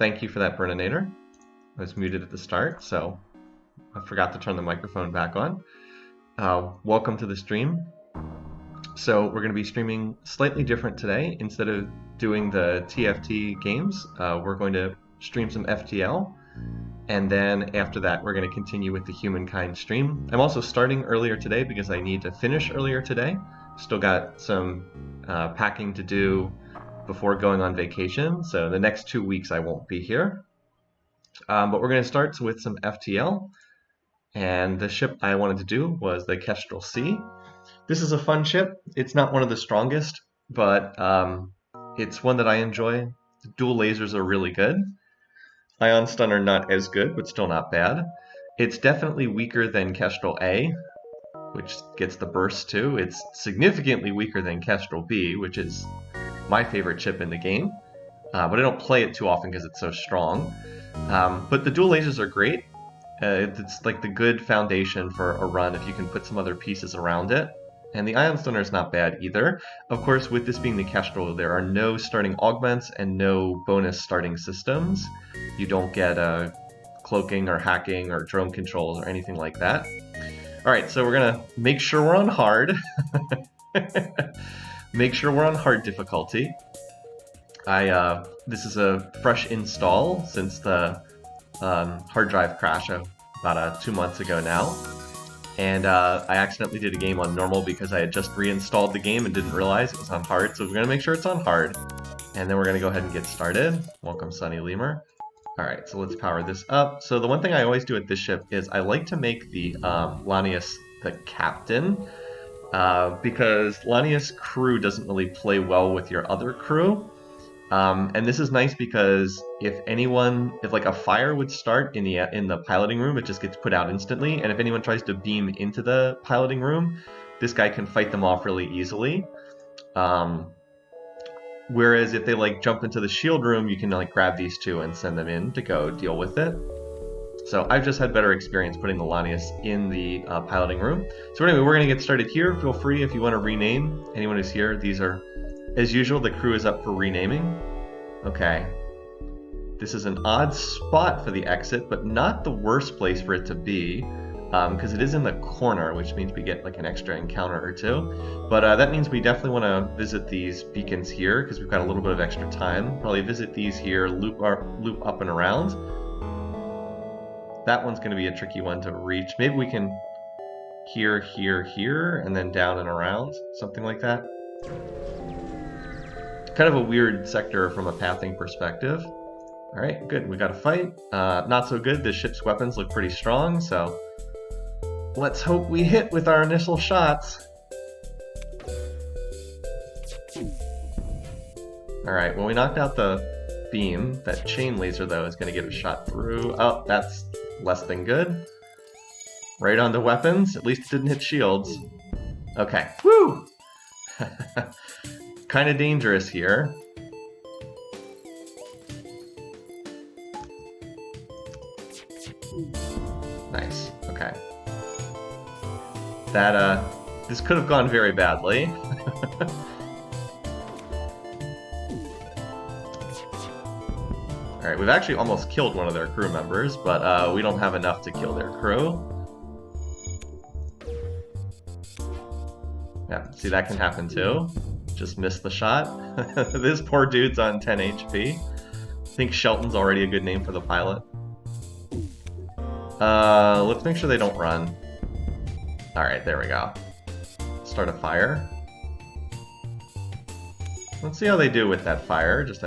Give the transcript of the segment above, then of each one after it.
thank you for that, Burninator. I was muted at the start, so I forgot to turn the microphone back on. Welcome to the stream. So we're going to be streaming slightly different today. Instead of doing the TFT games, we're going to stream some FTL. And then after that, we're going to continue with the Humankind stream. I'm also starting earlier today because I need to finish earlier today. Still got some packing to do before going on vacation. So the next 2 weeks I won't be here. But we're going to start with some FTL. And the ship I wanted to do was the Kestrel C. This is a fun ship. It's not one of the strongest, but it's one that I enjoy. The dual lasers are really good. Ion stun are not as good, but still not bad. It's definitely weaker than Kestrel A, which gets the burst too. It's significantly weaker than Kestrel B, which is my favorite ship in the game. But I don't play it too often because it's so strong. But the dual lasers are great. It's like the good foundation for a run if you can put some other pieces around it. And the Ion Stunner is not bad either. Of course, with this being the Kestrel, there are no starting augments and no bonus starting systems. You don't get cloaking or hacking or drone controls or anything like that. Alright, so we're going to make sure we're on hard. Make sure we're on hard difficulty. This is a fresh install since the hard drive crash about 2 months ago now. And I accidentally did a game on normal because I had just reinstalled the game and didn't realize it was on hard, so we're going to make sure it's on hard. And then we're going to go ahead and get started. Welcome, Sunny Lemur. Alright, so let's power this up. So the one thing I always do at this ship is I like to make the Lanius the captain, because Lanius crew doesn't really play well with your other crew. And this is nice because if like a fire would start in the piloting room, it just gets put out instantly. And if anyone tries to beam into the piloting room, this guy can fight them off really easily. Whereas if they like jump into the shield room, you can like grab these two and send them in to go deal with it. So I've just had better experience putting the Lanius in the piloting room. So anyway, we're going to get started here. Feel free if you want to rename anyone who's here. These are, as usual, the crew is up for renaming. Okay. This is an odd spot for the exit, but not the worst place for it to be, because it is in the corner, which means we get like an extra encounter or two. But that means we definitely want to visit these beacons here, because we've got a little bit of extra time. Probably visit these here, loop up and around. That one's going to be a tricky one to reach. Maybe we can here, and then down and around, something like that. Kind of a weird sector from a pathing perspective. Alright, good. We got a fight. Not so good. The ship's weapons look pretty strong, so let's hope we hit with our initial shots. Alright, well, we knocked out the beam. That chain laser, though, is going to get a shot through. Oh, that's less than good. Right on the weapons. At least it didn't hit shields. Okay. Woo! Kind of dangerous here. Nice. Okay. That this could have gone very badly. Alright, we've actually almost killed one of their crew members, but we don't have enough to kill their crew. Yeah, see, that can happen too. Just missed the shot. This poor dude's on 10 HP. I think Shelton's already a good name for the pilot. Let's make sure they don't run. Alright, there we go. Start a fire. Let's see how they do with that fire. Just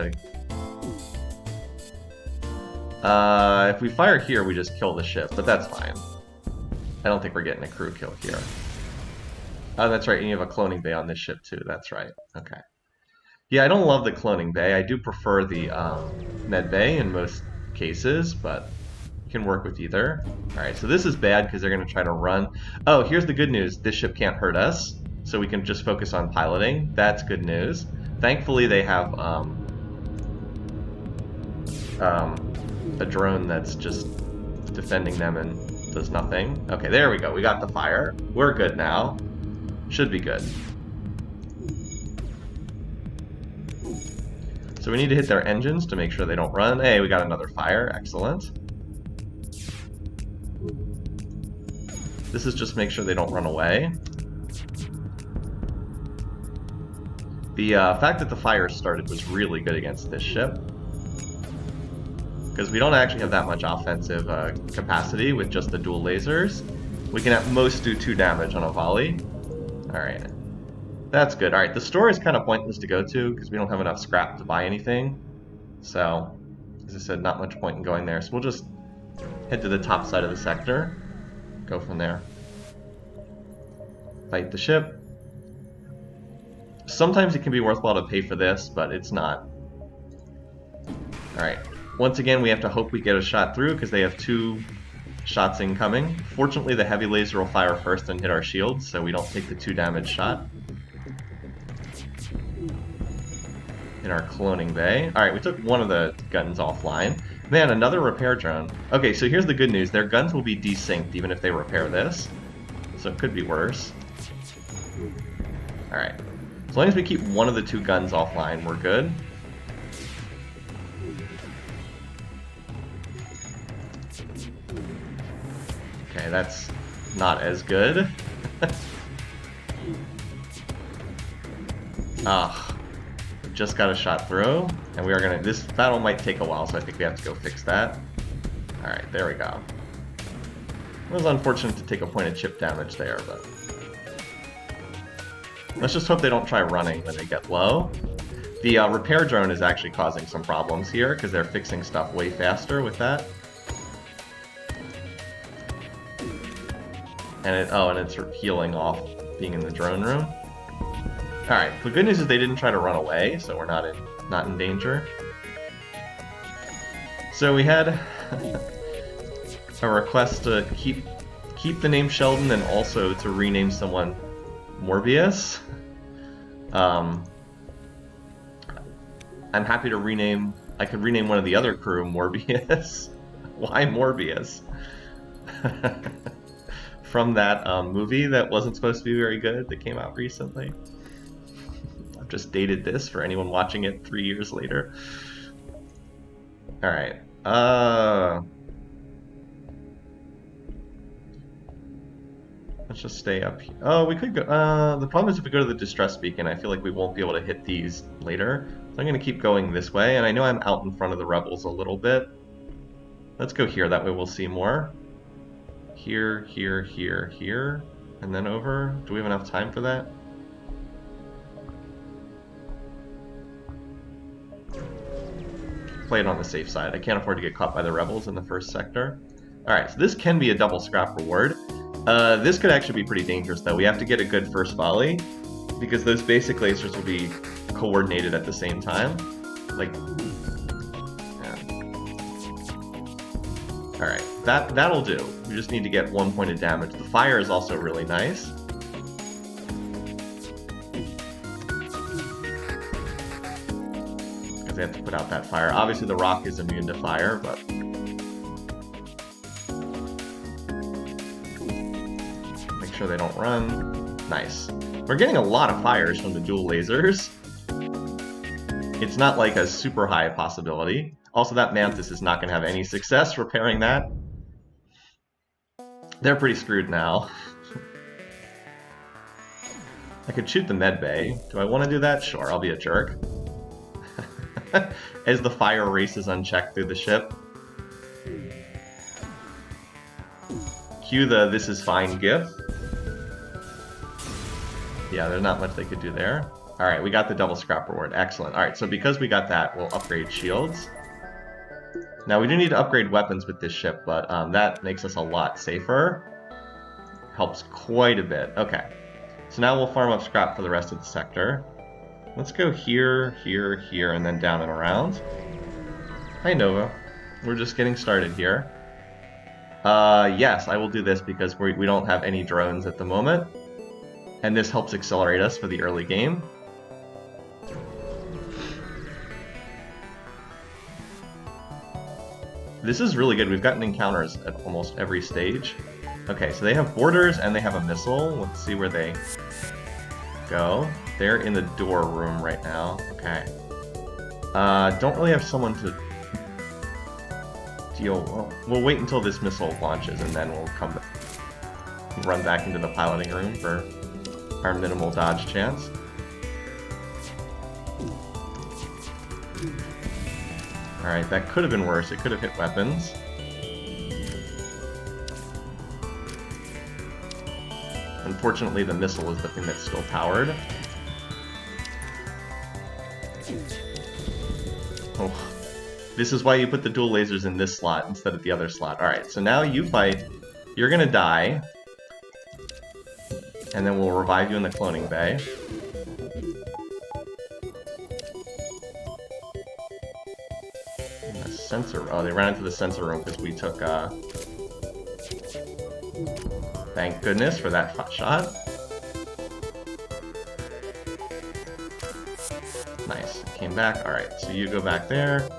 if we fire here, we just kill the ship, but that's fine. I don't think we're getting a crew kill here. Oh, that's right, and you have a cloning bay on this ship too, that's right. Okay. Yeah, I don't love the cloning bay. I do prefer the med bay in most cases, but you can work with either. Alright, so this is bad because they're going to try to run. Oh, here's the good news. This ship can't hurt us, so we can just focus on piloting. That's good news. Thankfully, they have a drone that's just defending them and does nothing. Okay, there we go. We got the fire. We're good now. Should be good. So we need to hit their engines to make sure they don't run. Hey, we got another fire. Excellent. This is just make sure they don't run away. The fact that the fire started was really good against this ship, because we don't actually have that much offensive capacity with just the dual lasers. We can at most do 2 damage on a volley. Alright. That's good. Alright, the store is kind of pointless to go to because we don't have enough scrap to buy anything. So, as I said, not much point in going there. So we'll just head to the top side of the sector. Go from there. Fight the ship. Sometimes it can be worthwhile to pay for this, but it's not. Alright. Once again, we have to hope we get a shot through because they have 2 shots incoming. Fortunately, the heavy laser will fire first and hit our shields, so we don't take the 2 damage shot. In our cloning bay. Alright, we took one of the guns offline. Man, another repair drone. Okay, so here's the good news. Their guns will be desynced even if they repair this. So it could be worse. Alright. As long as we keep one of the 2 guns offline, we're good. Okay, that's not as good. Just got a shot through, and we are gonna. This battle might take a while, so I think we have to go fix that. Alright, there we go. It was unfortunate to take a point of chip damage there, but let's just hope they don't try running when they get low. The repair drone is actually causing some problems here, because they're fixing stuff way faster with that. And it's healing off being in the drone room. Alright, the good news is they didn't try to run away, so we're not in danger. So we had a request to keep the name Sheldon and also to rename someone Morbius. I'm happy to rename. I could rename one of the other crew Morbius. Why Morbius? From that movie that wasn't supposed to be very good that came out recently. I've just dated this for anyone watching it 3 years later. Alright. Let's just stay up here. Oh, we could go. The problem is if we go to the distress beacon, I feel like we won't be able to hit these later. So I'm going to keep going this way, and I know I'm out in front of the rebels a little bit. Let's go here, that way we'll see more. Here, here, here, here, and then over. Do we have enough time for that? Play it on the safe side. I can't afford to get caught by the rebels in the first sector. Alright, so this can be a double scrap reward. This could actually be pretty dangerous though. We have to get a good first volley, because those basic lasers will be coordinated at the same time. Like, yeah. Alright, that'll do. We just need to get 1 point of damage. The fire is also really nice. They have to put out that fire. Obviously the rock is immune to fire, but make sure they don't run. Nice. We're getting a lot of fires from the dual lasers. It's not like a super high possibility. Also, that Mantis is not going to have any success repairing that. They're pretty screwed now. I could shoot the med bay. Do I want to do that? Sure, I'll be a jerk. As the fire races unchecked through the ship. Cue the "this is fine" gif. Yeah, there's not much they could do there. Alright, we got the double scrap reward. Excellent. Alright, so because we got that, we'll upgrade shields. Now, we do need to upgrade weapons with this ship, but that makes us a lot safer. Helps quite a bit. Okay. So now we'll farm up scrap for the rest of the sector. Let's go here, here, here, and then down and around. Hi, Nova. We're just getting started here. Yes, I will do this because we don't have any drones at the moment. And this helps accelerate us for the early game. This is really good. We've gotten encounters at almost every stage. Okay, so they have boarders and they have a missile. Let's see where they go. They're in the door room right now. Okay. Don't really have someone to deal... Well, we'll wait until this missile launches, and then we'll come run back into the piloting room for our minimal dodge chance. Alright, that could have been worse. It could have hit weapons. Unfortunately, the missile is the thing that's still powered. Oh, this is why you put the dual lasers in this slot instead of the other slot. Alright, so now you fight. You're gonna die. And then we'll revive you in the cloning bay. And the sensor... Oh, they ran into the sensor room because we took... Thank goodness for that shot. Nice. Came back. Alright, so you go back there.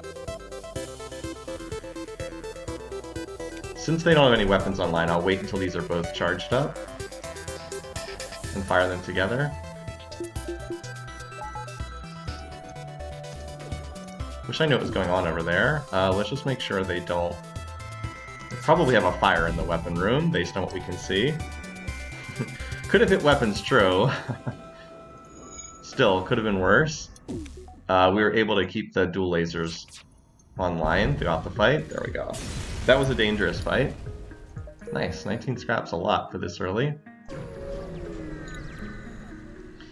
Since they don't have any weapons online, I'll wait until these are both charged up and fire them together. Wish I knew what was going on over there. Let's just make sure they don't... They probably have a fire in the weapon room, based on what we can see. Could have hit weapons, true. Still, could have been worse. We were able to keep the dual lasers online throughout the fight. There we go. That was a dangerous fight. Nice, 19 scraps, a lot for this early.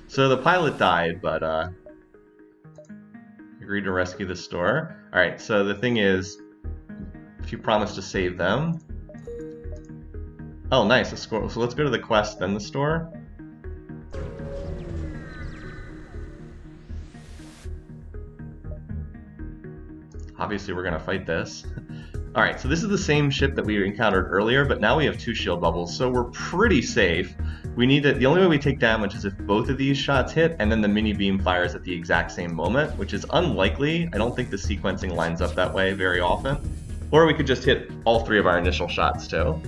So the pilot died, but agreed to rescue the store. Alright, so the thing is, if you promise to save them... Oh, nice, a score. So let's go to the quest, then the store. Obviously, we're going to fight this. Alright, so this is the same ship that we encountered earlier, but now we have 2 shield bubbles, so we're pretty safe. We need to... The only way we take damage is if both of these shots hit, and then the mini beam fires at the exact same moment, which is unlikely. I don't think the sequencing lines up that way very often. Or we could just hit all 3 of our initial shots, too.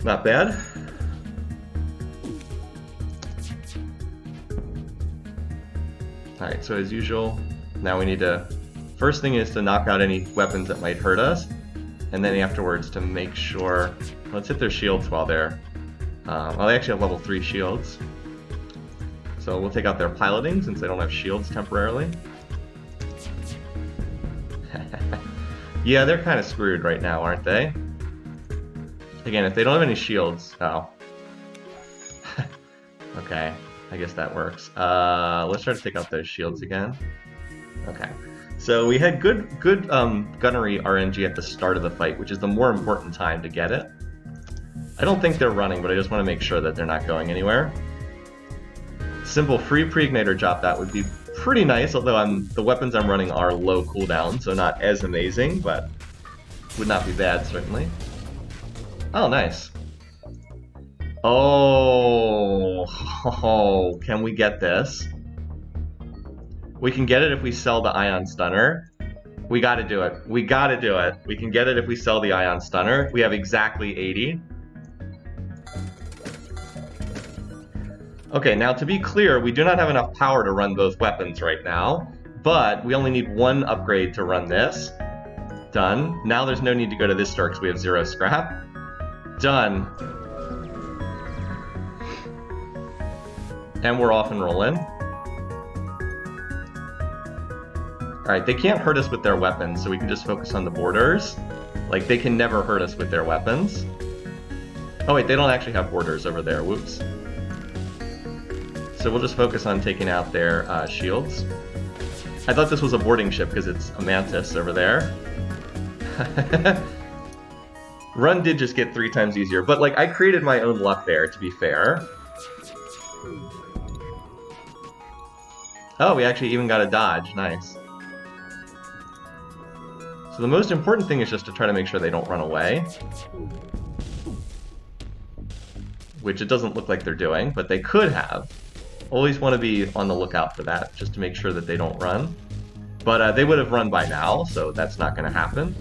Not bad. Alright, so as usual, now we need to... First thing is to knock out any weapons that might hurt us, and then afterwards to make sure... Let's hit their shields while they're... well, they actually have level 3 shields. So we'll take out their piloting since they don't have shields temporarily. Yeah, they're kind of screwed right now, aren't they? Again, if they don't have any shields... Oh. Okay, I guess that works. Let's try to take out those shields again. Okay. So we had good gunnery RNG at the start of the fight, which is the more important time to get it. I don't think they're running, but I just want to make sure that they're not going anywhere. Simple free pre-igniter drop that would be pretty nice, although the weapons I'm running are low cooldown, so not as amazing, but would not be bad, certainly. Oh, nice. Oh, can we get this? We can get it if we sell the ion stunner. We gotta do it. We gotta do it. We can get it if we sell the ion stunner. We have exactly 80. Okay, now to be clear, we do not have enough power to run both weapons right now, but we only need 1 upgrade to run this. Done. Now there's no need to go to this store because we have 0 scrap. Done. And we're off and rolling. Alright, they can't hurt us with their weapons, so we can just focus on the borders. Like, they can never hurt us with their weapons. Oh wait, they don't actually have borders over there, whoops. So we'll just focus on taking out their shields. I thought this was a boarding ship because it's a mantis over there. Run did just get 3 times easier, but like, I created my own luck there, to be fair. Oh, we actually even got a dodge, nice. So the most important thing is just to try to make sure they don't run away. Which it doesn't look like they're doing, but they could have. Always want to be on the lookout for that, just to make sure that they don't run. But they would have run by now, so that's not going to happen.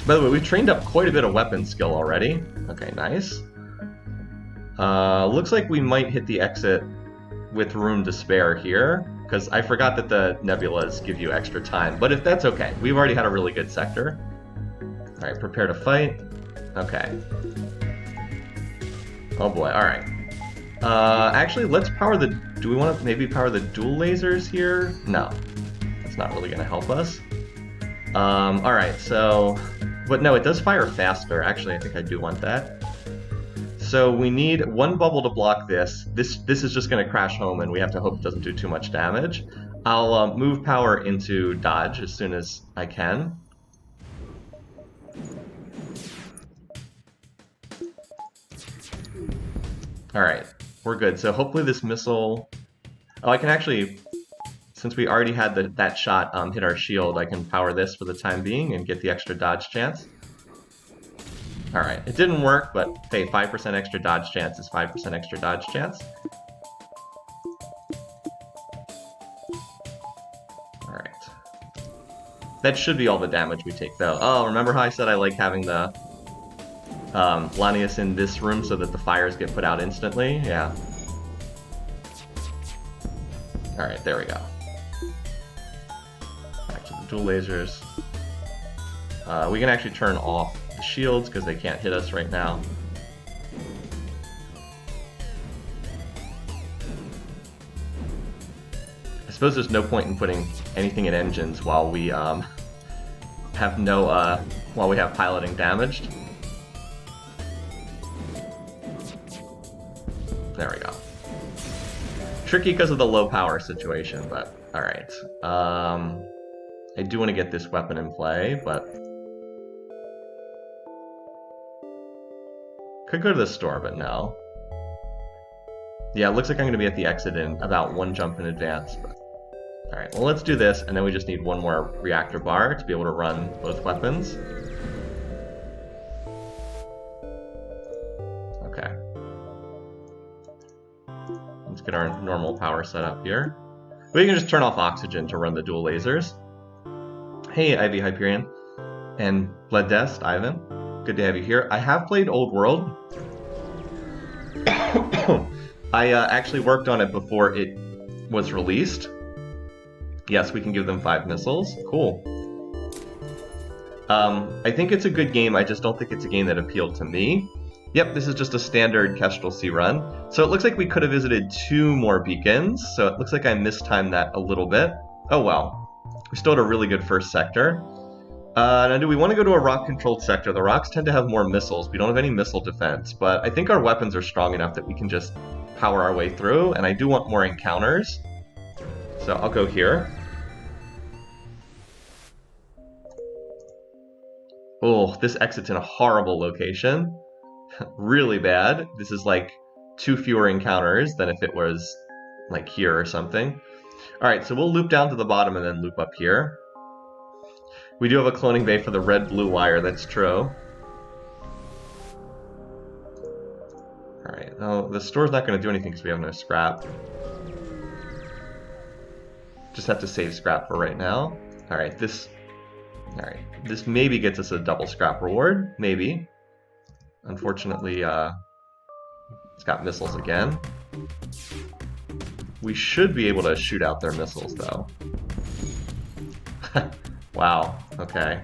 By the way, we've trained up quite a bit of weapon skill already. Okay, nice. Looks like we might hit the exit with room to spare here. because I forgot that the nebulas give you extra time. But if that's okay, we've already had a really good sector. All right, prepare to fight. Okay. Oh boy, all right. Actually, let's power the... Do we want to maybe power the dual lasers here? No, that's not really going to help us. All right, so... But no, it does fire faster. Actually, I think I do want that. So we need one bubble to block this. This is just going to crash home, and we have to hope it doesn't do too much damage. I'll move power into dodge as soon as I can. All right, we're good. So hopefully this missile... Oh, I can actually... Since we already had that shot hit our shield, I can power this for the time being and get the extra dodge chance. Alright, it didn't work, but hey, 5% extra dodge chance is 5% extra dodge chance. Alright. That should be all the damage we take, though. Oh, remember how I said I like having the Lanius in this room so that the fires get put out instantly? Yeah. Alright, there we go. Dual lasers. We can actually turn off the shields because they can't hit us right now. I suppose there's no point in putting anything in engines while we have while we have piloting damaged. There we go. Tricky because of the low power situation, but all right. I do want to get this weapon in play, but... Could go to the store, but no. Yeah, it looks like I'm going to be at the exit in about one jump in advance, but... Alright, well let's do this, and then we just need one more reactor bar to be able to run both weapons. Okay. Let's get our normal power set up here. We can just turn off oxygen to run the dual lasers. Hey, Ivy Hyperion, and Bledest, Ivan. Good to have you here. I have played Old World. I actually worked on it before it was released. Yes, we can give them 5 missiles. Cool. I think it's a good game, I just don't think it's a game that appealed to me. Yep, this is just a standard Kestrel C run. So it looks like we could have visited 2 more beacons, so it looks like I mistimed that a little bit. Oh well. We still had a really good first sector. Now, do we want to go to a rock-controlled sector? The rocks tend to have more missiles. We don't have any missile defense, but I think our weapons are strong enough that we can just power our way through, and I do want more encounters. So I'll go here. Oh, this exit's in a horrible location. Really bad. This is like 2 fewer encounters than if it was like here or something. Alright, so we'll loop down to the bottom and then loop up here. We do have a cloning bay for the red-blue wire, that's true. Alright, no, the store's not going to do anything because we have no scrap. Just have to save scrap for right now. Alright, this maybe gets us a double scrap reward, maybe. Unfortunately, it's got missiles again. We should be able to shoot out their missiles, though. Wow, okay.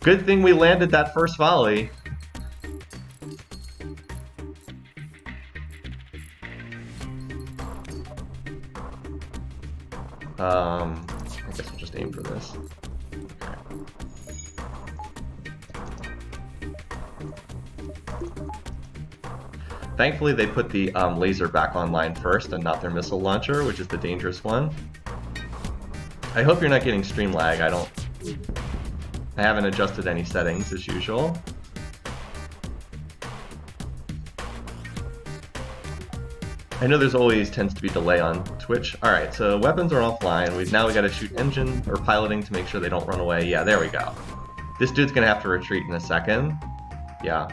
Good thing we landed that first volley. I guess we'll just aim for this. Okay. Thankfully, they put the laser back online first and not their missile launcher, which is the dangerous one. I hope you're not getting stream lag. I haven't adjusted any settings as usual. I know there's always tends to be delay on Twitch. Alright, so weapons are offline. Now we gotta shoot engine or piloting to make sure they don't run away. Yeah, there we go. This dude's gonna have to retreat in a second. Yeah.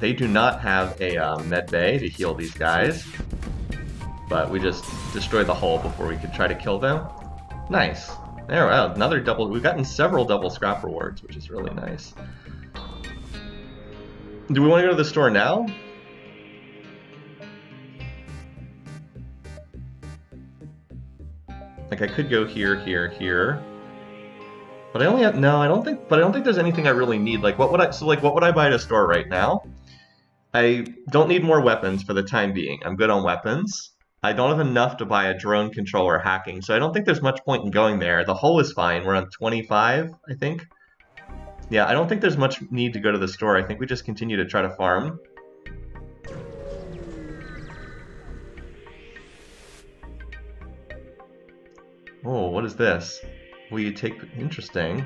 They do not have a med bay to heal these guys. But we just destroyed the hull before we could try to kill them. Nice. There, wow, another double. We've gotten several double scrap rewards, which is really nice. Do we want to go to the store now? Like I could go here, here, here. But I only have, no, I don't think there's anything I really need. Like what would I buy at a store right now? I don't need more weapons for the time being. I'm good on weapons. I don't have enough to buy a drone controller hacking, so I don't think there's much point in going there. The hull is fine. We're on 25, I think. Yeah, I don't think there's much need to go to the store. I think we just continue to try to farm. Oh, what is this? Will you take... Interesting.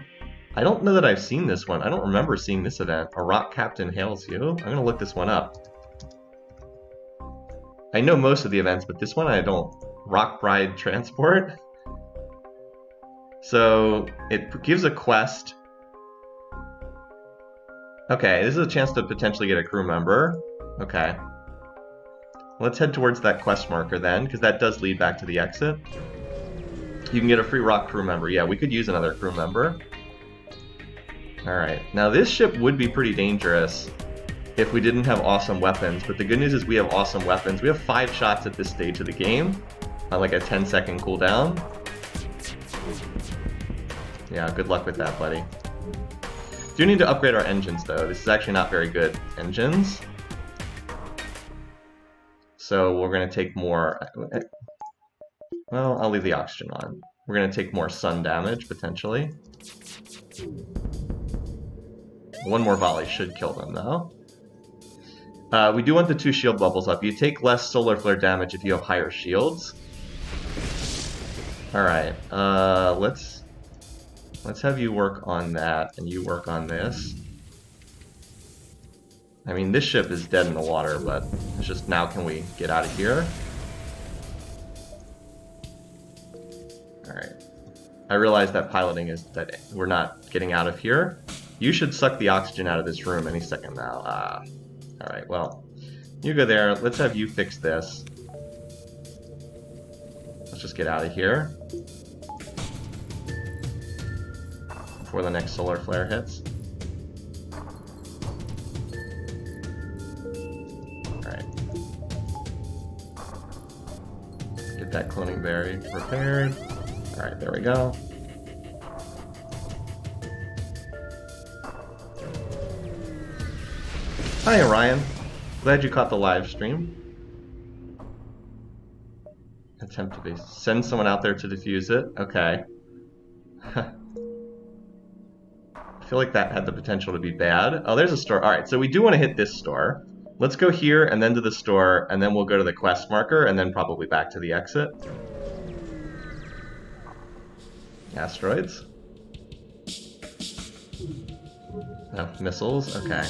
I don't know that I've seen this one. I don't remember seeing this event. A rock captain hails you. I'm going to look this one up. I know most of the events, but this one I don't. Rock Bride Transport. So it gives a quest. Okay, this is a chance to potentially get a crew member. Okay. Let's head towards that quest marker then, because that does lead back to the exit. You can get a free rock crew member. Yeah, we could use another crew member. Alright, now this ship would be pretty dangerous if we didn't have awesome weapons, but the good news is we have awesome weapons. We have 5 shots at this stage of the game, on like a 10-second cooldown. Yeah, good luck with that, buddy. Do need to upgrade our engines, though. This is actually not very good engines. So we're going to take more... Well, I'll leave the oxygen on. We're going to take more sun damage, potentially. One more volley should kill them, though. We do want the 2 shield bubbles up. You take less solar flare damage if you have higher shields. Alright, let's have you work on that, and you work on this. I mean, this ship is dead in the water, but it's just now can we get out of here? Alright. I realize that piloting is that we're not getting out of here. You should suck the oxygen out of this room any second now. Alright, well, you go there. Let's have you fix this. Let's just get out of here before the next solar flare hits. Alright. Get that cloning berry repaired. Alright, there we go. Hi, Orion. Glad you caught the live stream. Attempt to be... Send someone out there to defuse it. Okay. I feel like that had the potential to be bad. Oh, there's a store. Alright, so we do want to hit this store. Let's go here, and then to the store, and then we'll go to the quest marker, and then probably back to the exit. Asteroids. Oh, missiles? Okay.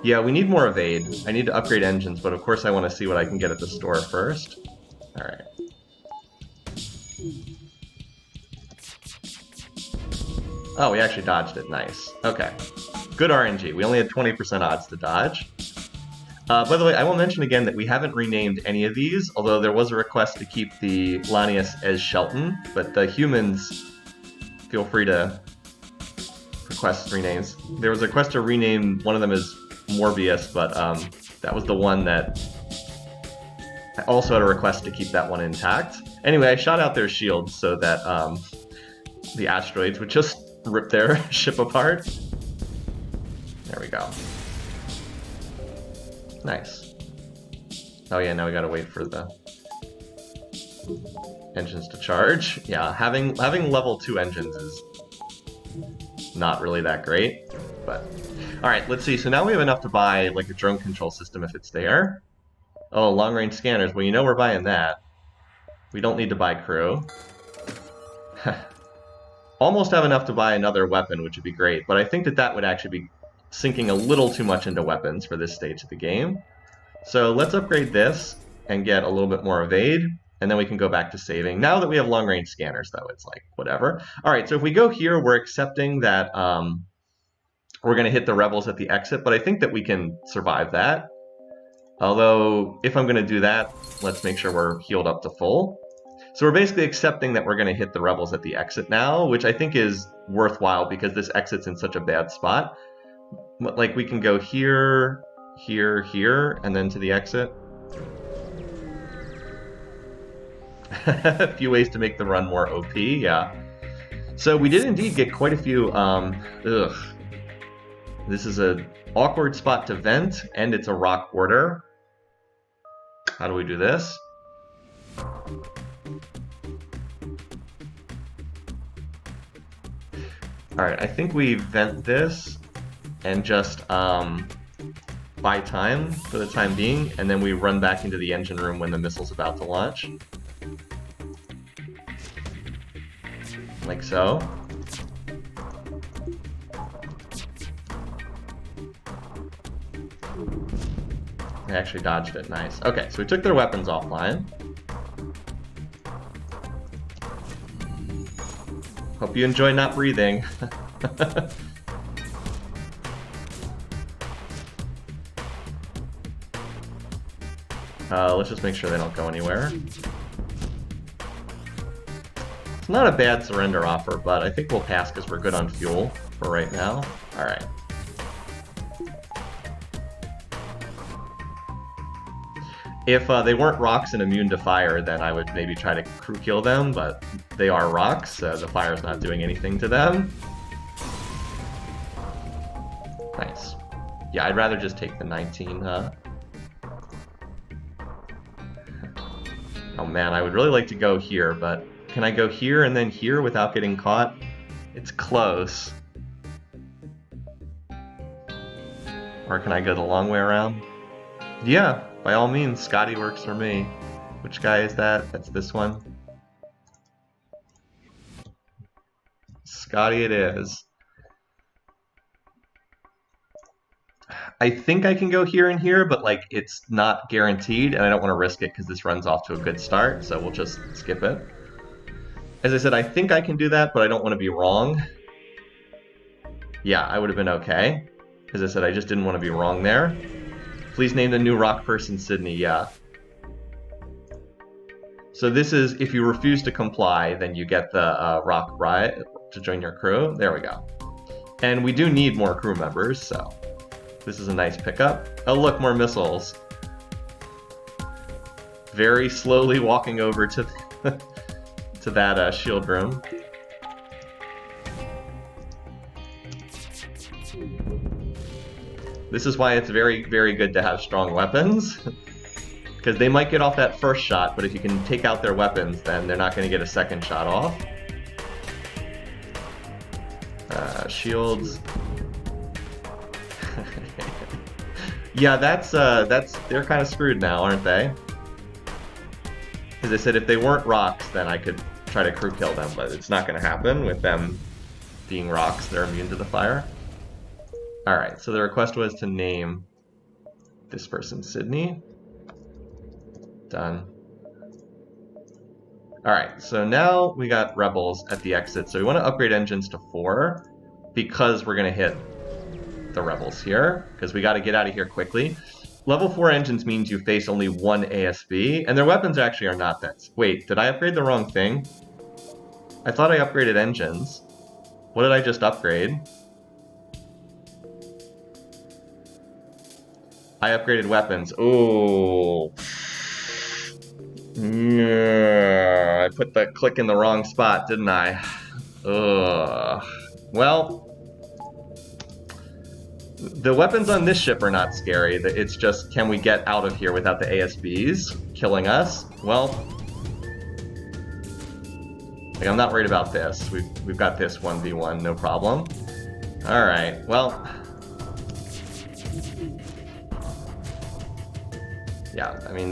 Yeah, we need more evade. I need to upgrade engines, but of course I want to see what I can get at the store first. Alright. Oh, we actually dodged it. Nice. Okay. Good RNG. We only had 20% odds to dodge. By the way, I will mention again that we haven't renamed any of these, although there was a request to keep the Lanius as Shelton, but the humans, feel free to request renames. There was a request to rename one of them as Morbius, but that was the one that I also had a request to keep that one intact. Anyway, I shot out their shields so that the asteroids would just rip their ship apart. There we go. Nice. Oh yeah, now we gotta wait for the engines to charge. Yeah, having level 2 engines is not really that great, but... Alright, let's see. So now we have enough to buy, like, a drone control system if it's there. Oh, long-range scanners. Well, you know we're buying that. We don't need to buy crew. Almost have enough to buy another weapon, which would be great, but I think that that would actually be sinking a little too much into weapons for this stage of the game. So let's upgrade this and get a little bit more evade, and then we can go back to saving. Now that we have long-range scanners, though, it's like, whatever. Alright, so if we go here, we're accepting that we're going to hit the rebels at the exit, but I think that we can survive that. Although, if I'm going to do that, let's make sure we're healed up to full. So we're basically accepting that we're going to hit the rebels at the exit now, which I think is worthwhile because this exit's in such a bad spot. But, like, we can go here, here, here, and then to the exit. A few ways to make the run more OP, yeah. So we did indeed get quite a few, This is an awkward spot to vent, and it's a rock border. How do we do this? Alright, I think we vent this and just buy time for the time being, and then we run back into the engine room when the missile's about to launch. Like so. I actually dodged it, nice. Okay, so we took their weapons offline. Hope you enjoy not breathing. Let's just make sure they don't go anywhere. It's not a bad surrender offer, but I think we'll pass because we're good on fuel for right now. Alright. If they weren't rocks and immune to fire, then I would maybe try to crew kill them, but they are rocks, so the fire's not doing anything to them. Nice. Yeah, I'd rather just take the 19, huh? Oh man, I would really like to go here, but can I go here and then here without getting caught? It's close. Or can I go the long way around? Yeah, by all means, Scotty works for me. Which guy is that? That's this one. Scotty it is. I think I can go here and here, but like it's not guaranteed, and I don't want to risk it because this runs off to a good start, so we'll just skip it. As I said, I think I can do that, but I don't want to be wrong. Yeah, I would have been okay. As I said, I just didn't want to be wrong there. Please name the new rock person Sydney, yeah. So this is, if you refuse to comply, then you get the rock riot to join your crew. There we go. And we do need more crew members, so this is a nice pickup. Oh look, more missiles. Very slowly walking over to, to that shield room. This is why it's very, very good to have strong weapons. Because they might get off that first shot, but if you can take out their weapons, then they're not going to get a second shot off. Shields. Yeah, they're kind of screwed now, aren't they? As I said, if they weren't rocks, then I could try to crew kill them, but it's not going to happen with them being rocks. They're immune to the fire. Alright, so the request was to name this person Sydney. Done. Alright, so now we got rebels at the exit. So we want to upgrade engines to 4 because we're going to hit the rebels here, because we got to get out of here quickly. Level 4 engines means you face only one ASB, and their weapons actually are not that. Wait, did I upgrade the wrong thing? I thought I upgraded engines. What did I just upgrade? I upgraded weapons. Oh. I put the click in the wrong spot, didn't I? Ugh. Well, the weapons on this ship are not scary. It's just, can we get out of here without the ASBs killing us? Well, like, I'm not worried about this. We've got this 1v1, no problem. Alright, well. Yeah, I mean,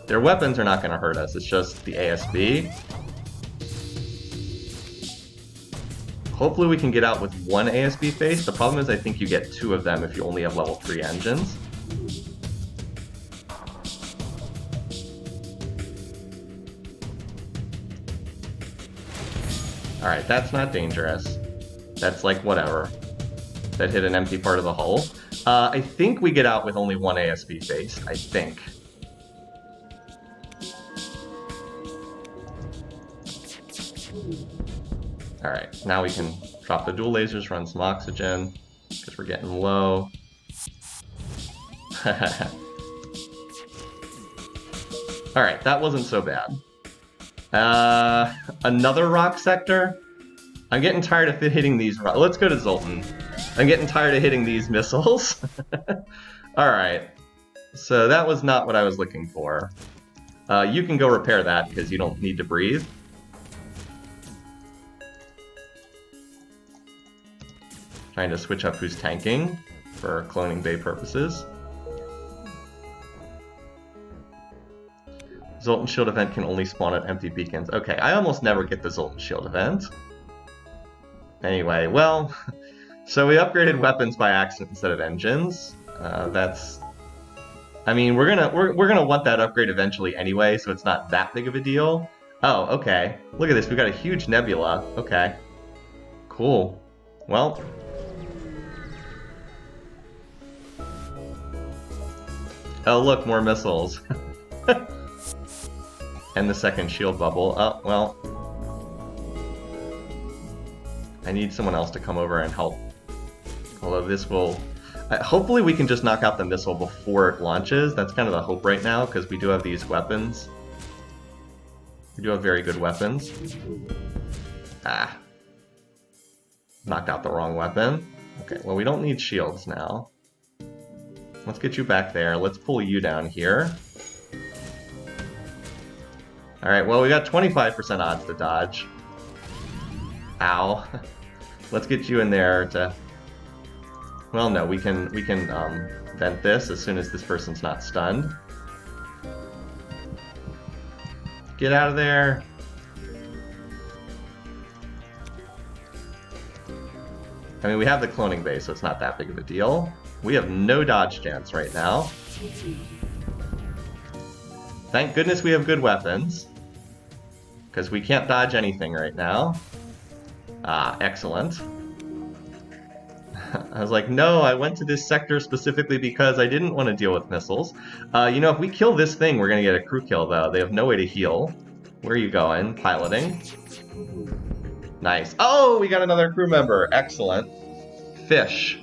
their weapons are not going to hurt us. It's just the ASB. Hopefully we can get out with one ASB face. The problem is I think you get 2 of them if you only have level 3 engines. Alright, that's not dangerous. That's like whatever. That hit an empty part of the hull. I think we get out with only one ASB face. I think. Alright, now we can drop the dual lasers, run some oxygen, because we're getting low. Alright, that wasn't so bad. Another rock sector? I'm getting tired of hitting these. Let's go to Zoltan. I'm getting tired of hitting these missiles. Alright. So that was not what I was looking for. You can go repair that because you don't need to breathe. Trying to switch up who's tanking for cloning bay purposes. Zoltan shield event can only spawn at empty beacons. Okay, I almost never get the Zoltan shield event. Anyway, well, so we upgraded weapons by accident instead of engines. That's, I mean, we're gonna want that upgrade eventually anyway, so it's not that big of a deal. Oh, okay. Look at this. We got a huge nebula. Okay. Cool. Well. Oh, look, more missiles. And the second shield bubble. Oh, well. I need someone else to come over and help. Although this will... hopefully we can just knock out the missile before it launches. That's kind of the hope right now, because we do have these weapons. We do have very good weapons. Ah. Knocked out the wrong weapon. Okay, well we don't need shields now. Let's get you back there. Let's pull you down here. Alright, well we got 25% odds to dodge. Ow. Let's get you in there to... Well, no, we can vent this as soon as this person's not stunned. Get out of there. I mean, we have the cloning base, so it's not that big of a deal. We have no dodge chance right now. Thank goodness we have good weapons. Because we can't dodge anything right now. Ah, excellent. I was like, no, I went to this sector specifically because I didn't want to deal with missiles. You know, if we kill this thing, we're going to get a crew kill, though. They have no way to heal. Where are you going? Piloting. Nice. Oh, we got another crew member. Excellent. Fish.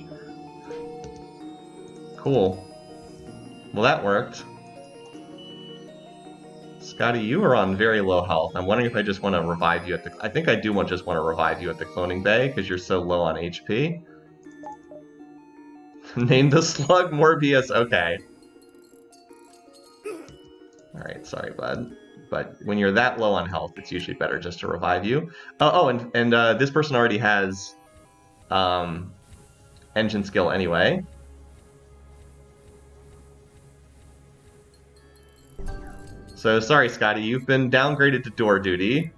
Cool. Well, that worked. Scotty, you are on very low health. I'm wondering if I just want to revive you at the... I think I do just want to revive you at the cloning bay, because you're so low on HP. Name the slug Morbius. Okay. Alright, sorry, bud. But when you're that low on health, it's usually better just to revive you. And this person already has engine skill anyway. So sorry, Scotty, you've been downgraded to door duty.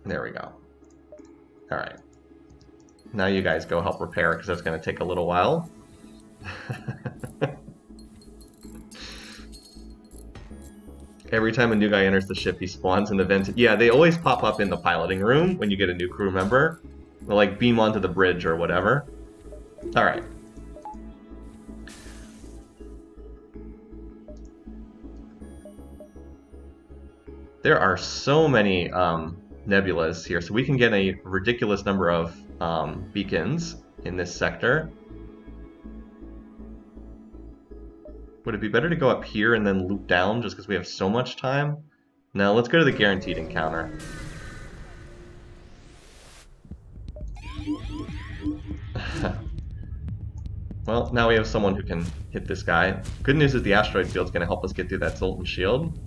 There we go. Alright. Now you guys go help repair, because that's going to take a little while. Every time a new guy enters the ship, he spawns in the vent. Yeah, they always pop up in the piloting room when you get a new crew member. They'll, like, beam onto the bridge or whatever. Alright. There are so many nebulas here, so we can get a ridiculous number of beacons in this sector. Would it be better to go up here and then loop down just because we have so much time? No, let's go to the guaranteed encounter. Well, now we have someone who can hit this guy. Good news is the asteroid field's going to help us get through that Zoltan shield.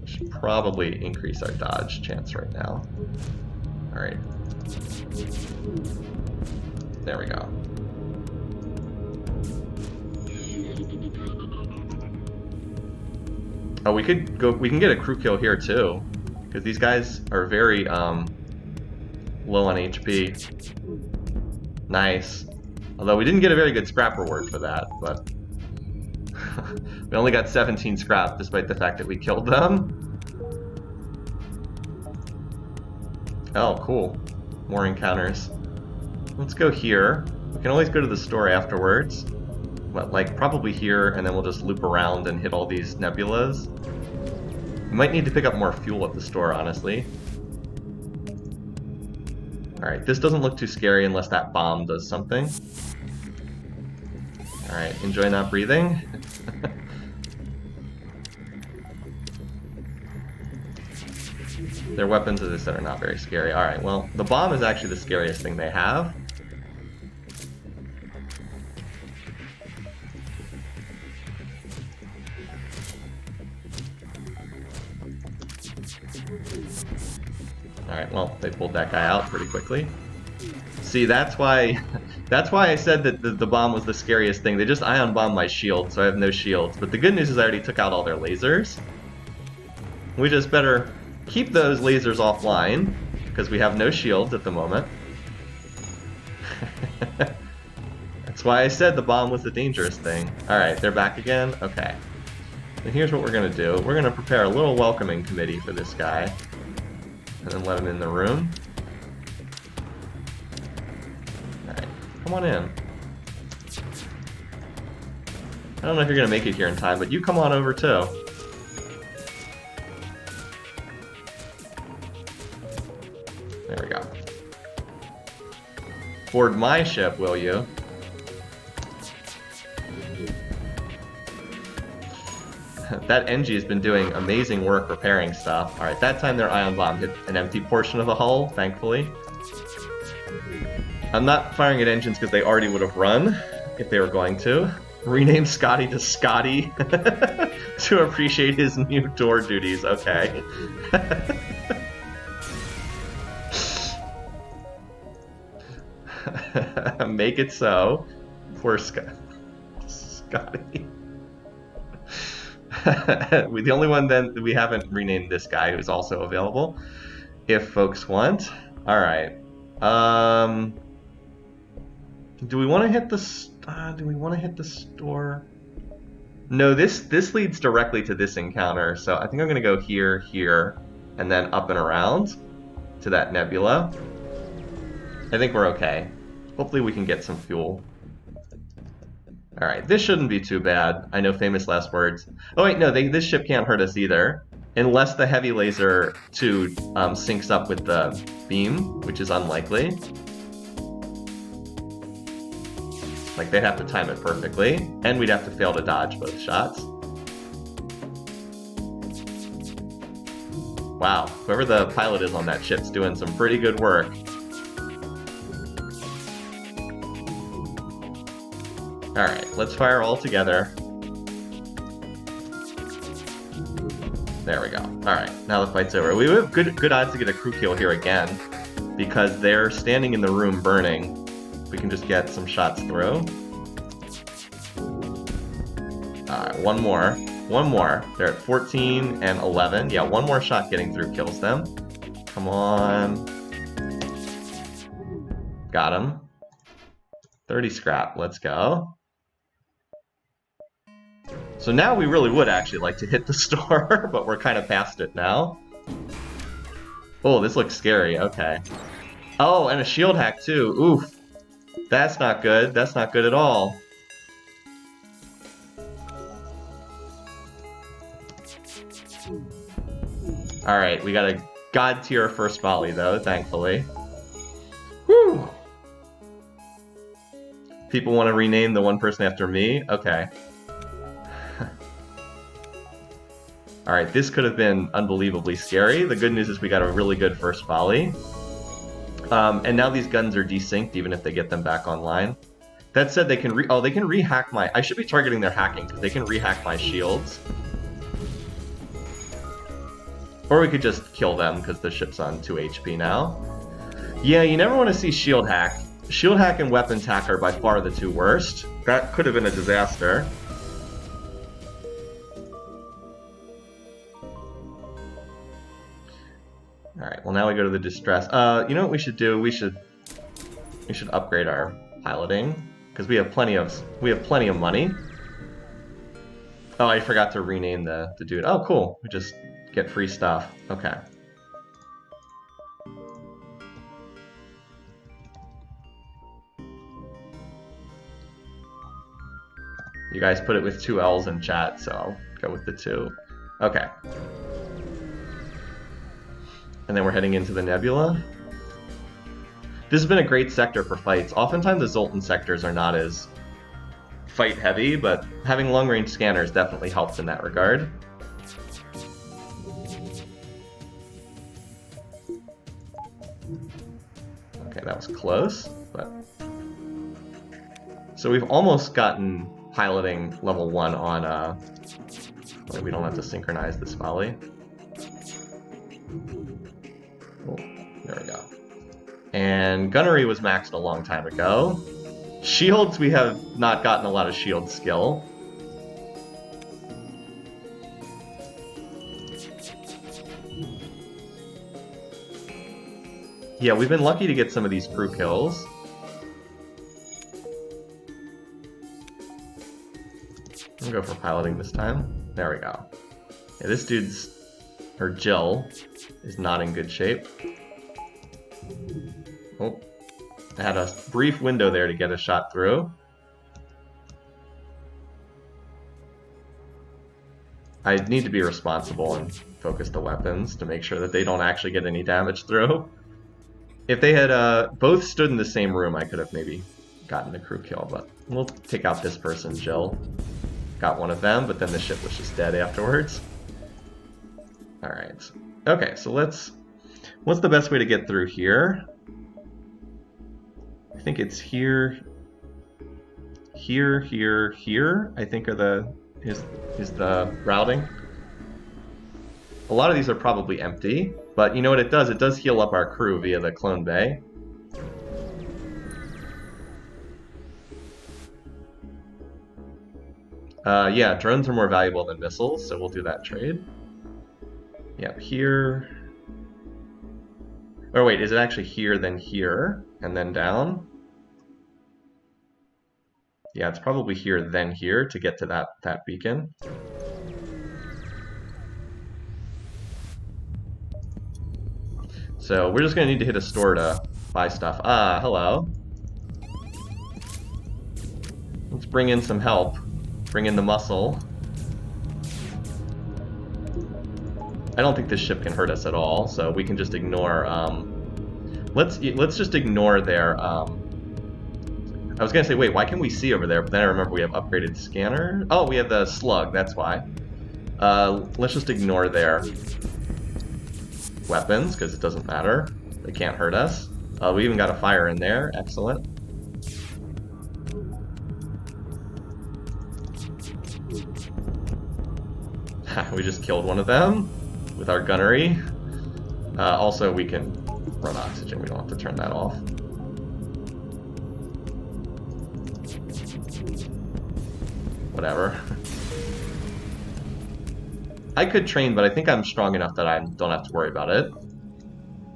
Should probably increase our dodge chance right now. Alright. There we go. Oh, we can get a crew kill here too. Because these guys are very low on HP. Nice. Although we didn't get a very good scrap reward for that, but we only got 17 scrap despite the fact that we killed them. Oh, cool. More encounters. Let's go here. We can always go to the store afterwards. But, like, probably here, and then we'll just loop around and hit all these nebulas. We might need to pick up more fuel at the store, honestly. Alright, this doesn't look too scary unless that bomb does something. Alright, enjoy not breathing. Their weapons, as I said, are not very scary. Alright, well, the bomb is actually the scariest thing they have. Alright, well, they pulled that guy out pretty quickly. See, that's why I said that the bomb was the scariest thing. They just ion bombed my shield, so I have no shields. But the good news is I already took out all their lasers. We just better keep those lasers offline, because we have no shields at the moment. That's why I said the bomb was the dangerous thing. Alright, they're back again? Okay. And here's what we're going to do. We're going to prepare a little welcoming committee for this guy. And then let him in the room. Alright, come on in. I don't know if you're going to make it here in time, but you come on over too. There we go. Board my ship, will you? That NG has been doing amazing work repairing stuff. Alright, that time their ion bomb hit an empty portion of the hull, thankfully. I'm not firing at engines because they already would have run, if they were going to. Rename Scotty to Scotty to appreciate his new door duties, okay. Make it so. Poor Scotty. The only one then we haven't renamed this guy who's also available, if folks want. All right. Do we want to hit the? Do we want to hit the store? No. This leads directly to this encounter. So I think I'm gonna go here, here, and then up and around to that nebula. I think we're okay. Hopefully we can get some fuel. Alright, this shouldn't be too bad. I know famous last words. Oh wait, no, this ship can't hurt us either. Unless the heavy laser 2 syncs up with the beam, which is unlikely. Like, they'd have to time it perfectly. And we'd have to fail to dodge both shots. Wow, whoever the pilot is on that ship's doing some pretty good work. Alright, let's fire all together. There we go. Alright, now the fight's over. We have good odds to get a crew kill here again, because they're standing in the room burning. We can just get some shots through. Alright, one more. One more. They're at 14 and 11. Yeah, one more shot getting through kills them. Come on. Got him. 30 scrap. Let's go. So now we really would actually like to hit the store, but we're kind of past it now. Oh, this looks scary. Okay. Oh, and a shield hack too. Oof. That's not good. That's not good at all. Alright, we got a god tier first volley though, thankfully. Whew! People want to rename the one person after me? Okay. Alright, this could have been unbelievably scary. The good news is we got a really good first volley. And now these guns are desynced even if they get them back online. That said, they can rehack my... I should be targeting their hacking, because they can rehack my shields. Or we could just kill them, because the ship's on 2 HP now. Yeah, you never want to see shield hack. Shield hack and weapons hack are by far the two worst. That could have been a disaster. Alright, well now we go to the distress. You know what we should do? We should upgrade our piloting, because we have plenty of money. Oh, I forgot to rename the dude. Oh, cool. We just get free stuff. Okay. You guys put it with 2 L's in chat, so I'll go with the 2. Okay. And then we're heading into the nebula. This has been a great sector for fights. Oftentimes the Zoltan sectors are not as fight heavy, but having long-range scanners definitely helps in that regard. Okay, that was close, but... So we've almost gotten piloting level 1 on, we don't have to synchronize this volley. Oh, there we go. And gunnery was maxed a long time ago. Shields, we have not gotten a lot of shield skill. Yeah, we've been lucky to get some of these crew kills. I'm gonna go for piloting this time. There we go. Yeah, this dude's, or Jill, is not in good shape. Oh, I had a brief window there to get a shot through. I need to be responsible and focus the weapons to make sure that they don't actually get any damage through. If they had both stood in the same room, I could have maybe gotten a crew kill, but we'll take out this person, Jill. Got one of them, but then the ship was just dead afterwards. Alright. Okay, so what's the best way to get through here? I think it's here, here, here, here, I think is the routing. A lot of these are probably empty, but you know what it does? It does heal up our crew via the clone bay. Yeah, drones are more valuable than missiles, so we'll do that trade. Yep, here. Oh wait, is it actually here, then here, and then down? Yeah, it's probably here, then here to get to that beacon. So we're just going to need to hit a store to buy stuff. Ah, hello. Let's bring in some help. Bring in the muscle. I don't think this ship can hurt us at all, so we can just ignore. Let's just ignore their. I was gonna say, wait, why can we see over there? But then I remember we have upgraded scanner. Oh, we have the slug. That's why. Let's just ignore their weapons because it doesn't matter. They can't hurt us. We even got a fire in there. Excellent. We just killed one of them with our gunnery. Also, we can run oxygen. We don't have to turn that off. Whatever. I could train, but I think I'm strong enough that I don't have to worry about it.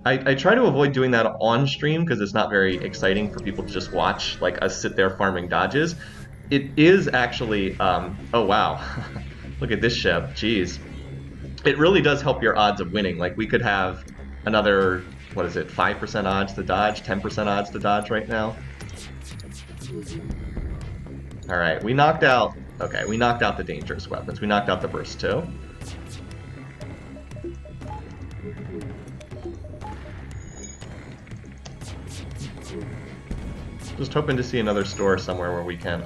I try to avoid doing that on stream because it's not very exciting for people to just watch like us sit there farming dodges. It is actually, oh wow, look at this ship, jeez. It really does help your odds of winning. Like we could have another, what is it, 5% odds to dodge, 10% odds to dodge right now. All right, we knocked out, okay, we knocked out the dangerous weapons. We knocked out the burst too. Just hoping to see another store somewhere where we can,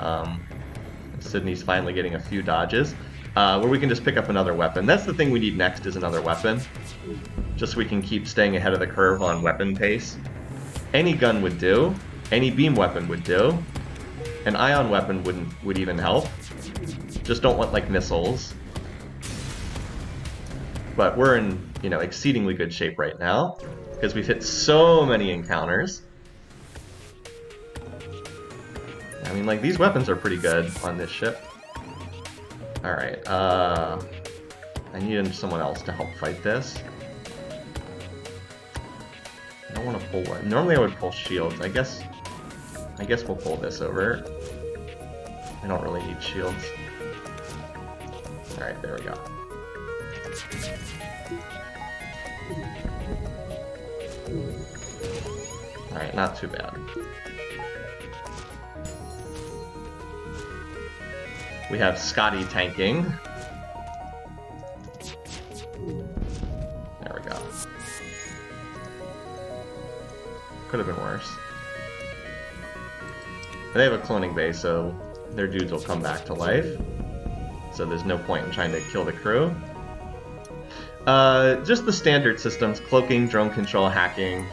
Sydney's finally getting a few dodges, where we can just pick up another weapon. That's the thing we need next is another weapon, just so we can keep staying ahead of the curve on weapon pace. Any gun would do, any beam weapon would do, an ion weapon would even help. Just don't want like missiles. But we're in, you know, exceedingly good shape right now, because we've hit so many encounters. I mean, like, these weapons are pretty good on this ship. Alright, I need someone else to help fight this. I don't want to pull one. Normally I would pull shields. I guess we'll pull this over. I don't really need shields. Alright, there we go. Alright, not too bad. We have Scotty tanking. There we go. Could have been worse. They have a cloning base, so their dudes will come back to life. So there's no point in trying to kill the crew. Just the standard systems, cloaking, drone control, hacking,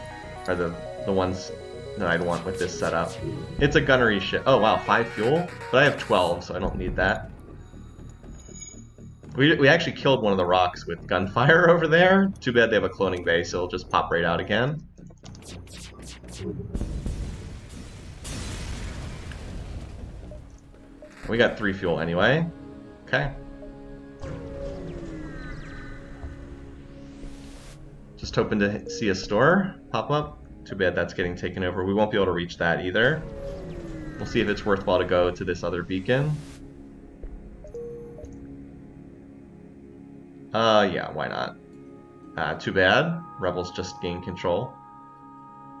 are the ones that I'd want with this setup. It's a gunnery ship. Oh wow, 5 fuel? But I have 12, so I don't need that. We actually killed one of the rocks with gunfire over there. Too bad they have a cloning bay, so it'll just pop right out again. We got 3 fuel anyway. Okay. Just hoping to see a store pop up. Too bad that's getting taken over. We won't be able to reach that either. We'll see if it's worthwhile to go to this other beacon. Yeah, why not? Too bad. Rebels just gained control.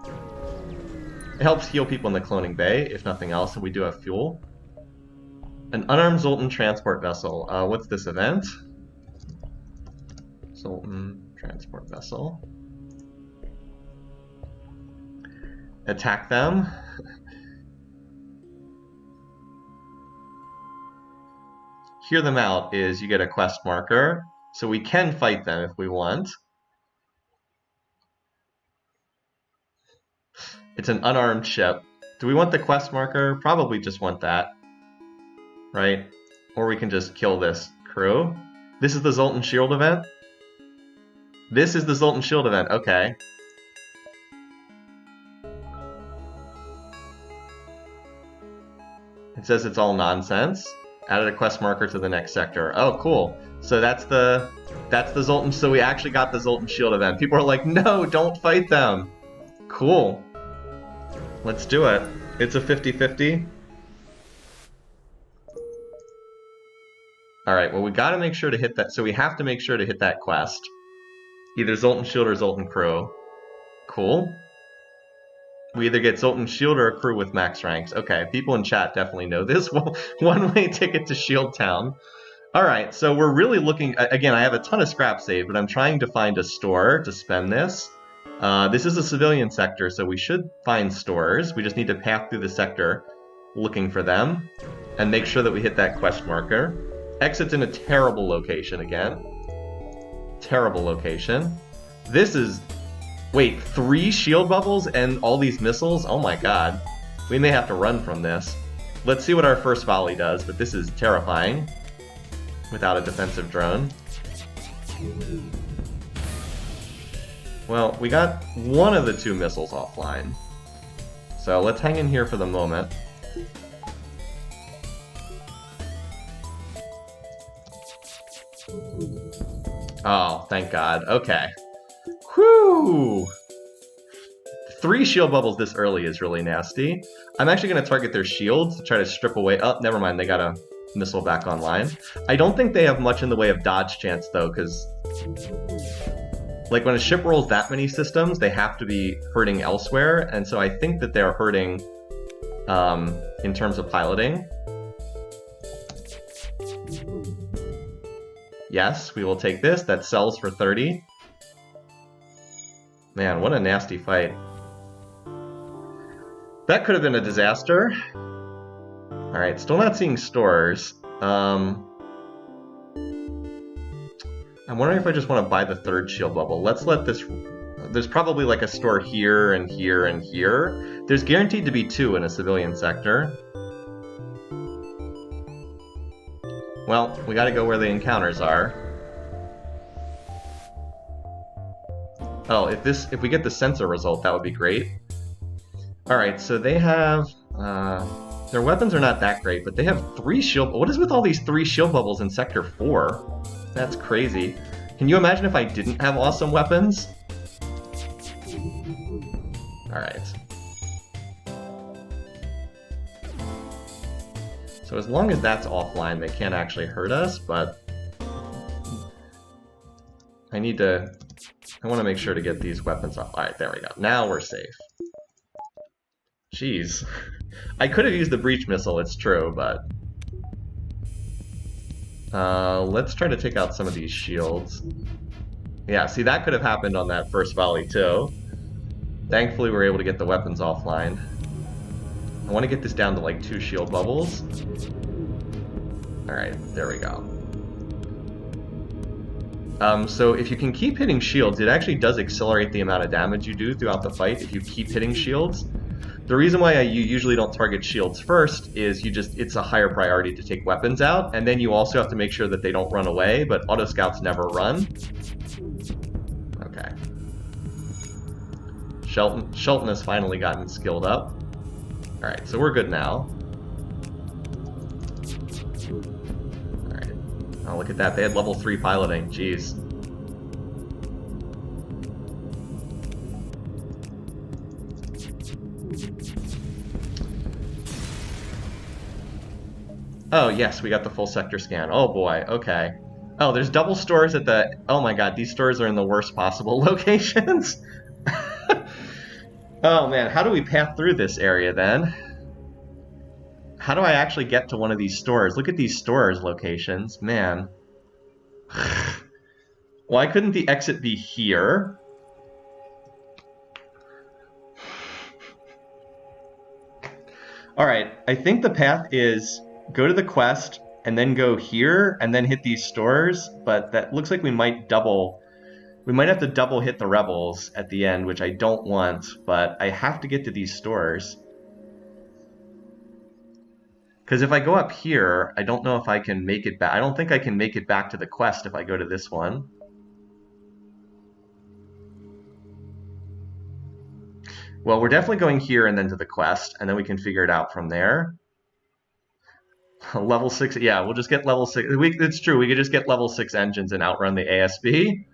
It helps heal people in the cloning bay, if nothing else, and we do have fuel. An unarmed Zoltan transport vessel. What's this event? Zoltan transport vessel. Attack them. Hear them out is you get a quest marker, so we can fight them if we want. It's an unarmed ship. Do we want the quest marker? Probably just want that. Right? Or we can just kill this crew. This is the Zoltan Shield event? This is the Zoltan Shield event, okay. It says it's all nonsense. Added a quest marker to the next sector. Oh, cool. So that's the Zoltan, so we actually got the Zoltan Shield event. People are like, no, don't fight them. Cool. Let's do it. It's a 50-50. Alright, well we gotta make sure to hit that, so we have to make sure to hit that quest. Either Zoltan Shield or Zoltan Crew. Cool. We either get Zoltan Shield or a crew with max ranks. Okay, people in chat definitely know this. One-way ticket to Shield Town. Alright, so we're really looking... Again, I have a ton of scrap saved, but I'm trying to find a store to spend this. This is a civilian sector, so we should find stores. We just need to path through the sector looking for them. And make sure that we hit that quest marker. Exit's in a terrible location again. Terrible location. This is... Wait, 3 shield bubbles and all these missiles? Oh my god. We may have to run from this. Let's see what our first volley does, but this is terrifying. Without a defensive drone. Well, we got one of the 2 missiles offline. So let's hang in here for the moment. Oh, thank God. Okay. Whew! 3 shield bubbles this early is really nasty. I'm actually going to target their shields to try to strip away... Oh, never mind. They got a missile back online. I don't think they have much in the way of dodge chance, though, because... Like, when a ship rolls that many systems, they have to be hurting elsewhere, and so I think that they're hurting in terms of piloting. Yes, we will take this. That sells for 30. Man, what a nasty fight. That could have been a disaster. Alright, still not seeing stores. I'm wondering if I just want to buy the 3rd shield bubble. Let's let this... There's probably like a store here and here and here. There's guaranteed to be 2 in a civilian sector. Well, we gotta go where the encounters are. Oh, if we get the sensor result, that would be great. Alright, so they have... their weapons are not that great, but they have 3 shield... What is with all these 3 shield bubbles in Sector 4? That's crazy. Can you imagine if I didn't have awesome weapons? Alright. So as long as that's offline, they can't actually hurt us, but... I want to make sure to get these weapons off. Alright, there we go. Now we're safe. Jeez. I could have used the breach missile, it's true, but... let's try to take out some of these shields. Yeah, see, that could have happened on that first volley, too. Thankfully, we were able to get the weapons offline. I want to get this down to like 2 shield bubbles. Alright, there we go. So if you can keep hitting shields, it actually does accelerate the amount of damage you do throughout the fight if you keep hitting shields. The reason why you usually don't target shields first is it's a higher priority to take weapons out, and then you also have to make sure that they don't run away, but auto scouts never run. Okay. Shelton has finally gotten skilled up. Alright, so we're good now. Alright. Oh, look at that. They had level 3 piloting. Jeez. Oh, yes, we got the full sector scan. Oh, boy. Okay. Oh, there's double stores at the... Oh, my God. These stores are in the worst possible locations. Oh, man. How do we path through this area, then? How do I actually get to one of these stores? Look at these stores locations. Man. Why couldn't the exit be here? Alright, I think the path is go to the quest, and then go here, and then hit these stores, but that looks like we might have to double hit the rebels at the end, which I don't want, but I have to get to these stores. Because if I go up here, I don't know if I can make it back. I don't think I can make it back to the quest if I go to this one. Well, we're definitely going here and then to the quest, and then we can figure it out from there. Level 6, yeah, we'll just get level 6. It's true, we could just get level 6 engines and outrun the ASB.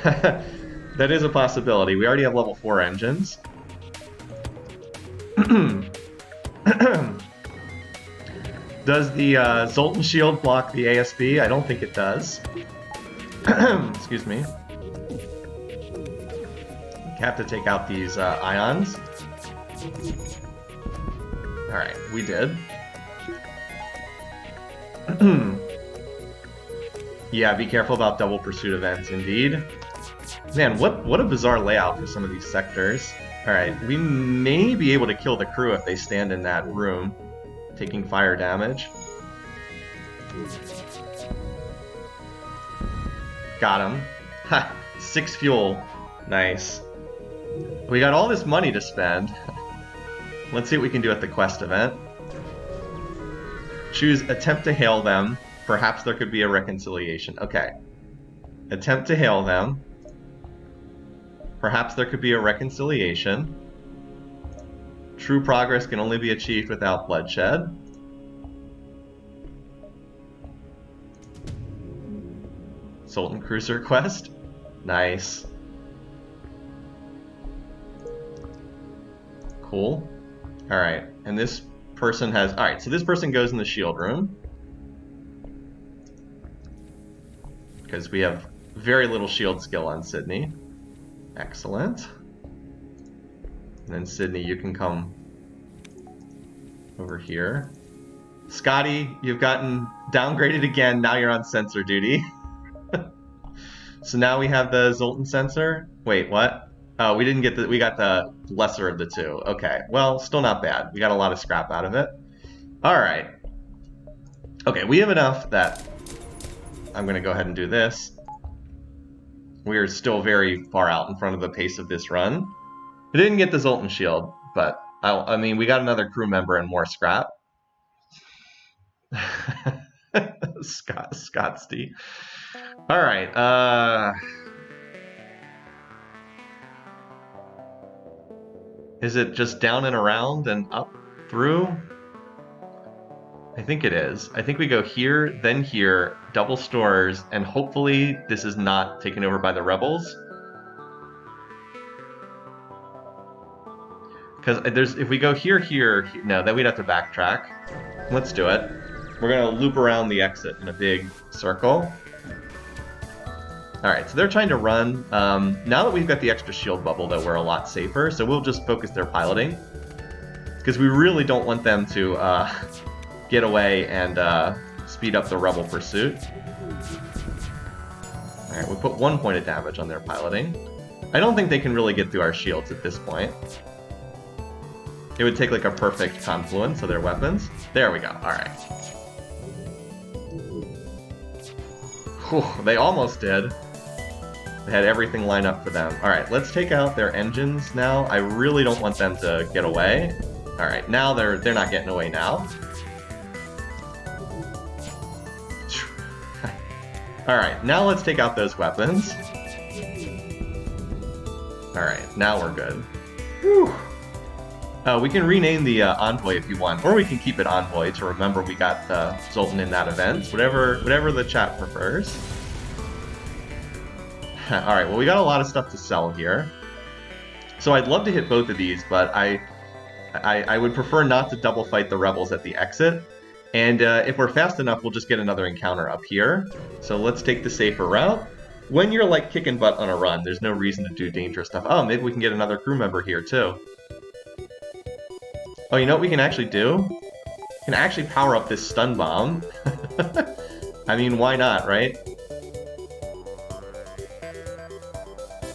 That is a possibility. We already have level 4 engines. Does the Zoltan shield block the ASB? I don't think it does. Excuse me. Have to take out these ions. Alright, we did. Yeah, be careful about double pursuit events, indeed. Man, what a bizarre layout for some of these sectors. Alright, we may be able to kill the crew if they stand in that room, taking fire damage. Got him. Ha! 6 fuel. Nice. We got all this money to spend. Let's see what we can do at the quest event. Choose attempt to hail them. Perhaps there could be a reconciliation. Okay. Attempt to hail them. Perhaps there could be a reconciliation. True progress can only be achieved without bloodshed. Zoltan Cruiser quest. Nice. Cool. Alright, and this person has... Alright, so this person goes in the shield room. Because we have very little shield skill on Sydney. Excellent. And then Sydney, you can come over here. Scotty, you've gotten downgraded again. Now you're on sensor duty. So now we have the Zoltan sensor. Wait, what? Oh, we didn't get the... We got the lesser of the two. Okay, well, still not bad. We got a lot of scrap out of it. Alright. Okay, we have enough that I'm going to go ahead and do this. We are still very far out in front of the pace of this run. We didn't get the Zoltan shield, but I mean, we got another crew member and more scrap. Scotty. Alright, is it just down and around and up through? I think it is. I think we go here, then here, double stores, and hopefully this is not taken over by the rebels. Because if we go here, no, then we'd have to backtrack. Let's do it. We're going to loop around the exit in a big circle. Alright, so they're trying to run. Now that we've got the extra shield bubble, though, we're a lot safer, so we'll just focus their piloting. Because we really don't want them to get away and speed up the rebel pursuit. Alright, we put 1 point of damage on their piloting. I don't think they can really get through our shields at this point. It would take like a perfect confluence of their weapons. There we go. All right. Whew, they almost did. They had everything lined up for them. All right, let's take out their engines now. I really don't want them to get away. All right, now they're not getting away now. All right, now let's take out those weapons. All right, now we're good. Whew. We can rename the Envoy if you want, or we can keep it Envoy to remember we got Zoltan in that event. Whatever the chat prefers. Alright, well we got a lot of stuff to sell here. So I'd love to hit both of these, but I would prefer not to double fight the rebels at the exit. And if we're fast enough, we'll just get another encounter up here. So let's take the safer route. When you're like kicking butt on a run, there's no reason to do dangerous stuff. Oh, maybe we can get another crew member here too. Oh, you know what we can actually do? We can actually power up this stun bomb. I mean, why not, right?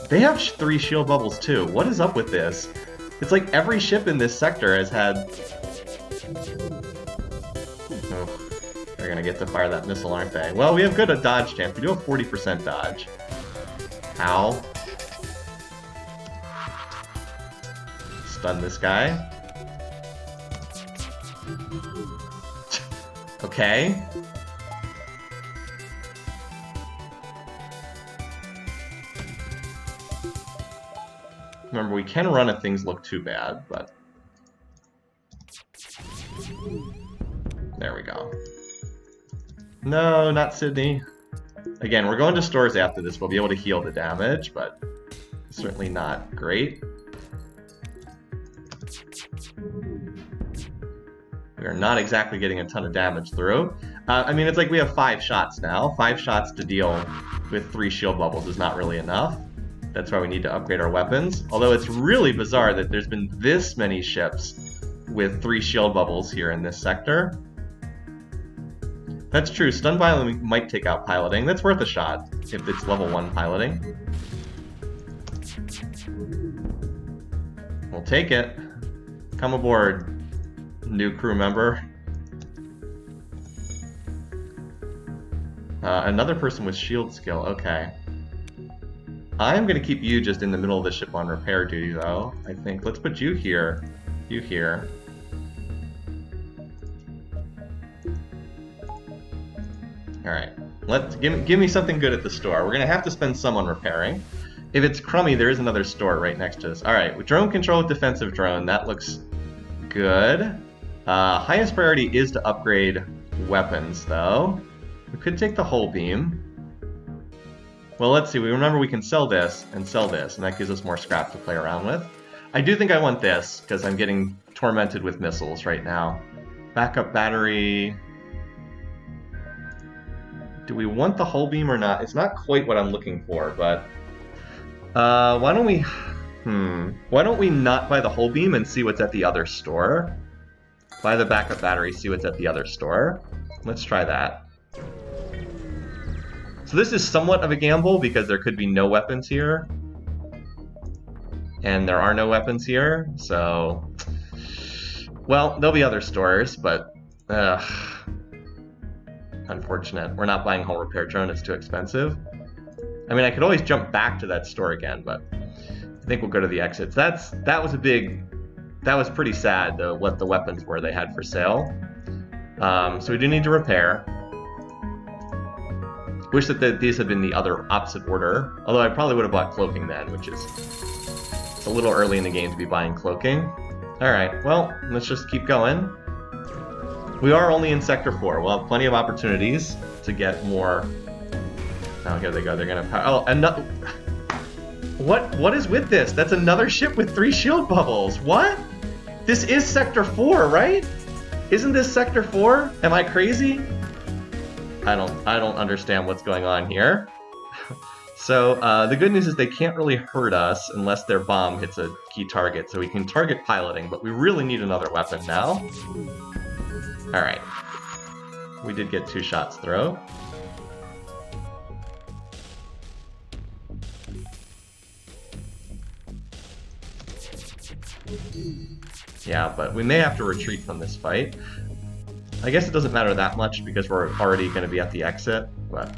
They have 3 shield bubbles too. What is up with this? It's like every ship in this sector has had... Oh, they're gonna get to fire that missile, aren't they? Well, we have good dodge chance. We do have 40% dodge. Ow. Stun this guy. Okay. Remember, we can run if things look too bad, but... There we go. No, not Sydney. Again, we're going to stores after this. We'll be able to heal the damage, but certainly not great. We are not exactly getting a ton of damage through. I mean, it's like we have 5 shots now. 5 shots to deal with 3 shield bubbles is not really enough. That's why we need to upgrade our weapons. Although it's really bizarre that there's been this many ships with 3 shield bubbles here in this sector. That's true. Stun piloting might take out piloting. That's worth a shot if it's level 1 piloting. We'll take it. Come aboard, new crew member. Another person with shield skill. Okay. I'm going to keep you just in the middle of the ship on repair duty, though, I think. Let's put you here. You here. Alright. Give me something good at the store. We're going to have to spend some on repairing. If it's crummy, there is another store right next to us. Alright, with drone control with defensive drone, that looks good. Highest priority is to upgrade weapons, though. We could take the hull beam. Well, let's see. We remember we can sell this, and that gives us more scrap to play around with. I do think I want this, because I'm getting tormented with missiles right now. Backup battery... Do we want the hull beam or not? It's not quite what I'm looking for, but... why don't we... Why don't we not buy the hull beam and see what's at the other store? Buy the backup battery, see what's at the other store. Let's try that. So this is somewhat of a gamble because there could be no weapons here. And there are no weapons here, so... Well, there'll be other stores, but... Unfortunate. We're not buying hull repair drone, it's too expensive. I mean, I could always jump back to that store again, but... I think we'll go to the exits. That was pretty sad, though, what the weapons were they had for sale. So we do need to repair. Wish that these had been the other opposite order. Although I probably would have bought cloaking then, which is... It's a little early in the game to be buying cloaking. Alright, well, let's just keep going. We are only in Sector 4. We'll have plenty of opportunities to get more... Oh, here they go. They're gonna... Oh, another... What is with this? That's another ship with 3 shield bubbles. What? This is Sector 4, right? Isn't this Sector 4? Am I crazy? I don't understand what's going on here. So, the good news is they can't really hurt us unless their bomb hits a key target, so we can target piloting, but we really need another weapon now. Alright. We did get 2 shots through. Yeah, but we may have to retreat from this fight. I guess it doesn't matter that much because we're already going to be at the exit, but...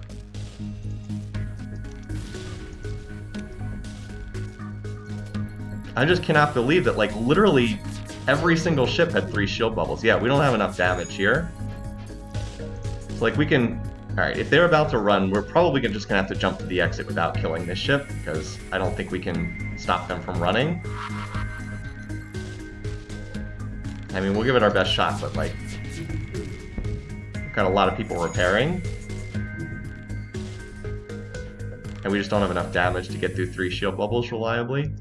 I just cannot believe that, like, literally every single ship had 3 shield bubbles. Yeah, we don't have enough damage here. So, like, we can... Alright, if they're about to run, we're probably just going to have to jump to the exit without killing this ship, because I don't think we can stop them from running. I mean, we'll give it our best shot, but, like, we've got a lot of people repairing. And we just don't have enough damage to get through 3 shield bubbles reliably.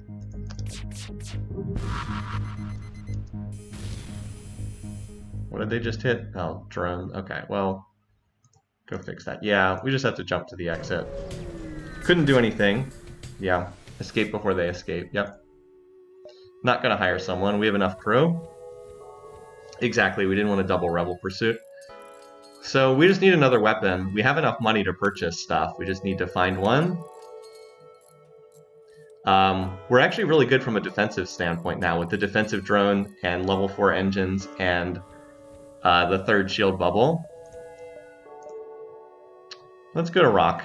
What did they just hit? Oh, drone. Okay, well, go fix that. Yeah, we just have to jump to the exit. Couldn't do anything. Yeah, escape before they escape. Yep. Not gonna hire someone. We have enough crew. Exactly, we didn't want a double rebel pursuit. So we just need another weapon. We have enough money to purchase stuff. We just need to find one. We're actually really good from a defensive standpoint now with the defensive drone and level 4 engines and the 3rd shield bubble. Let's go to Rock.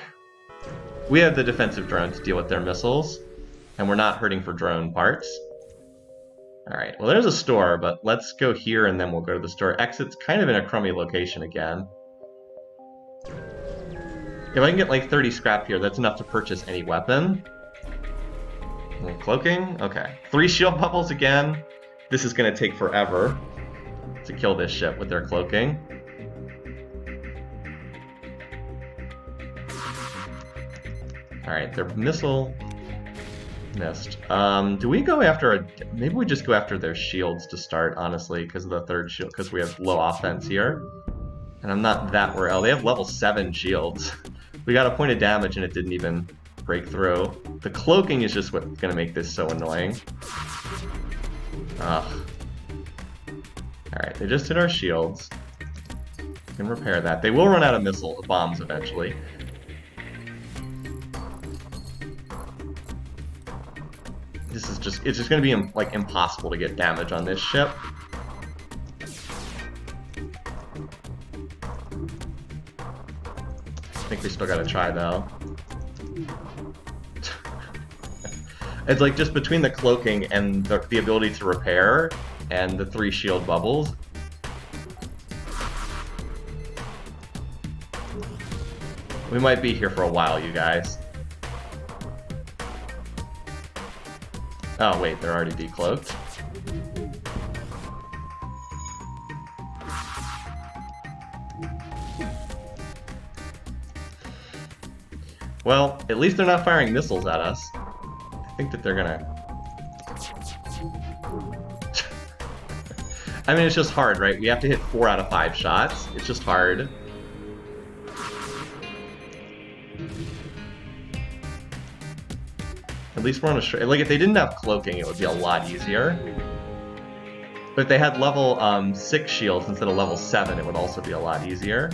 We have the defensive drone to deal with their missiles, and we're not hurting for drone parts. Alright, well there's a store, but let's go here and then we'll go to the store. Exit's kind of in a crummy location again. If I can get like 30 scrap here, that's enough to purchase any weapon. Cloaking? Okay. 3 shield bubbles again. This is going to take forever to kill this ship with their cloaking. Alright, their missile missed. Do we go after maybe we just go after their shields to start, honestly, because of the 3rd shield, because we have low offense here. And I'm not that worried. Oh, they have level 7 shields. We got a point of damage and it didn't even break through. The cloaking is just what's going to make this so annoying. Ugh. Alright, they just hit our shields. We can repair that. They will run out of bombs eventually. This is just, it's just going to be like impossible to get damage on this ship. I think we still got to try though. It's like just between the cloaking and the ability to repair and the 3 shield bubbles. We might be here for a while, you guys. Oh wait, they're already decloaked. Well, at least they're not firing missiles at us. I think that they're gonna... I mean, it's just hard, right? We have to hit 4 out of 5 shots. It's just hard. At least we're on a straight... Like, if they didn't have cloaking, it would be a lot easier. But if they had level 6 shields instead of level 7, it would also be a lot easier.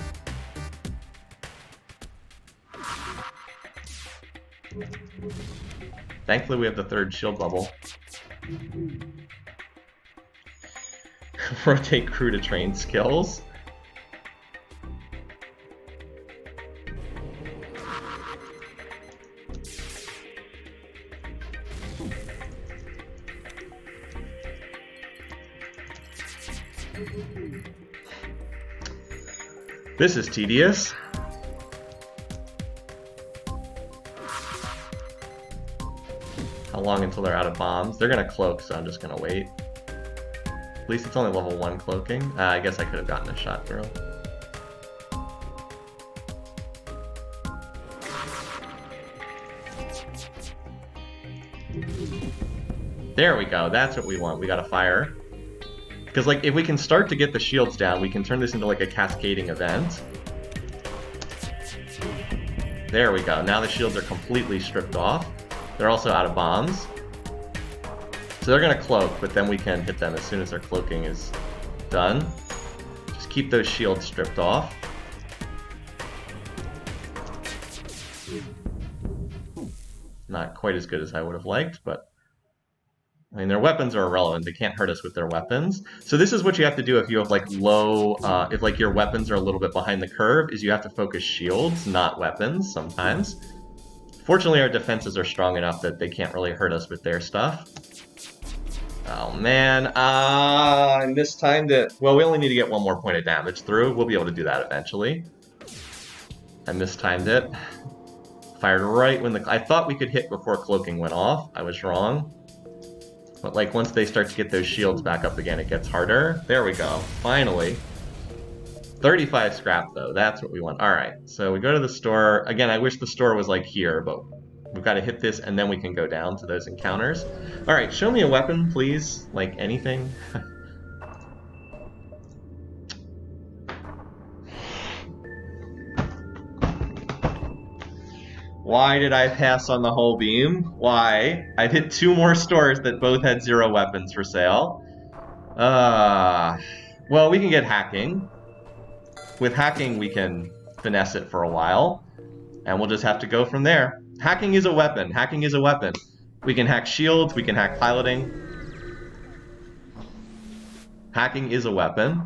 Thankfully, we have the 3rd shield bubble. Rotate crew to train skills. This is tedious. How long until they're out of bombs? They're gonna cloak, so I'm just gonna wait. At least it's only level 1 cloaking. I guess I could have gotten a shot through. There we go, that's what we want. We got a fire. Because, like, if we can start to get the shields down, we can turn this into, like, a cascading event. There we go. Now the shields are completely stripped off. They're also out of bombs. So they're going to cloak, but then we can hit them as soon as their cloaking is done. Just keep those shields stripped off. Not quite as good as I would have liked, but I mean, their weapons are irrelevant. They can't hurt us with their weapons. So this is what you have to do if you have like low, if like your weapons are a little bit behind the curve, is you have to focus shields, not weapons sometimes. Fortunately, our defenses are strong enough that they can't really hurt us with their stuff. Oh man, I mistimed it. Well, we only need to get one more point of damage through. We'll be able to do that eventually. I mistimed it. Fired right when I thought we could hit before cloaking went off. I was wrong. But like once they start to get those shields back up again, it gets harder. There we go. Finally. 35 scrap though. That's what we want. All right. So we go to the store. Again, I wish the store was like here, but we've got to hit this and then we can go down to those encounters. All right. Show me a weapon, please. Like anything. Why did I pass on the whole beam? Why? I've hit 2 more stores that both had 0 weapons for sale. Well, we can get hacking. With hacking, we can finesse it for a while. And we'll just have to go from there. Hacking is a weapon. Hacking is a weapon. We can hack shields. We can hack piloting. Hacking is a weapon.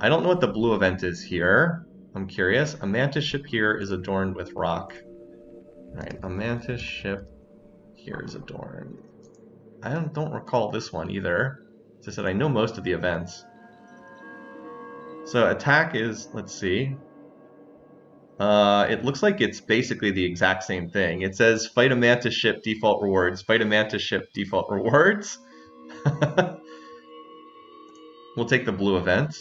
I don't know what the blue event is here. I'm curious. A mantis ship here is adorned with rock. Alright, a mantis ship here is adorned. I don't recall this one either. As I said, I know most of the events. So attack is, let's see. It looks like it's basically the exact same thing. It says fight a mantis ship, default rewards. Fight a mantis ship, default rewards. We'll take the blue event.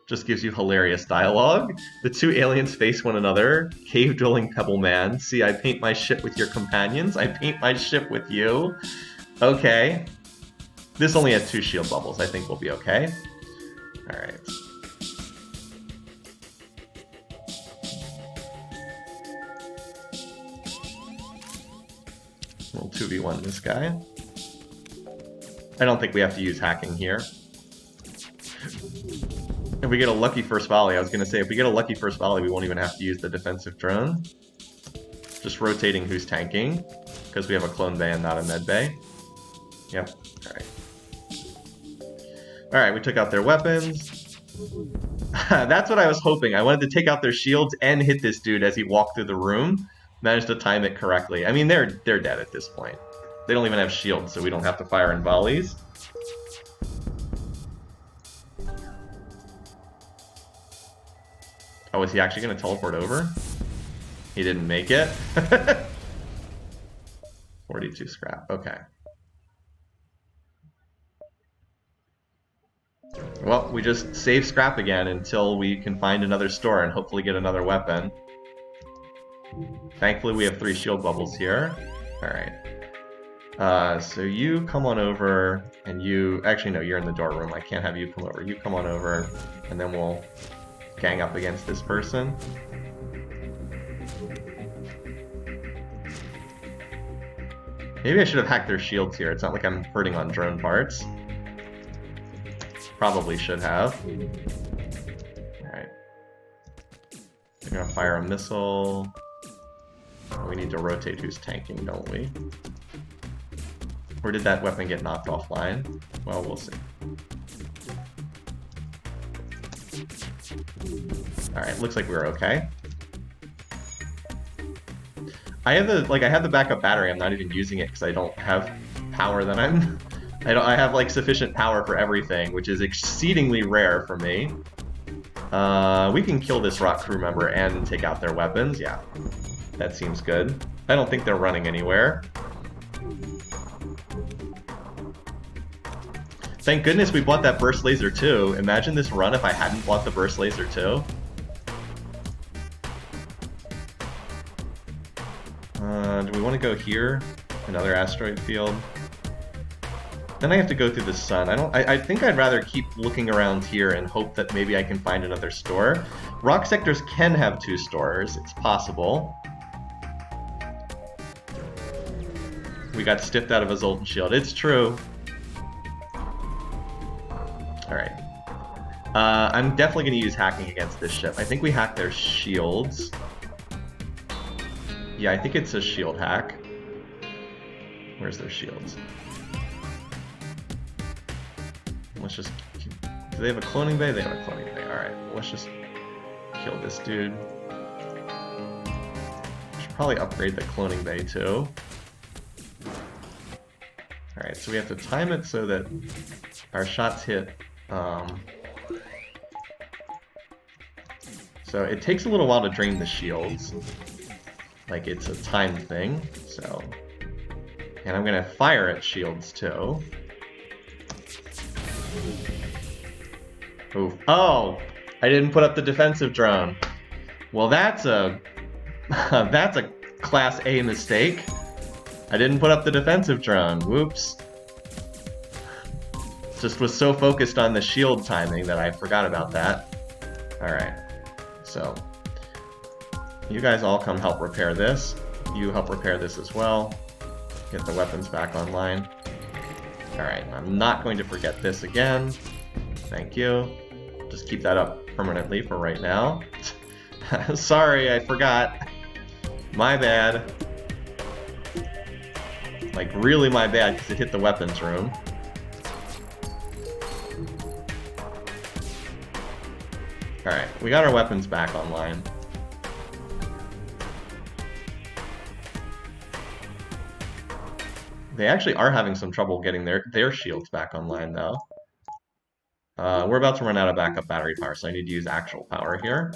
Just gives you hilarious dialogue. The 2 aliens face one another. Cave dwelling pebble man. See, I paint my ship with your companions. I paint my ship with you. Okay. This only has 2 shield bubbles. I think we'll be okay. Alright. We'll 2v1 this guy. I don't think we have to use hacking here. If we get a lucky first volley, I was going to say, if we get a lucky first volley, we won't even have to use the defensive drone. Just rotating who's tanking, because we have a clone bay and not a med bay. Yep, alright. Alright, we took out their weapons. That's what I was hoping. I wanted to take out their shields and hit this dude as he walked through the room. Managed to time it correctly. I mean, they're dead at this point. They don't even have shields, so we don't have to fire in volleys. Oh, is he actually going to teleport over? He didn't make it. 42 scrap. Okay. Well, we just save scrap again until we can find another store and hopefully get another weapon. Thankfully, we have 3 shield bubbles here. Alright. So you come on over, and you... Actually, no, you're in the door room. I can't have you come over. You come on over, and then we'll gang up against this person. Maybe I should have hacked their shields here. It's not like I'm hurting on drone parts. Probably should have. Alright. They're gonna fire a missile. We need to rotate who's tanking, don't we? Or did that weapon get knocked offline? Well, we'll see. Alright, looks like we're okay. I have the backup battery. I'm not even using it because I don't have power that I have like sufficient power for everything, which is exceedingly rare for me. We can kill this rock crew member and take out their weapons. Yeah, that seems good. I don't think they're running anywhere. Thank goodness we bought that burst laser too. Imagine this run if I hadn't bought the burst laser too. Do we want to go here? Another asteroid field? Then I have to go through the sun. I think I'd rather keep looking around here and hope that maybe I can find another store. Rock sectors can have 2 stores. It's possible. We got stiffed out of a Zoltan shield. It's true. Alright. I'm definitely going to use hacking against this ship. I think we hacked their shields. Yeah, I think it's a shield hack. Where's their shields? Let's just... Do they have a cloning bay? They have a cloning bay. Alright, let's just kill this dude. Should probably upgrade the cloning bay too. Alright, so we have to time it so that our shots hit... So it takes a little while to drain the shields. Like it's a timed thing, so... And I'm gonna fire at shields too. Oof. Oh! I didn't put up the defensive drone. Well, that's a... that's a Class A mistake. I didn't put up the defensive drone. Whoops. Just was so focused on the shield timing that I forgot about that. Alright. So, you guys all come help repair this. You help repair this as well. Get the weapons back online. Alright, I'm not going to forget this again. Thank you. Just keep that up permanently for right now. Sorry, I forgot. My bad. Like, really my bad, because it hit the weapons room. Alright, we got our weapons back online. They actually are having some trouble getting their shields back online, though. We're about to run out of backup battery power, so I need to use actual power here.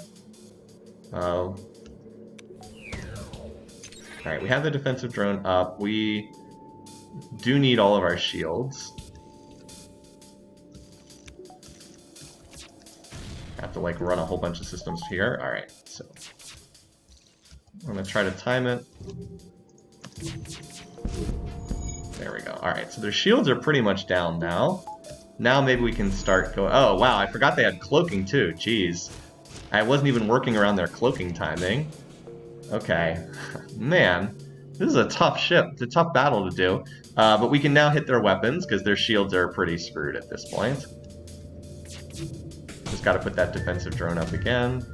Alright, we have the defensive drone up. We do need all of our shields. Have to like run a whole bunch of systems here. Alright, so I'm gonna try to time it. There we go. Alright, so their shields are pretty much down now. Now maybe we can start going. Oh wow, I forgot they had cloaking too. Jeez. I wasn't even working around their cloaking timing. Okay. Man, this is a tough ship. It's a tough battle to do. But we can now hit their weapons because their shields are pretty screwed at this point. Just gotta put that defensive drone up again.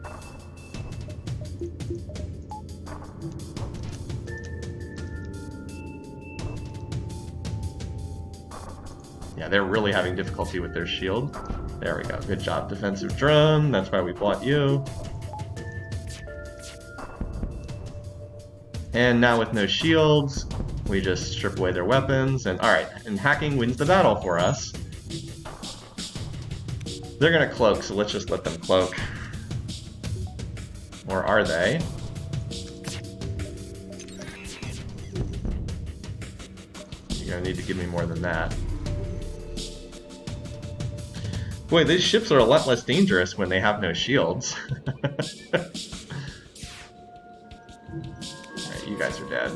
Yeah, they're really having difficulty with their shield. There we go. Good job, defensive drone. That's why we bought you. And now with no shields, we just strip away their weapons. And alright, and hacking wins the battle for us. They're gonna cloak, so let's just let them cloak. Or are they? You're gonna need to give me more than that. Boy, these ships are a lot less dangerous when they have no shields. Alright, you guys are dead.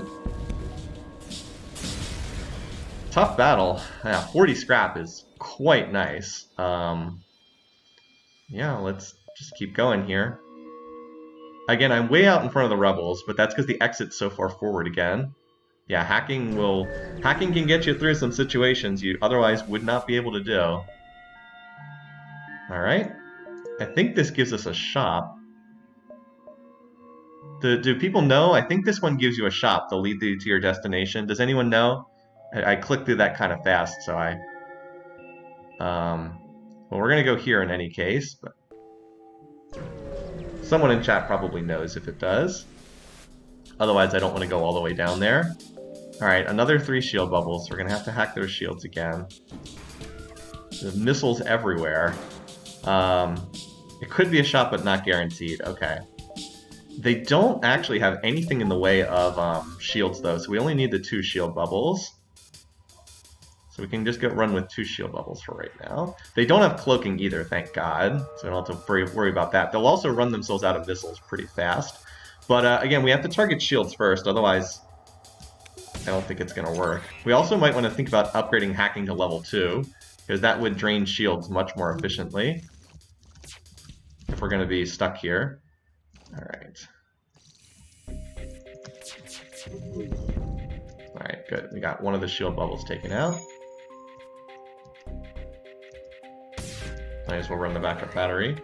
Tough battle. Yeah, 40 scrap is quite nice. Yeah, let's just keep going here. Again, I'm way out in front of the rebels, but that's because the exit's so far forward again. Yeah, hacking can get you through some situations you otherwise would not be able to do. Alright. I think this gives us a shop. Do people know? I think this one gives you a shop to lead you to your destination. Does anyone know? I clicked through that kind of fast, so I... well, we're going to go here in any case, but... Someone in chat probably knows if it does. Otherwise, I don't want to go all the way down there. Alright, another 3 shield bubbles. We're going to have to hack their shields again. There's missiles everywhere. It could be a shot, but not guaranteed. Okay. They don't actually have anything in the way of shields, though, so we only need the 2 shield bubbles. So we can just run with 2 shield bubbles for right now. They don't have cloaking either, thank God, so we don't have to worry about that. They'll also run themselves out of missiles pretty fast. But again, we have to target shields first, otherwise I don't think it's going to work. We also might want to think about upgrading hacking to level 2, because that would drain shields much more efficiently if we're going to be stuck here. Alright. Alright, good. We got one of the shield bubbles taken out. Might as well run the backup battery.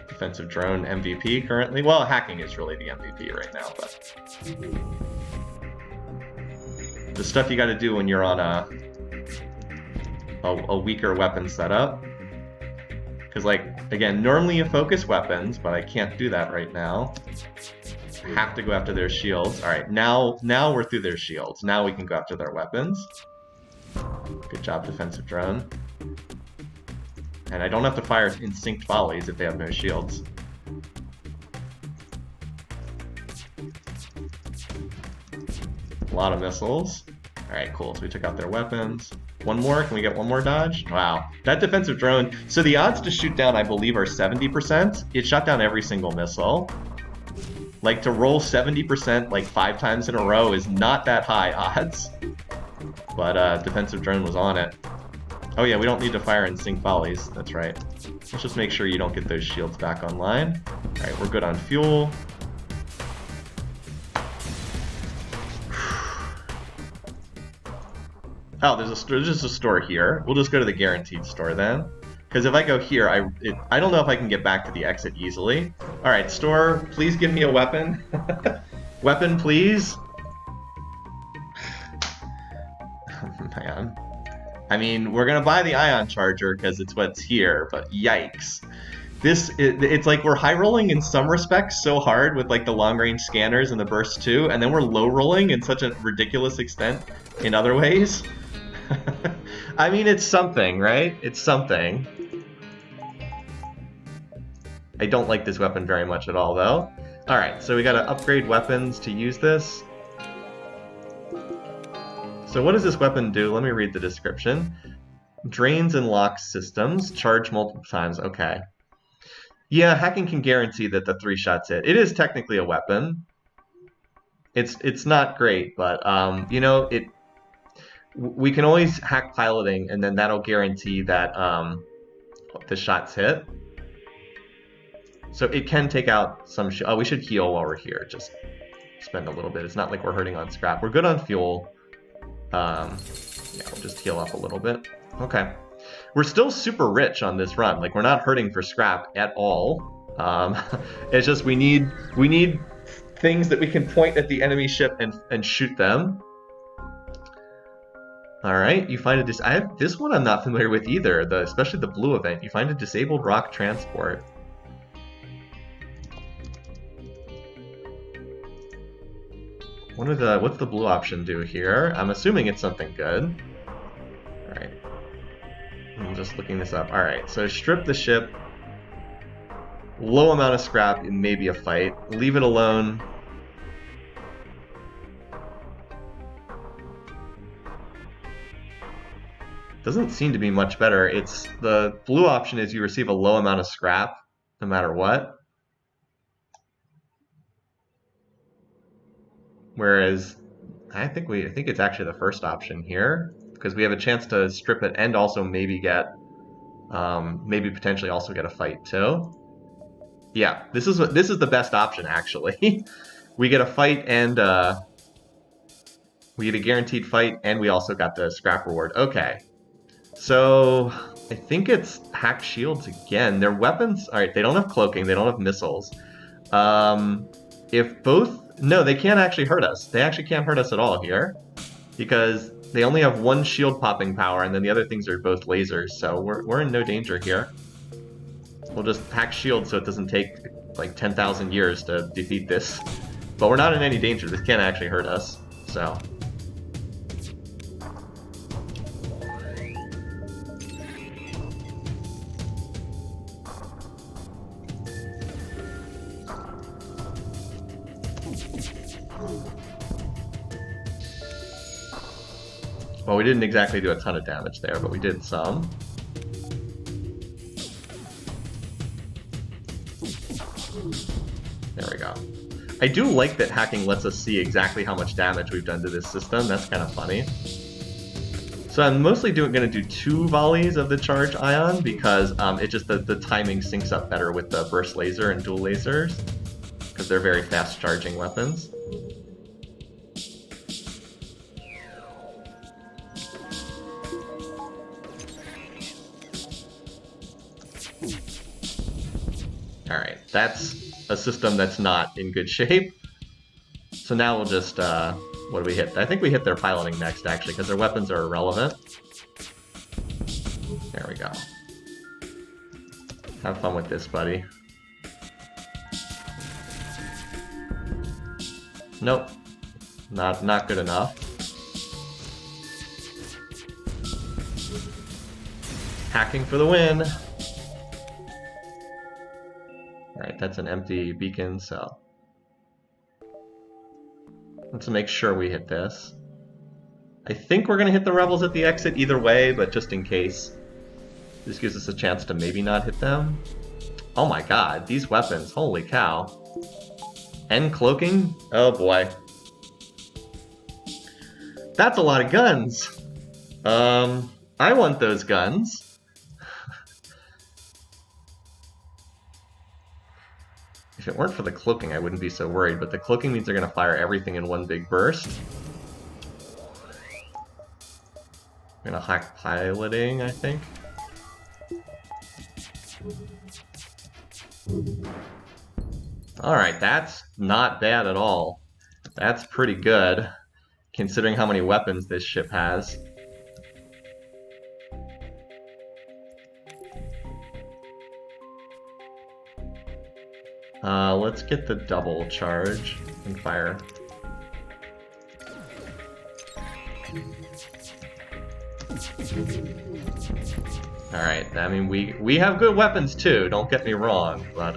Defensive drone MVP currently. Well, hacking is really the MVP right now, but... the stuff you got to do when you're on a weaker weapon setup. Because, like, again, normally you focus weapons, but I can't do that right now. I have to go after their shields. All right, now we're through their shields. Now we can go after their weapons. Good job, defensive drone. And I don't have to fire instinct volleys if they have no shields. A lot of missiles. All right, cool. So we took out their weapons. One more? Can we get one more dodge? Wow. That defensive drone... So the odds to shoot down, I believe, are 70%. It shot down every single missile. Like, to roll 70%, like, 5 times in a row is not that high odds. But defensive drone was on it. Oh yeah, we don't need to fire in sync volleys. That's right. Let's just make sure you don't get those shields back online. All right, we're good on fuel. Oh, there's just a store here. We'll just go to the guaranteed store then. Because if I go here, I don't know if I can get back to the exit easily. All right, store, please give me a weapon. Weapon, please. Man. I mean, we're going to buy the ion charger because it's what's here, but yikes. It's like we're high rolling in some respects so hard with like the long range scanners and the burst 2, and then we're low rolling in such a ridiculous extent in other ways. I mean, it's something, right? It's something. I don't like this weapon very much at all, though. Alright, so we gotta upgrade weapons to use this. So what does this weapon do? Let me read the description. Drains and locks systems. Charge multiple times. Okay. Yeah, hacking can guarantee that the 3 shots hit. It is technically a weapon. It's not great, but, you know, we can always hack piloting, and then that'll guarantee that the shots hit. So it can take out some... Oh, we should heal while we're here. Just spend a little bit. It's not like we're hurting on scrap. We're good on fuel. Yeah, we'll just heal up a little bit. Okay. We're still super rich on this run. Like, we're not hurting for scrap at all. It's just we need things that we can point at the enemy ship and shoot them. All right, you find this one I'm not familiar with either. Especially the blue event. You find a disabled rock transport. What's the blue option do here? I'm assuming it's something good. All right, I'm just looking this up. All right, so strip the ship. Low amount of scrap, it may be a fight. Leave it alone. Doesn't seem to be much better. It's the blue option is you receive a low amount of scrap no matter what. Whereas I think it's actually the first option here because we have a chance to strip it and also maybe get maybe potentially also get a fight too. Yeah, this is the best option actually. We get a fight and we get a guaranteed fight and we also got the scrap reward. Okay. So, I think it's hacked shields again. Their weapons... Alright, they don't have cloaking, they don't have missiles. If both... No, they can't actually hurt us. They actually can't hurt us at all here. Because they only have one shield popping power, and then the other things are both lasers, so we're in no danger here. We'll just hack shields so it doesn't take, like, 10,000 years to defeat this. But we're not in any danger. This can't actually hurt us, so... Well, we didn't exactly do a ton of damage there, but we did some. There we go. I do like that hacking lets us see exactly how much damage we've done to this system. That's kind of funny. So I'm mostly going to do 2 volleys of the charge ion because it just the timing syncs up better with the burst laser and dual lasers because they're very fast charging weapons. Alright, that's a system that's not in good shape. So now we'll just What do we hit? I think we hit their piloting next, actually, because their weapons are irrelevant. There we go. Have fun with this, buddy. Nope. Not good enough. Hacking for the win. Alright, that's an empty beacon, so let's make sure we hit this. I think we're going to hit the rebels at the exit either way, but just in case, this gives us a chance to maybe not hit them. Oh my god, these weapons, holy cow. And cloaking? Oh boy. That's a lot of guns. I want those guns. If it weren't for the cloaking, I wouldn't be so worried, but the cloaking means they're going to fire everything in one big burst. I'm going to hack piloting, I think. Alright, that's not bad at all. That's pretty good, considering how many weapons this ship has. Let's get the double charge and fire. Alright, I mean, we have good weapons too, don't get me wrong, but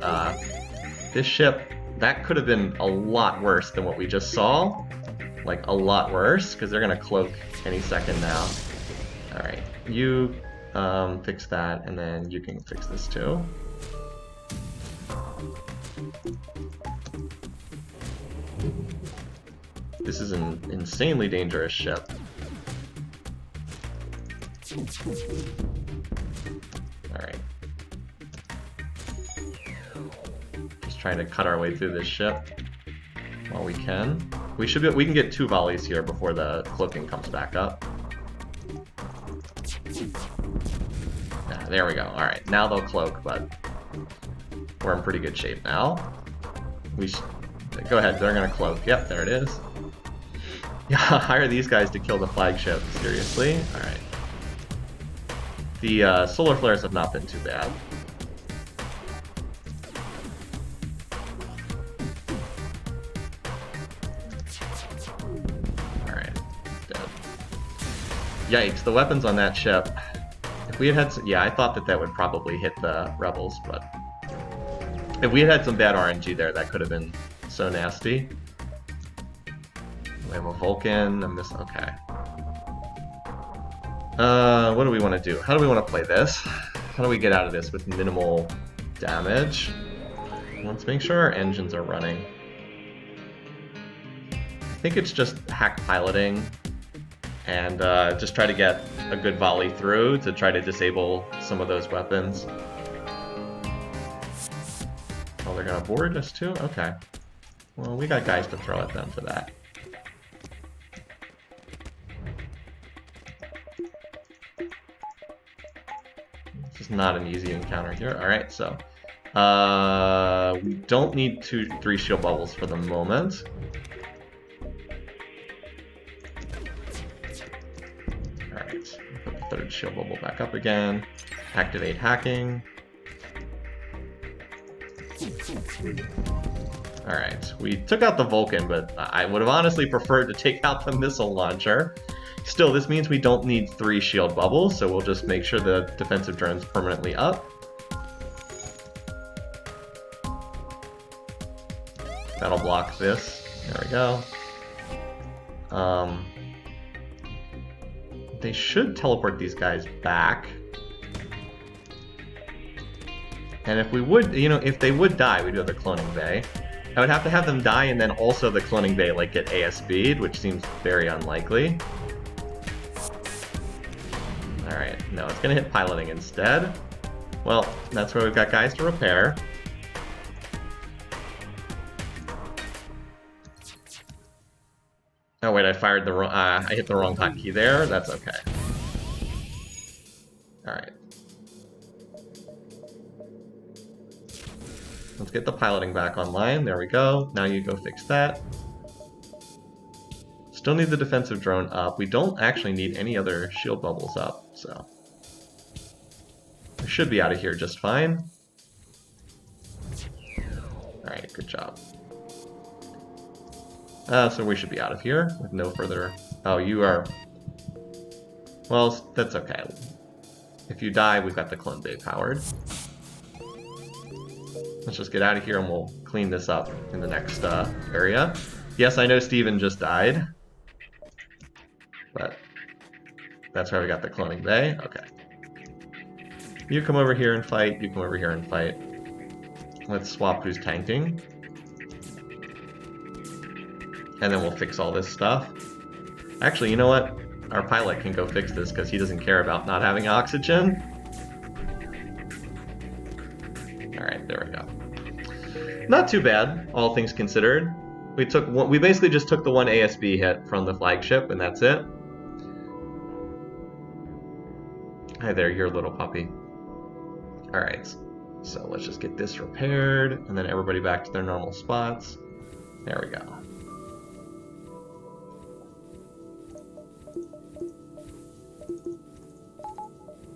this ship, that could have been a lot worse than what we just saw. Like, a lot worse, because they're going to cloak any second now. Alright, you fix that, and then you can fix this too. This is an insanely dangerous ship. Alright. Just trying to cut our way through this ship while we can. We can get 2 volleys here before the cloaking comes back up. Yeah, there we go. Alright, now they'll cloak, but we're in pretty good shape now. Go ahead, they're gonna cloak. Yep, there it is. Yeah, hire these guys to kill the flagship. Seriously? Alright. The solar flares have not been too bad. Alright. Dead. Yikes, the weapons on that ship. If we had some, yeah, I thought that would probably hit the rebels, but if we had some bad RNG there, that could have been so nasty. We have a Vulcan, okay. What do we want to do? How do we want to play this? How do we get out of this with minimal damage? Let's make sure our engines are running. I think it's just hack piloting and just try to get a good volley through to try to disable some of those weapons. Oh, they're gonna board us too? Okay. Well, we got guys to throw at them for that. This is not an easy encounter here. Alright, so we don't need 3 shield bubbles for the moment. Alright, put the 3rd shield bubble back up again. Activate hacking. Alright, we took out the Vulcan, but I would have honestly preferred to take out the missile launcher. Still, this means we don't need 3 shield bubbles, so we'll just make sure the defensive drone's permanently up. That'll block this. There we go. They should teleport these guys back. And if we would, if they would die, we do have the cloning bay. I would have to have them die and then also the cloning bay like get ASB'd, which seems very unlikely. Alright, no, it's gonna hit piloting instead. Well, that's where we've got guys to repair. Oh wait, I fired the wrong, I hit the wrong hotkey there. That's okay. Alright. Let's get the piloting back online. There we go. Now you go fix that. Still need the defensive drone up. We don't actually need any other shield bubbles up, so we should be out of here just fine. Alright, good job. So we should be out of here with no further... Oh, you are... Well, that's okay. If you die, we've got the clone bay powered. Let's just get out of here and we'll clean this up in the next area. Yes, I know Steven just died. But that's why we got the cloning bay. Okay. You come over here and fight. You come over here and fight. Let's swap who's tanking. And then we'll fix all this stuff. Actually, you know what? Our pilot can go fix this because he doesn't care about not having oxygen. Alright, there we go. Not too bad, all things considered. We basically just took the one ASB hit from the flagship, and that's it. Hi there, you're a little puppy. Alright, so let's just get this repaired, and then everybody back to their normal spots. There we go.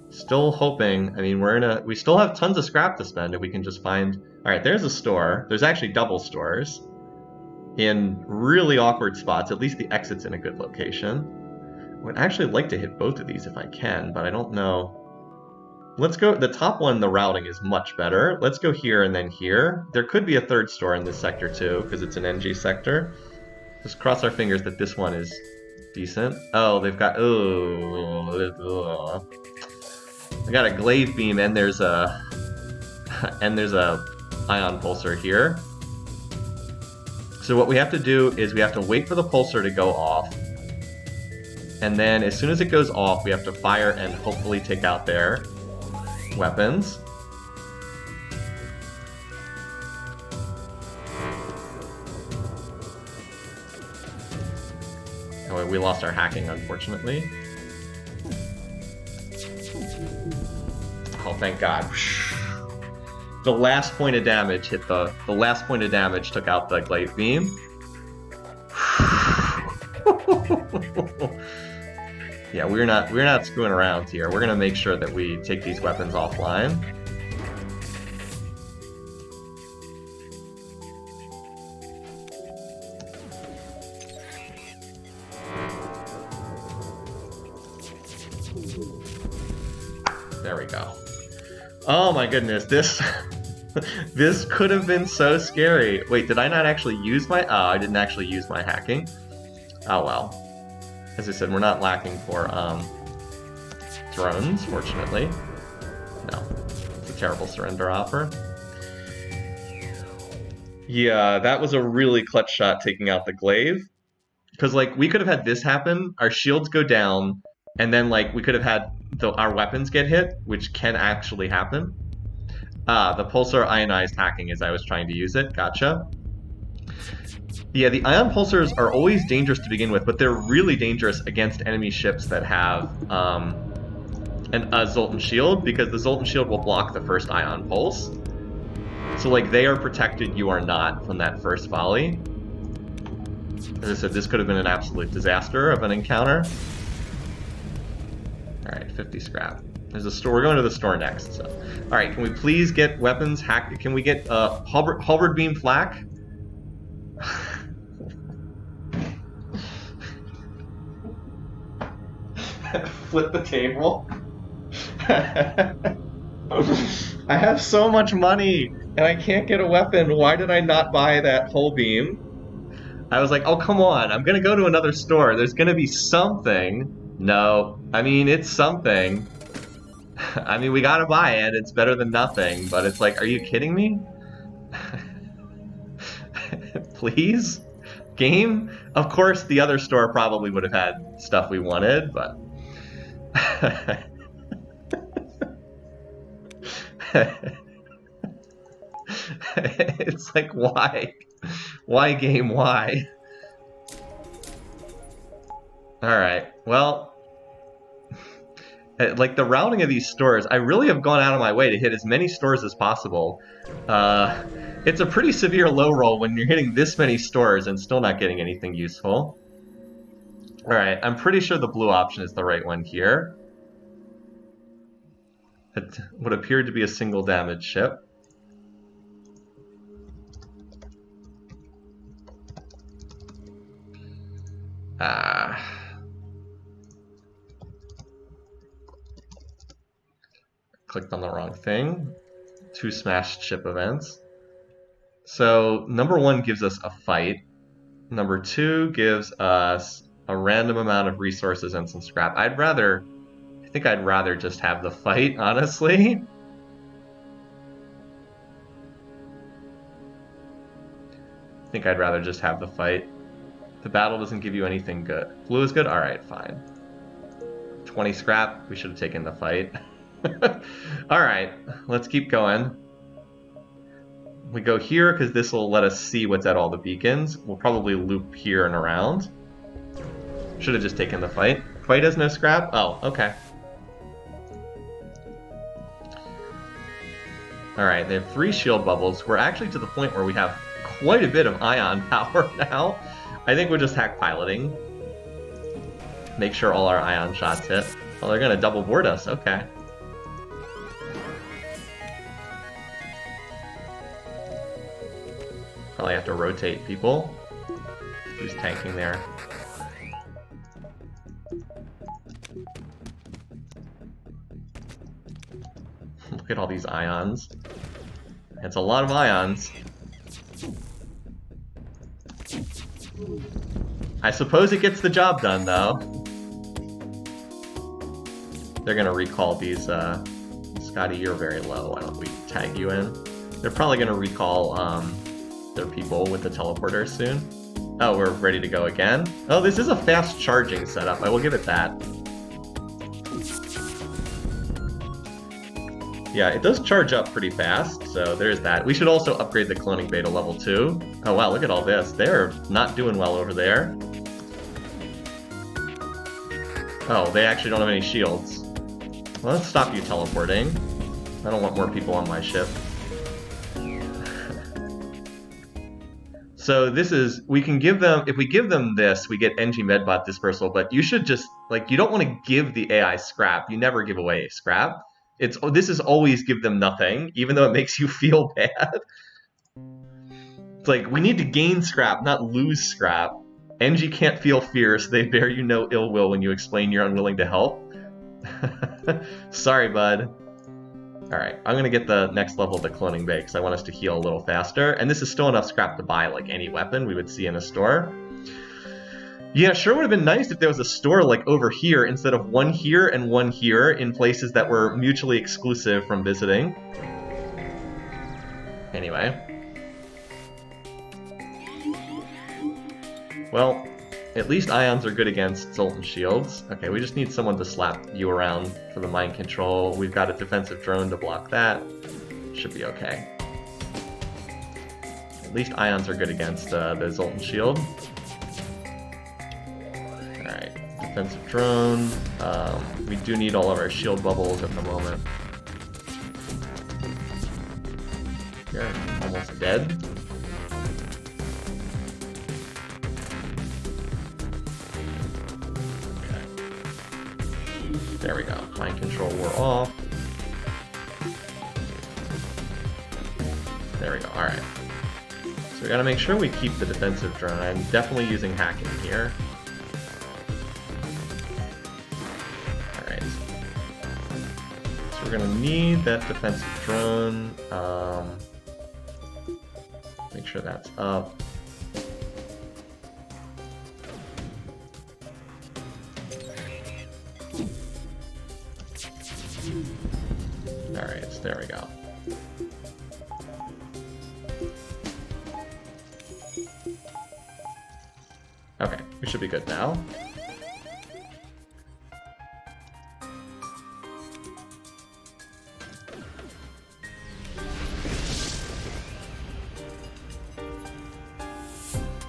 Still hoping, I mean, we still have tons of scrap to spend if we can just find... Alright, there's a store. There's actually double stores in really awkward spots. At least the exit's in a good location. I would actually like to hit both of these if I can, but I don't know. Let's go, the top one, the routing is much better. Let's go here and then here. There could be a third store in this sector too, because it's an NG sector. Just cross our fingers that this one is decent. Oh, they've got, I got a glaive beam and there's a ion pulsar here. So what we have to do is we have to wait for the pulsar to go off. And then as soon as it goes off, we have to fire and hopefully take out their weapons. Oh, we lost our hacking, unfortunately. Oh, thank God. The last point of damage hit the last point of damage took out the glaive beam. Yeah, we're not screwing around here. We're gonna make sure that we take these weapons offline. There we go. Oh my goodness, this this could have been so scary. Wait, did I not actually use my... Oh, I didn't actually use my hacking. Oh well. As I said, we're not lacking for drones, fortunately. No, it's a terrible surrender offer. Yeah, that was a really clutch shot taking out the glaive. Because, like, we could have had this happen, our shields go down, and then, like, we could have had our weapons get hit, which can actually happen. The pulsar ionized hacking as I was trying to use it. Gotcha. Yeah, the ion pulsars are always dangerous to begin with, but they're really dangerous against enemy ships that have a Zoltan shield, because the Zoltan shield will block the first ion pulse. So, like, they are protected, you are not, from that first volley. As I said, this could have been an absolute disaster of an encounter. Alright, 50 scrap. There's a store. We're going to the store next, so. Alright, can we please get weapons hacked? Can we get halberd beam flak? Flip the table. I have so much money and I can't get a weapon. Why did I not buy that hull beam? I was like, oh, come on. I'm going to go to another store. There's going to be something. No. I mean, it's something. I mean, we got to buy it. It's better than nothing. But it's like, are you kidding me? Please? Game? Of course, the other store probably would have had stuff we wanted, but... It's like, why? Why, game, why? Alright, well... Like, the routing of these stores, I really have gone out of my way to hit as many stores as possible. It's a pretty severe low roll when you're hitting this many stores and still not getting anything useful. Alright, I'm pretty sure the blue option is the right one here. It would appear to be a single damage ship. Clicked on the wrong thing. 2 smashed ship events. So number 1 gives us a fight. Number 2 gives us a random amount of resources and some scrap. I think I'd rather just have the fight, honestly. I think I'd rather just have the fight. The battle doesn't give you anything good. Blue is good? Alright, fine. 20 scrap, we should have taken the fight. Alright, let's keep going. We go here because this will let us see what's at all the beacons. We'll probably loop here and around. Should have just taken the fight. Fight has no scrap? Oh, okay. Alright, they have 3 shield bubbles. We're actually to the point where we have quite a bit of ion power now. I think we're just hack piloting. Make sure all our ion shots hit. Oh, they're gonna double board us, okay. Probably have to rotate people. Who's tanking there? Look at all these ions. It's a lot of ions. I suppose it gets the job done, though. They're gonna recall these, Scotty, you're very low. Why don't we tag you in? They're probably gonna recall, their people with the teleporter soon. Oh, we're ready to go again? Oh, this is a fast charging setup. I will give it that. Yeah, it does charge up pretty fast, so there's that. We should also upgrade the cloning bay to level 2. Oh wow, look at all this. They're not doing well over there. Oh, they actually don't have any shields. Well, let's stop you teleporting. I don't want more people on my ship. So this is, we can give them, if we give them this, we get NG Medbot dispersal, but you should just, like, you don't want to give the AI scrap. You never give away scrap. This is always give them nothing, even though it makes you feel bad. It's like, we need to gain scrap, not lose scrap. NG can't feel fear, so they bear you no ill will when you explain you're unwilling to help. Sorry, bud. Alright, I'm gonna get the next level of the cloning bay because I want us to heal a little faster. And this is still enough scrap to buy like any weapon we would see in a store. Yeah, sure would have been nice if there was a store like over here instead of one here and one here in places that were mutually exclusive from visiting. Anyway. Well, at least ions are good against Zoltan shields. Okay, we just need someone to slap you around for the mind control. We've got a defensive drone to block that. Should be okay. At least ions are good against the Zoltan shield. Alright, defensive drone. We do need all of our shield bubbles at the moment. You're almost dead. There we go. Mind control wore off. There we go. Alright. So we gotta make sure we keep the defensive drone. I'm definitely using hacking here. Alright. So we're gonna need that defensive drone. Make sure that's up. Alright, so there we go. Okay, we should be good now.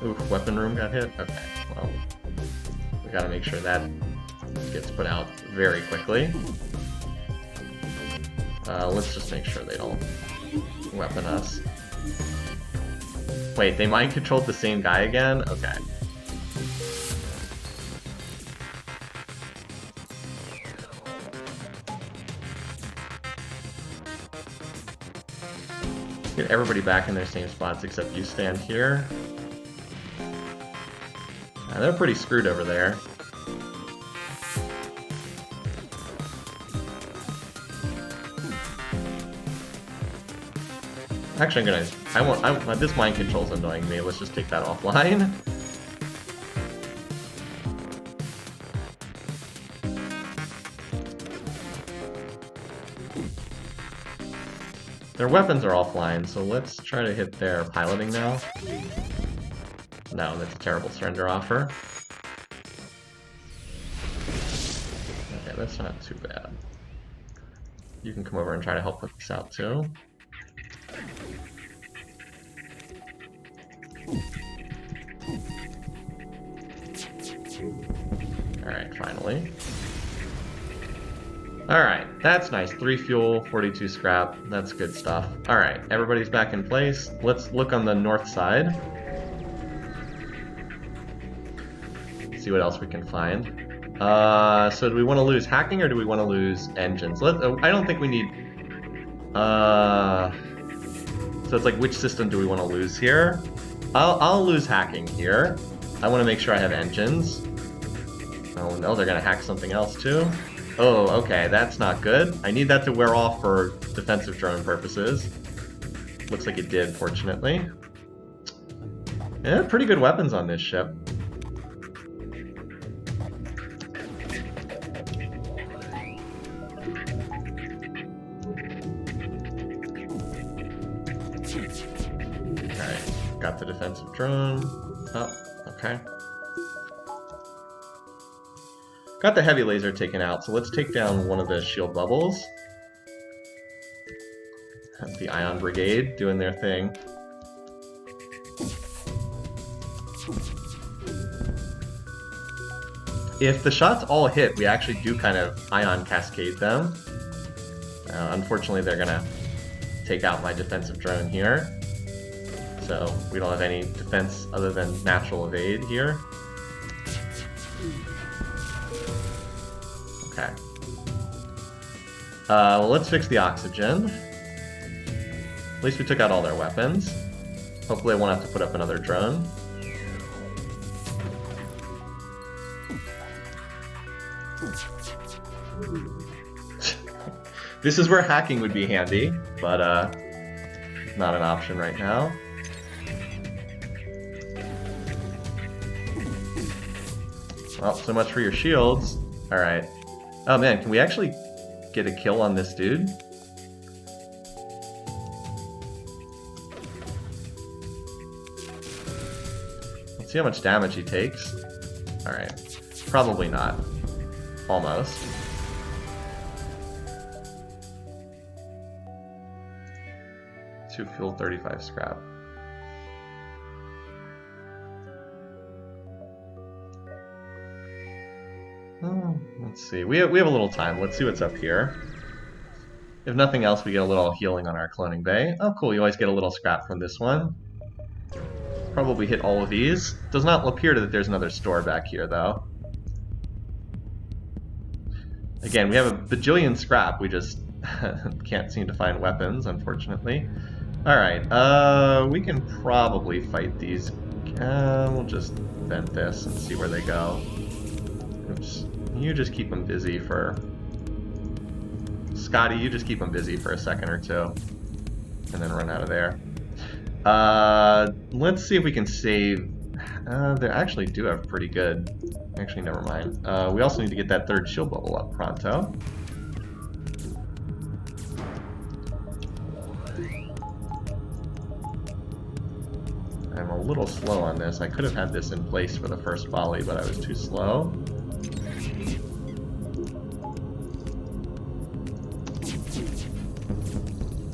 Oof, weapon room got hit? Okay, well, we gotta make sure that gets put out very quickly. Let's just make sure they don't weapon us. Wait, they mind controlled the same guy again? Okay. Get everybody back in their same spots except you stand here. They're pretty screwed over there. Actually, this mind control's annoying me. Let's just take that offline. Their weapons are offline, so let's try to hit their piloting now. No, that's a terrible surrender offer. Okay, that's not too bad. You can come over and try to help put this out too. Alright, finally. Alright, that's nice. 3 fuel, 42 scrap. That's good stuff. Alright, everybody's back in place. Let's look on the north side. See what else we can find. So do we want to lose hacking or do we want to lose engines? I don't think we need... So it's like, which system do we want to lose here? I'll lose hacking here. I want to make sure I have engines. Oh no, they're going to hack something else too. Oh, okay, that's not good. I need that to wear off for defensive drone purposes. Looks like it did, fortunately. Yeah, pretty good weapons on this ship. Alright, got the defensive drone. Oh, okay. Got the heavy laser taken out, so let's take down one of the shield bubbles. The Ion Brigade doing their thing. If the shots all hit, we actually do kind of ion cascade them. Unfortunately, they're gonna take out my defensive drone here. So we don't have any defense other than natural evade here. Okay. Well, let's fix the oxygen. At least we took out all their weapons. Hopefully I won't have to put up another drone. This is where hacking would be handy, but not an option right now. Well, so much for your shields. Alright. Oh man, can we actually get a kill on this dude? Let's see how much damage he takes. Alright. Probably not. Almost. Two fuel, 35 scrap. Oh, let's see. We have a little time. Let's see what's up here. If nothing else, we get a little healing on our cloning bay. Oh, cool. You always get a little scrap from this one. Probably hit all of these. Does not appear that there's another store back here, though. Again, we have a bajillion scrap. We just can't seem to find weapons, unfortunately. Alright, we can probably fight these. We'll just vent this and see where they go. Oops. You just keep them busy for... Scotty, you just keep them busy for a second or two. And then run out of there. Let's see if we can save... they actually do have pretty good... Actually, never mind. We also need to get that third shield bubble up pronto. I'm a little slow on this. I could have had this in place for the first volley, but I was too slow.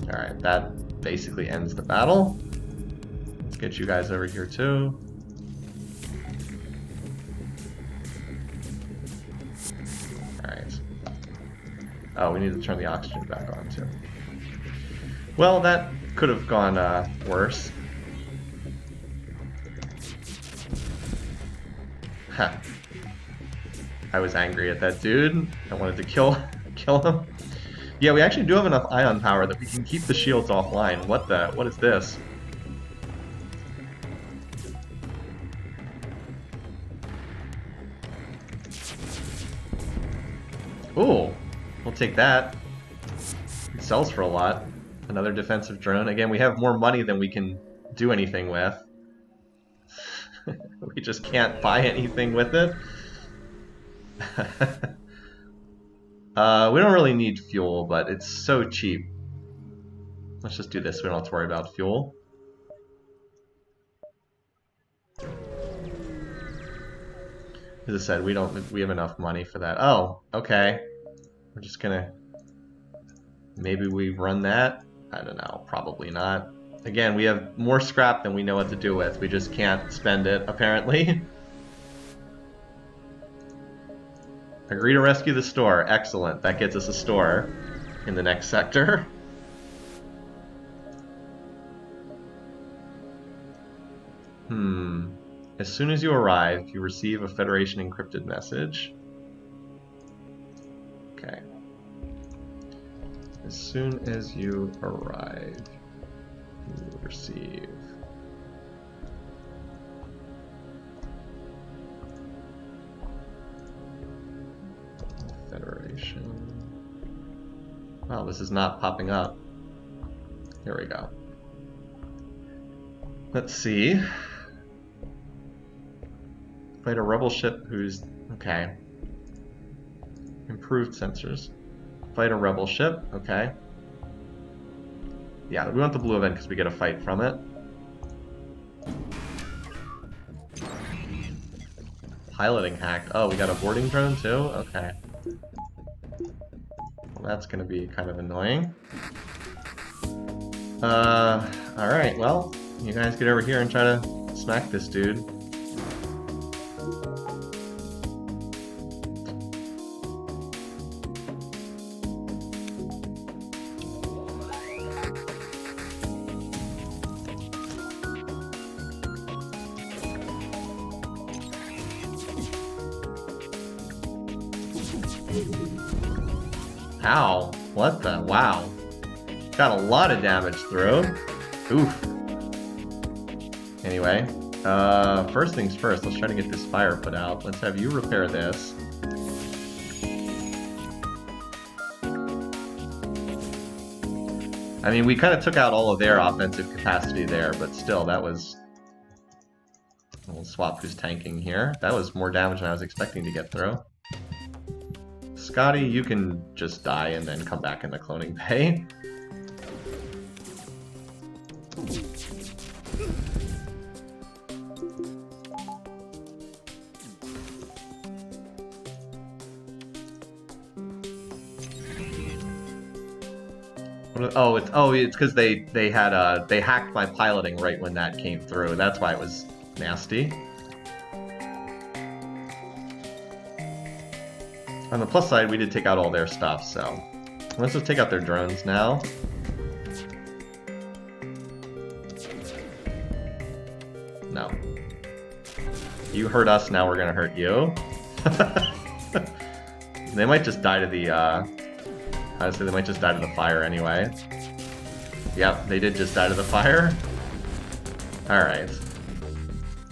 Alright, that basically ends the battle. Let's get you guys over here too. Alright. Oh, we need to turn the oxygen back on too. Well, that could have gone worse. Huh. I was angry at that dude. I wanted to kill him. Yeah, we actually do have enough ion power that we can keep the shields offline. What is this? Ooh, we'll take that. It sells for a lot. Another defensive drone. Again, we have more money than we can do anything with. We just can't buy anything with it. We don't really need fuel, but it's so cheap. Let's just do this. We don't have to worry about fuel. As I said, we have enough money for that. Oh, okay. We're just gonna... Maybe we run that? I don't know. Probably not. Again, we have more scrap than we know what to do with. We just can't spend it, apparently. Agree to rescue the store. Excellent. That gets us a store in the next sector. As soon as you arrive, you receive a Federation encrypted message. Okay. As soon as you arrive, you receive... Federation... Wow, this is not popping up. Here we go. Let's see. Fight a rebel ship who's... Okay. Improved sensors. Fight a rebel ship. Okay. Yeah, we want the blue event because we get a fight from it. Piloting hacked. Oh, we got a boarding drone too? Okay. Well, that's going to be kind of annoying. Alright, well, you guys get over here and try to smack this dude. Ow. What the? Wow. Got a lot of damage through. Oof. Anyway, first things first, let's try to get this fire put out. Let's have you repair this. I mean, we kind of took out all of their offensive capacity there, but still, that was... We'll swap who's tanking here. That was more damage than I was expecting to get through. Scotty, you can just die and then come back in the cloning bay. It's because they hacked my piloting right when that came through. That's why it was nasty. On the plus side, we did take out all their stuff, so let's just take out their drones now. No. You hurt us, now we're gonna hurt you. They might just die to the, honestly, they might just die to the fire anyway. Yep, they did just die to the fire. Alright.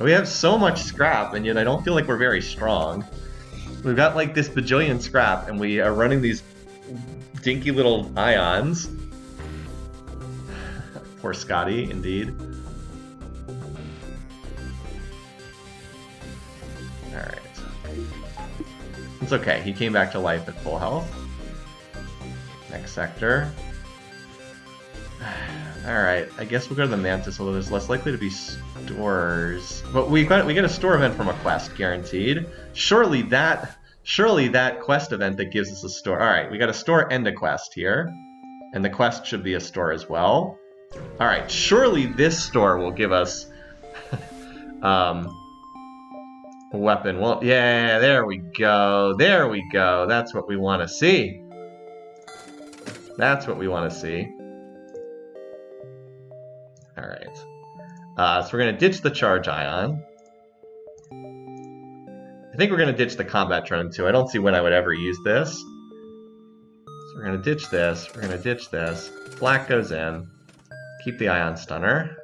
We have so much scrap, and yet I don't feel like we're very strong. We've got like this bajillion scrap, and we are running these dinky little ions. Poor Scotty, indeed. Alright. It's okay, he came back to life at full health. Next sector. Alright, I guess we'll go to the Mantis, although there's less likely to be stores. But we get a store event from a quest, guaranteed. Surely that quest event that gives us a store. Alright, we got a store and a quest here. And the quest should be a store as well. Alright, surely this store will give us a weapon. Well, yeah, there we go. There we go. That's what we want to see. That's what we want to see. Alright. So we're going to ditch the charge ion. I think we're going to ditch the combat drone too. I don't see when I would ever use this. So we're going gonna ditch this. We're gonna ditch this. Black goes in. Keep the ion stunner.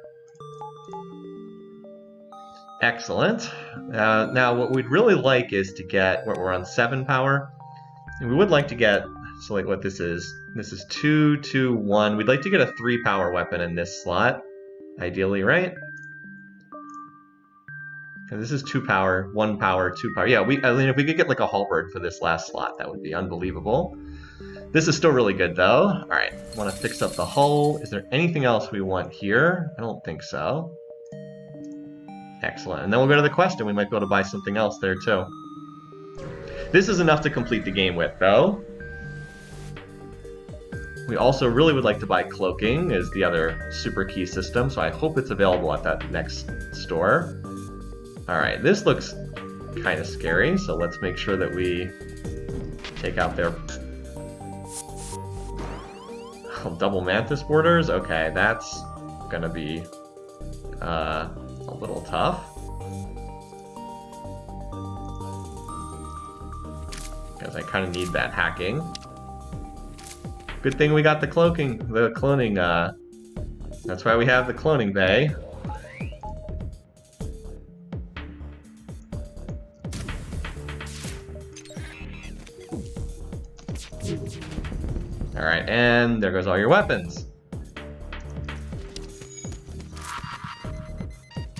Excellent. Now what we'd really like is to get, we're on 7 power. And we would like to get, so like what this is 2, 2, 1. We'd like to get a 3 power weapon in this slot, ideally, right? And this is 2 power, 1 power, 2 power. Yeah, I mean, if we could get like a halberd for this last slot, that would be unbelievable. This is still really good though. All right, want to fix up the hull. Is there anything else we want here? I don't think so. Excellent. And then we'll go to the quest and we might be able to buy something else there too. This is enough to complete the game with though. We also really would like to buy cloaking as the other super key system, so I hope it's available at that next store. Alright, this looks kind of scary, so let's make sure that we take out their double mantis borders. Okay, that's gonna be a little tough. Because I kind of need that hacking. Good thing we got the cloaking, the cloning, that's why we have the cloning bay. Alright, and there goes all your weapons.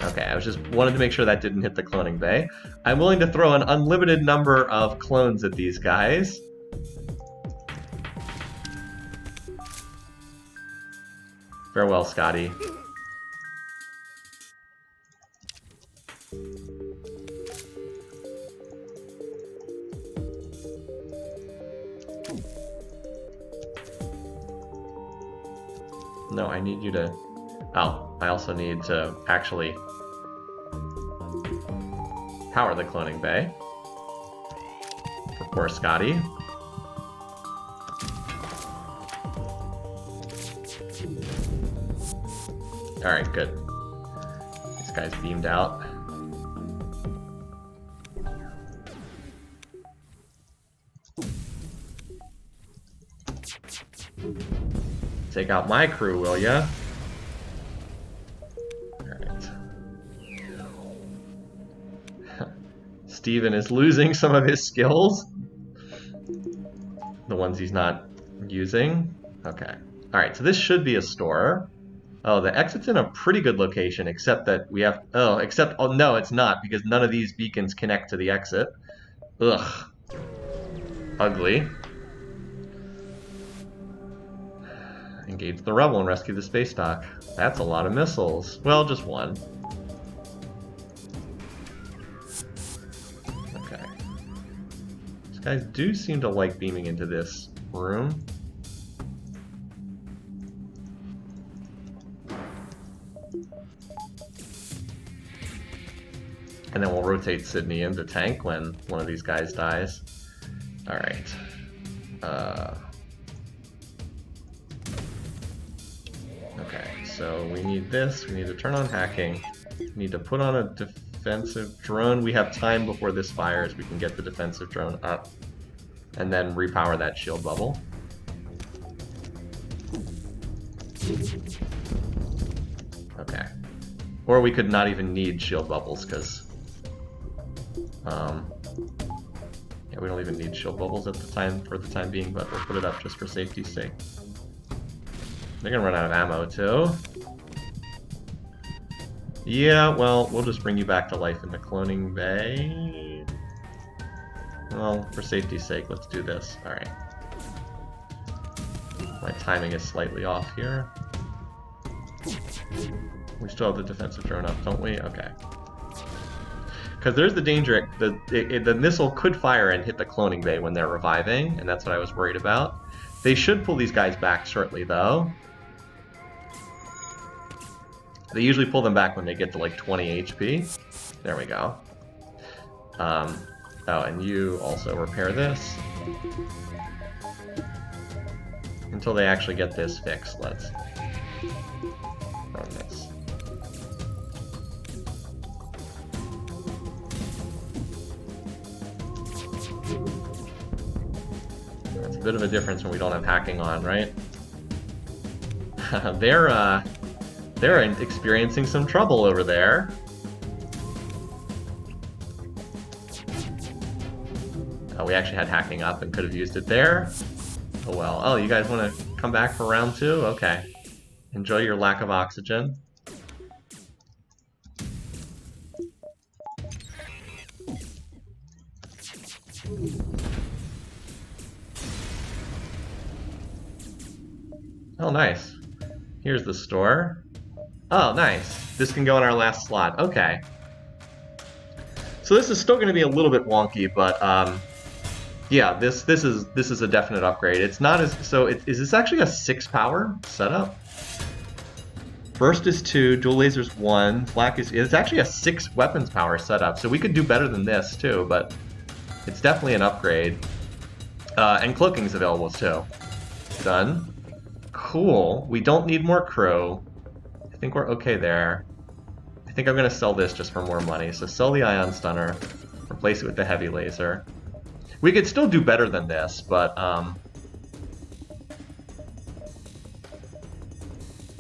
Okay, I just wanted to make sure that didn't hit the cloning bay. I'm willing to throw an unlimited number of clones at these guys. Farewell, Scotty. No, I need you to... Oh, I also need to actually power the cloning bay. For poor Scotty. Alright, good. This guy's beamed out. Take out my crew, will ya? Alright. Steven is losing some of his skills. The ones he's not using. Okay. Alright, so this should be a store. Oh, the exit's in a pretty good location, except that we have... Oh, except... Oh, no, it's not, because none of these beacons connect to the exit. Ugh. Ugly. Engage the rebel and rescue the space dock. That's a lot of missiles. Well, just one. Okay. These guys do seem to like beaming into this room. And then we'll rotate Sydney into tank when one of these guys dies. Alright. Okay, so we need this. We need to turn on hacking. We need to put on a defensive drone. We have time before this fires. We can get the defensive drone up. And then repower that shield bubble. Okay. Or we could not even need shield bubbles, because... yeah, we don't even need shield bubbles at the time for the time being, but we'll put it up just for safety's sake. They're gonna run out of ammo too. Yeah, well, we'll just bring you back to life in the cloning bay. Well, for safety's sake, let's do this. Alright. My timing is slightly off here. We still have the defensive drone up, don't we? Okay. Because there's the danger, the missile could fire and hit the cloning bay when they're reviving, and that's what I was worried about. They should pull these guys back shortly, though. They usually pull them back when they get to like 20 HP. There we go. Oh, and you also repair this. Until they actually get this fixed, let's run this. bit of a difference when we don't have hacking on, right? They're experiencing some trouble over there. Oh, we actually had hacking up and could have used it there. Oh well. Oh, you guys want to come back for round 2? Okay. Enjoy your lack of oxygen. Oh, nice. Here's the store. Oh, nice. This can go in our last slot. Okay. So this is still going to be a little bit wonky, but yeah, this is a definite upgrade. It's not as so. Is this actually a 6 power setup? Burst is 2, dual lasers 1, flak is. It's actually a 6 weapons power setup. So we could do better than this too, but it's definitely an upgrade. And cloaking is available too. Done. Cool. We don't need more crew. I think we're okay there. I think I'm going to sell this just for more money. So sell the ion stunner, replace it with the heavy laser. We could still do better than this, but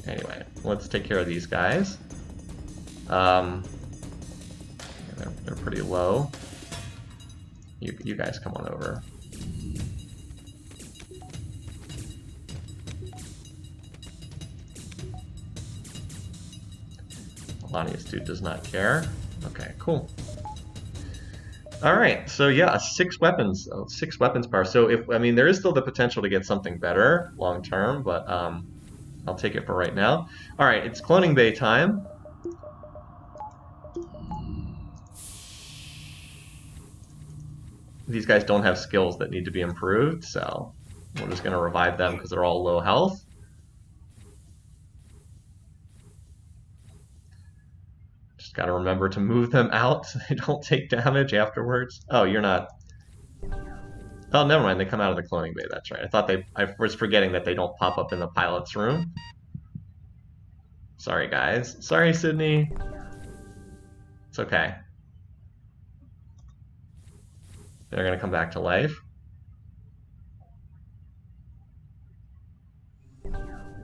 anyway, let's take care of these guys. They're pretty low. You guys come on over. Lanius dude does not care. Okay, cool. All right, so yeah, 6 weapons power. So I mean, there is still the potential to get something better long term, but I'll take it for right now. All right, it's cloning bay time. These guys don't have skills that need to be improved, so we're just gonna revive them because they're all low health. Just gotta remember to move them out so they don't take damage afterwards. Oh, you're not. Oh, never mind. They come out of the cloning bay. That's right. I was forgetting that they don't pop up in the pilot's room. Sorry, guys. Sorry, Sydney. It's okay. They're gonna come back to life. All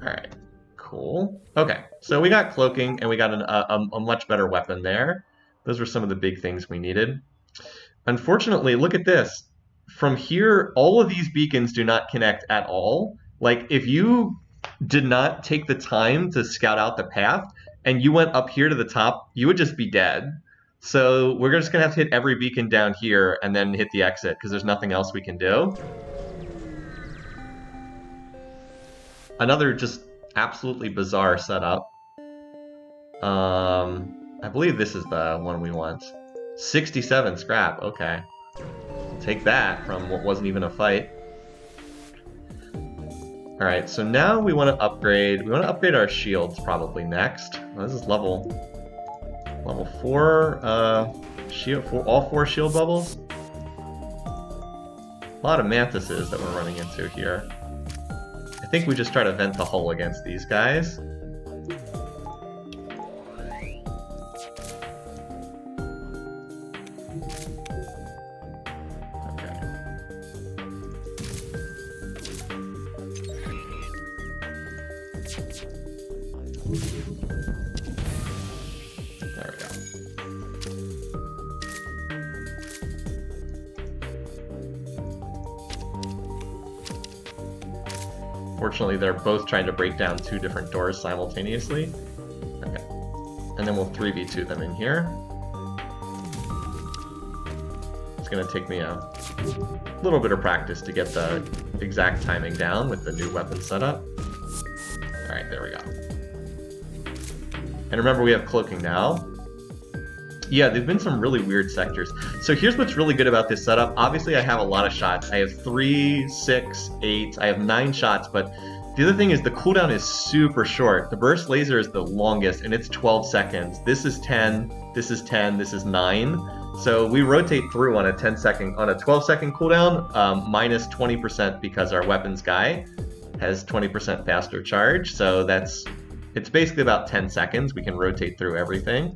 right. Cool. Okay, so we got cloaking and we got a much better weapon there. Those were some of the big things we needed. Unfortunately, look at this. From here, all of these beacons do not connect at all. Like, if you did not take the time to scout out the path and you went up here to the top, you would just be dead. So we're just going to have to hit every beacon down here and then hit the exit because there's nothing else we can do. Another just absolutely bizarre setup. I believe this is the one we want. 67 scrap, okay. Take that from what wasn't even a fight. Alright, so now we want to upgrade. We want to upgrade our shields probably next. Well, this is level 4 shield for all 4 shield bubbles. A lot of mantises that we're running into here. I think we just try to vent the hull against these guys. Okay. There we go. Fortunately, they're both trying to break down 2 different doors simultaneously. Okay. And then we'll 3v2 them in here. It's going to take me a little bit of practice to get the exact timing down with the new weapon setup. Alright, there we go. And remember, we have cloaking now. Yeah, there've been some really weird sectors. So here's what's really good about this setup. Obviously, I have a lot of shots. I have 3, 6, 8. I have 9 shots, but the other thing is the cooldown is super short. The burst laser is the longest, and it's 12 seconds. This is 10, this is 10, this is 9. So we rotate through on a 12-second cooldown, minus 20% because our weapons guy has 20% faster charge. So it's basically about 10 seconds. We can rotate through everything.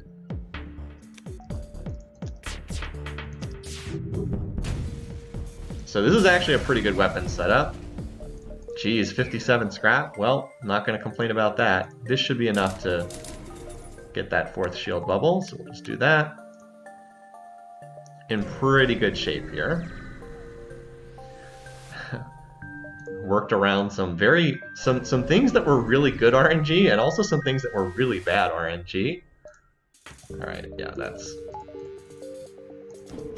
So this is actually a pretty good weapon setup. Geez, 57 scrap? Well, I'm not going to complain about that. This should be enough to get that 4th shield bubble, so we'll just do that. In pretty good shape here. Worked around some things that were really good RNG, and also some things that were really bad RNG. Alright, yeah, that's...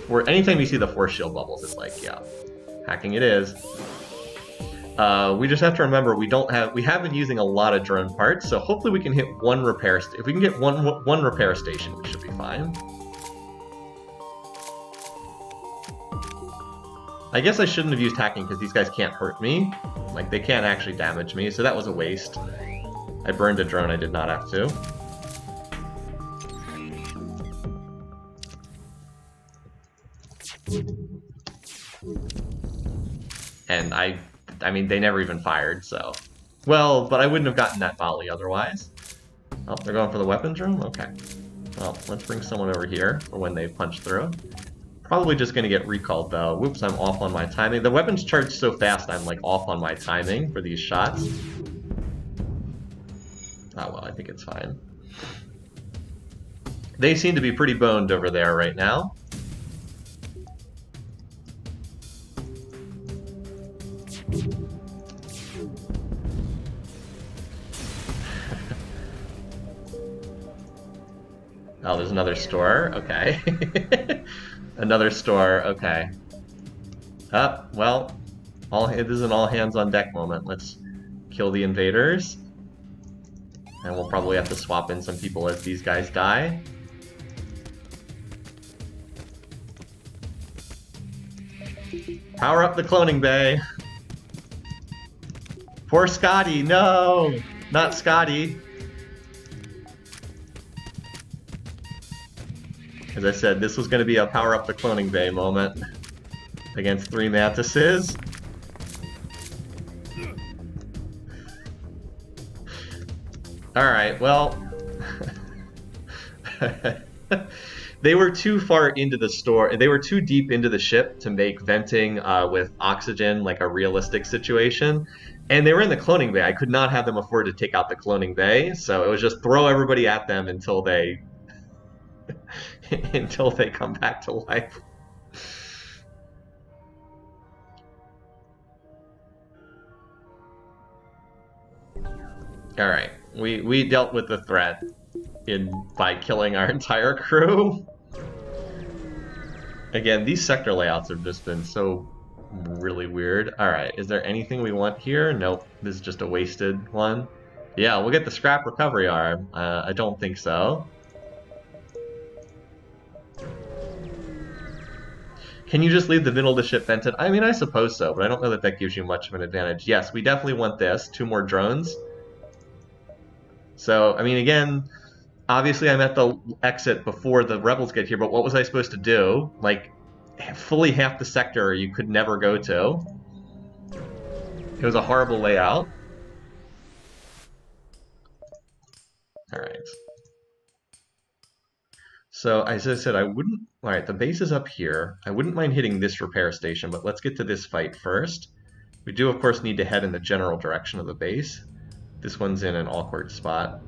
Where anytime you see the 4 shield bubbles, it's like, yeah, hacking it is. We just have to remember we have been using a lot of drone parts, so hopefully we can hit one repair. If we can get one repair station, we should be fine. I guess I shouldn't have used hacking because these guys can't hurt me. Like, they can't actually damage me, so that was a waste. I burned a drone I did not have to. And I mean, they never even fired, so... Well, but I wouldn't have gotten that volley otherwise. Oh, they're going for the weapons room? Okay. Well, let's bring someone over here for when they punch through. Probably just going to get recalled, though. Whoops, I'm off on my timing. The weapons charge so fast, I'm, like, off on my timing for these shots. Oh, well, I think it's fine. They seem to be pretty boned over there right now. Oh, there's another store? Okay. Another store, okay. Well, this is an all-hands-on-deck moment. Let's kill the invaders. And we'll probably have to swap in some people as these guys die. Power up the cloning bay! Poor Scotty, no! Not Scotty! As I said, this was going to be a power up the cloning bay moment against 3 mantises. Alright, well... They were too far into the store. They were too deep into the ship to make venting with oxygen like a realistic situation. And they were in the cloning bay. I could not have them afford to take out the cloning bay, so it was just throw everybody at them until they... until they come back to life. Alright, we dealt with the threat by killing our entire crew. Again, these sector layouts have just been so really weird. Alright, is there anything we want here? Nope, this is just a wasted one. Yeah, we'll get the scrap recovery arm. I don't think so. Can you just leave the middle of the ship vented? I mean, I suppose so, but I don't know that that gives you much of an advantage. Yes, we definitely want this. 2 more drones. So, I mean, again, obviously I'm at the exit before the rebels get here, but what was I supposed to do? Like, fully half the sector you could never go to. It was a horrible layout. Alright. So, as I said, I wouldn't... Alright, the base is up here. I wouldn't mind hitting this repair station, but let's get to this fight first. We do, of course, need to head in the general direction of the base. This one's in an awkward spot.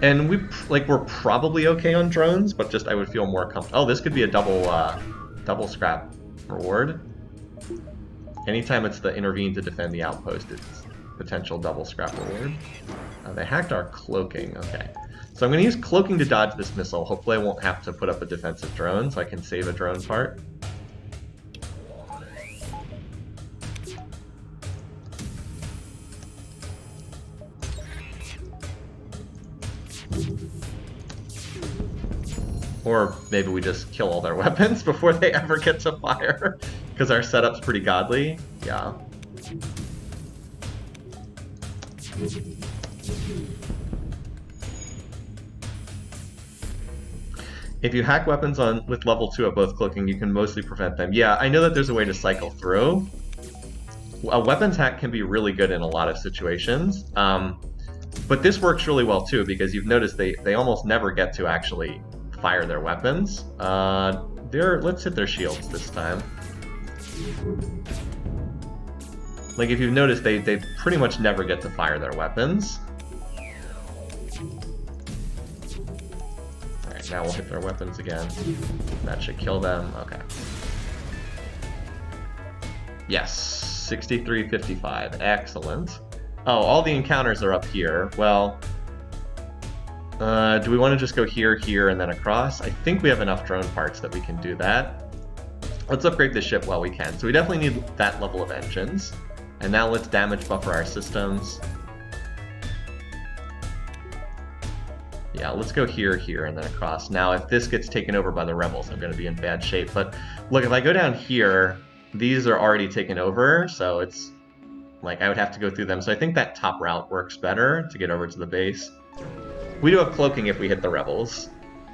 And we're probably okay on drones, but just I would feel more comfortable. Oh, this could be a double scrap reward. Anytime it's the intervene to defend the outpost, it's potential double scrap reward. They hacked our cloaking, okay. So I'm going to use cloaking to dodge this missile. Hopefully I won't have to put up a defensive drone, so I can save a drone part. Or maybe we just kill all their weapons before they ever get to fire, because our setup's pretty godly. Yeah. If you hack weapons with level 2 at both cloaking, you can mostly prevent them. Yeah, I know that there's a way to cycle through. A weapons hack can be really good in a lot of situations. But this works really well too, because you've noticed they almost never get to actually fire their weapons. Let's hit their shields this time. Like, if you've noticed, they pretty much never get to fire their weapons. Alright, now we'll hit their weapons again. That should kill them. Okay. Yes, 63-55. Excellent. Oh, all the encounters are up here. Well, do we want to just go here, here, and then across? I think we have enough drone parts that we can do that. Let's upgrade the ship while we can. So we definitely need that level of engines. And now let's damage buffer our systems. Yeah, let's go here, here, and then across. Now, if this gets taken over by the rebels, I'm going to be in bad shape. But look, if I go down here, these are already taken over, so it's like I would have to go through them. So I think that top route works better to get over to the base. We do have cloaking if we hit the rebels.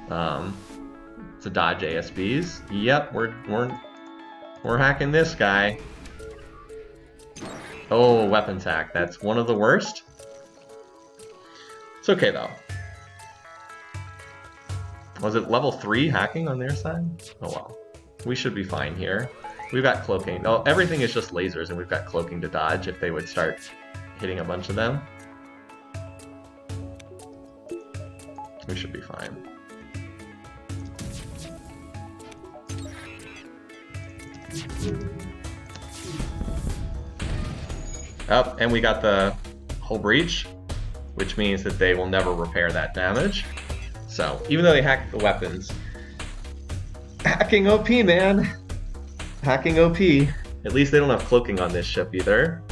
To dodge ASBs. Yep, we're hacking this guy. Oh, weapons hack. That's one of the worst. It's okay though. Was it level 3 hacking on their side? Oh well. We should be fine here. We've got cloaking. Oh, everything is just lasers, and we've got cloaking to dodge if they would start hitting a bunch of them. We should be fine. Oh, and we got the hull breach, which means that they will never repair that damage. So, even though they hacked the weapons, hacking OP, man! Hacking OP. At least they don't have cloaking on this ship either.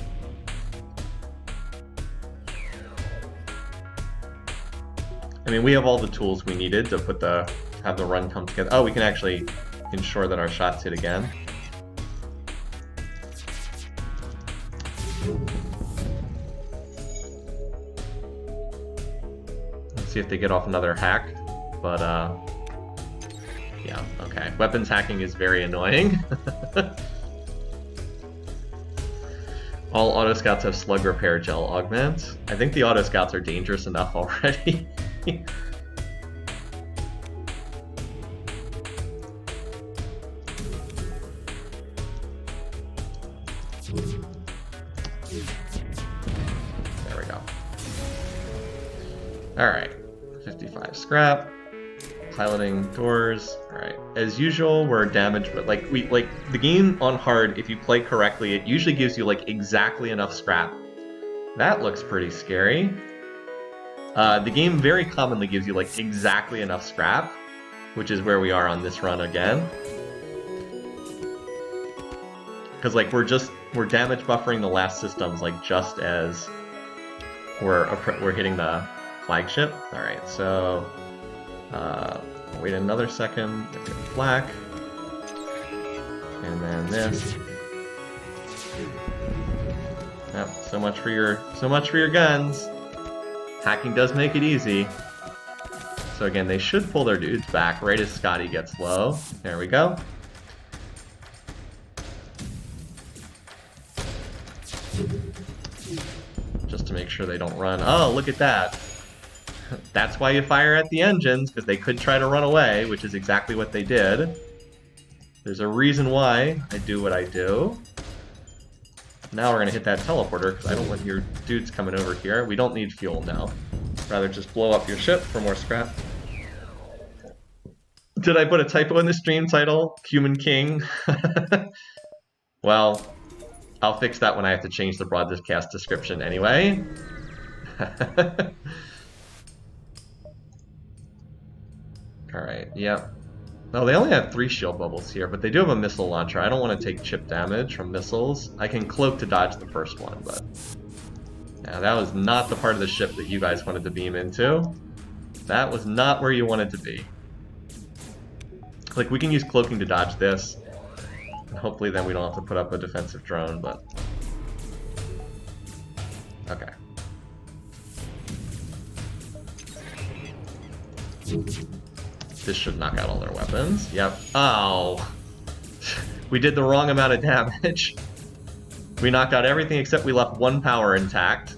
I mean, we have all the tools we needed to have the run come together. Oh, we can actually ensure that our shots hit again. Let's see if they get off another hack, but yeah, okay. Weapons hacking is very annoying. All auto scouts have slug repair gel augment. I think the auto scouts are dangerous enough already. There we go. Alright, 55 scrap. Piloting doors. Alright. As usual, we're damaged, but like the game on hard, if you play correctly, it usually gives you like exactly enough scrap. That looks pretty scary. The game very commonly gives you like exactly enough scrap, which is where we are on this run again. Because like we're damage buffering the last systems like just as we're hitting the flagship. All right, so wait another second. Flak, and then this. Yep. So much for your guns. Hacking does make it easy. So again, they should pull their dudes back right as Scotty gets low. There we go. Just to make sure they don't run. Oh, look at that. That's why you fire at the engines, because they could try to run away, which is exactly what they did. There's a reason why I do what I do. Now we're going to hit that teleporter, because I don't want your dudes coming over here. We don't need fuel now. Rather just blow up your ship for more scrap. Did I put a typo in the stream title? Human King? Well, I'll fix that when I have to change the broadcast description anyway. Alright, yep. No, they only have 3 shield bubbles here, but they do have a missile launcher. I don't want to take chip damage from missiles. I can cloak to dodge the first one, but... yeah, that was not the part of the ship that you guys wanted to beam into. That was not where you wanted to be. Like, we can use cloaking to dodge this. And hopefully then we don't have to put up a defensive drone, but... okay. This should knock out all their weapons. Yep. Oh! We did the wrong amount of damage. We knocked out everything except we left 1 power intact.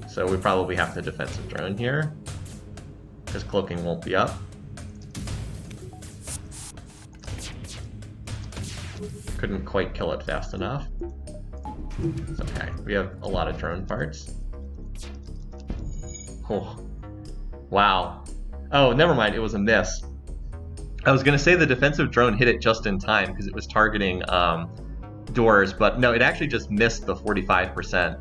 So we probably have to defensive drone here. Because cloaking won't be up. Couldn't quite kill it fast enough. It's okay. We have a lot of drone parts. Oh. Wow. Oh, never mind. It was a miss. I was going to say the defensive drone hit it just in time because it was targeting doors, but no, it actually just missed the 45%.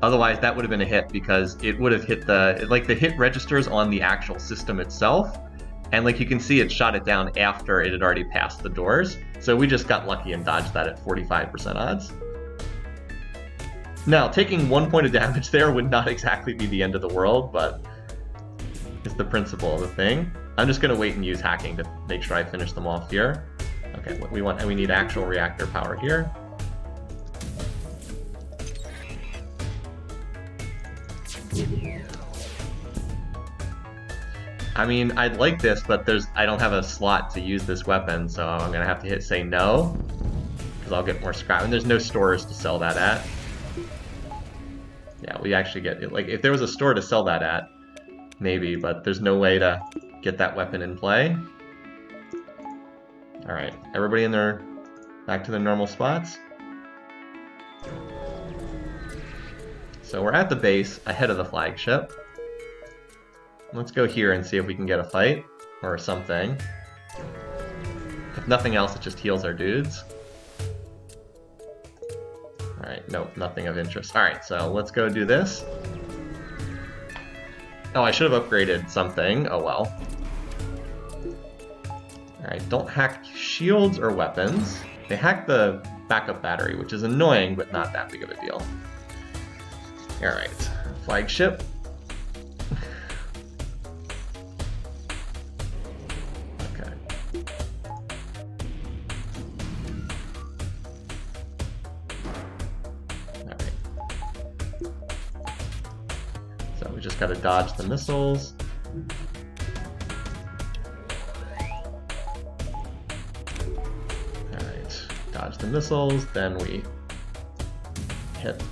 Otherwise, that would have been a hit because it would have hit the hit registers on the actual system itself. And like you can see, it shot it down after it had already passed the doors. So we just got lucky and dodged that at 45% odds. Now, taking 1 point of damage there would not exactly be the end of the world, but it's the principle of the thing. I'm just going to wait and use hacking to make sure I finish them off here. Okay, we need actual reactor power here. I mean, I'd like this, but I don't have a slot to use this weapon, so I'm gonna have to hit say no, because I'll get more scrap. And there's no stores to sell that at. Yeah, we actually get it. Like, if there was a store to sell that at, maybe, but there's no way to get that weapon in play. All right, everybody back to their normal spots. So we're at the base, ahead of the flagship. Let's go here and see if we can get a fight, or something. If nothing else, it just heals our dudes. Alright, nope, nothing of interest. Alright, so let's go do this. Oh, I should have upgraded something. Oh well. Alright, don't hack shields or weapons. They hack the backup battery, which is annoying, but not that big of a deal. Alright, flagship. Just gotta dodge the missiles. Alright, dodge the missiles, then we hit.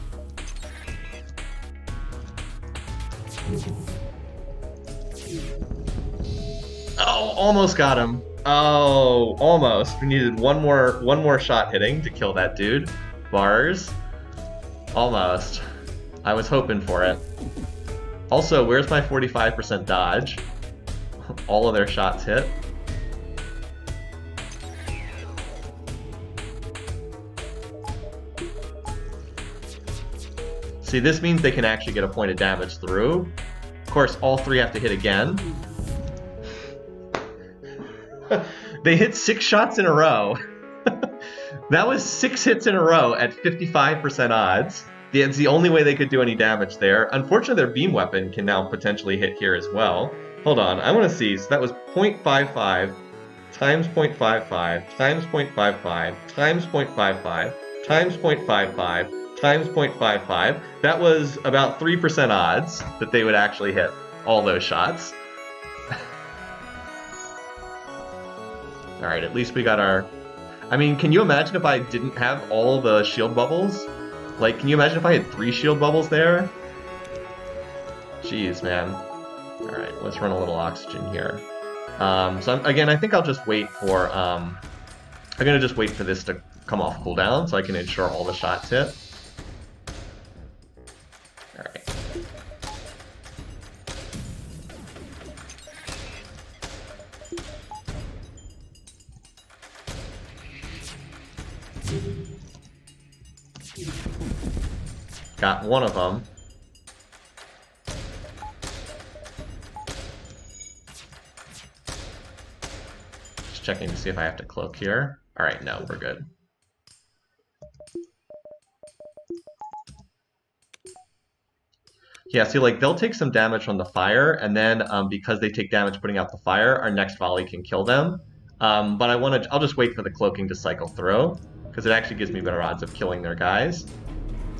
Oh, almost got him. Oh, almost. We needed one more shot hitting to kill that dude. Bars. Almost. I was hoping for it. Also, where's my 45% dodge? All of their shots hit. See, this means they can actually get a point of damage through. Of course, all three have to hit again. They hit 6 shots in a row. That was 6 hits in a row at 55% odds. It's the only way they could do any damage there. Unfortunately, their beam weapon can now potentially hit here as well. Hold on, I want to see. So that was 0.55 times 0.55 times 0.55 times 0.55 times 0.55 times 0.55. That was about 3% odds that they would actually hit all those shots. Alright, at least we got our... I mean, can you imagine if I didn't have all the shield bubbles? Like, can you imagine if I had 3 shield bubbles there? Jeez, man. Alright, let's run a little oxygen here. Again, I think I'll just wait for, I'm gonna just wait for this to come off cooldown so I can ensure all the shots hit. Alright. Got one of them. Just checking to see if I have to cloak here. Alright, no, we're good. Yeah, see, like, they'll take some damage from the fire, and then because they take damage putting out the fire, our next volley can kill them. But I'll just wait for the cloaking to cycle through, because it actually gives me better odds of killing their guys.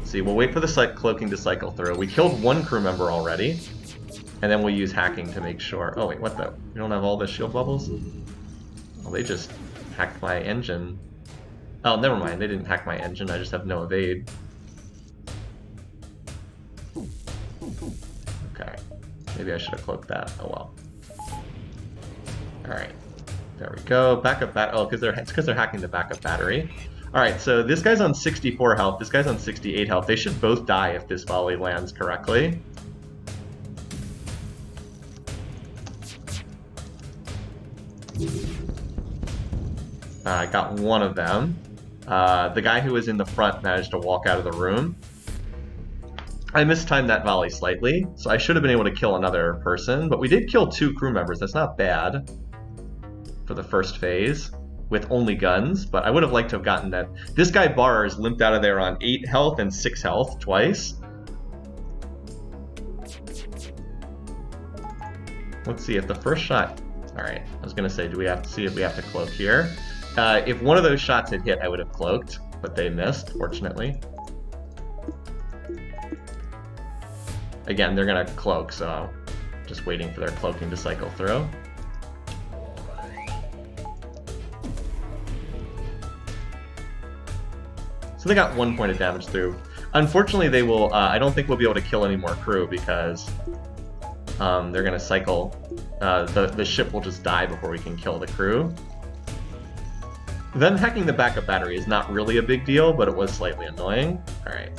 See, we'll wait for the cloaking to cycle through. We killed one crew member already, and then we'll use hacking to make sure. Oh wait, what the? We don't have all the shield bubbles? Oh, they just hacked my engine. Oh, never mind. They didn't hack my engine. I just have no evade. Okay. Maybe I should have cloaked that. Oh well. Alright. There we go. Backup oh, it's because they're hacking the backup battery. All right, so this guy's on 64 health. This guy's on 68 health. They should both die if this volley lands correctly. I got one of them. The guy who was in the front managed to walk out of the room. I mistimed that volley slightly, so I should have been able to kill another person, but we did kill 2 crew members. That's not bad for the first phase with only guns, but I would have liked to have gotten that. This guy Bars limped out of there on 8 health and 6 health twice. Let's see if the first shot... Alright, I was going to say, do we have to see if we have to cloak here? If one of those shots had hit, I would have cloaked, but they missed, fortunately. Again, they're going to cloak, so just waiting for their cloaking to cycle through. So they got 1 point of damage through. Unfortunately, they will. I don't think we'll be able to kill any more crew because they're going to cycle. The ship will just die before we can kill the crew. Them hacking the backup battery is not really a big deal, but it was slightly annoying. All right.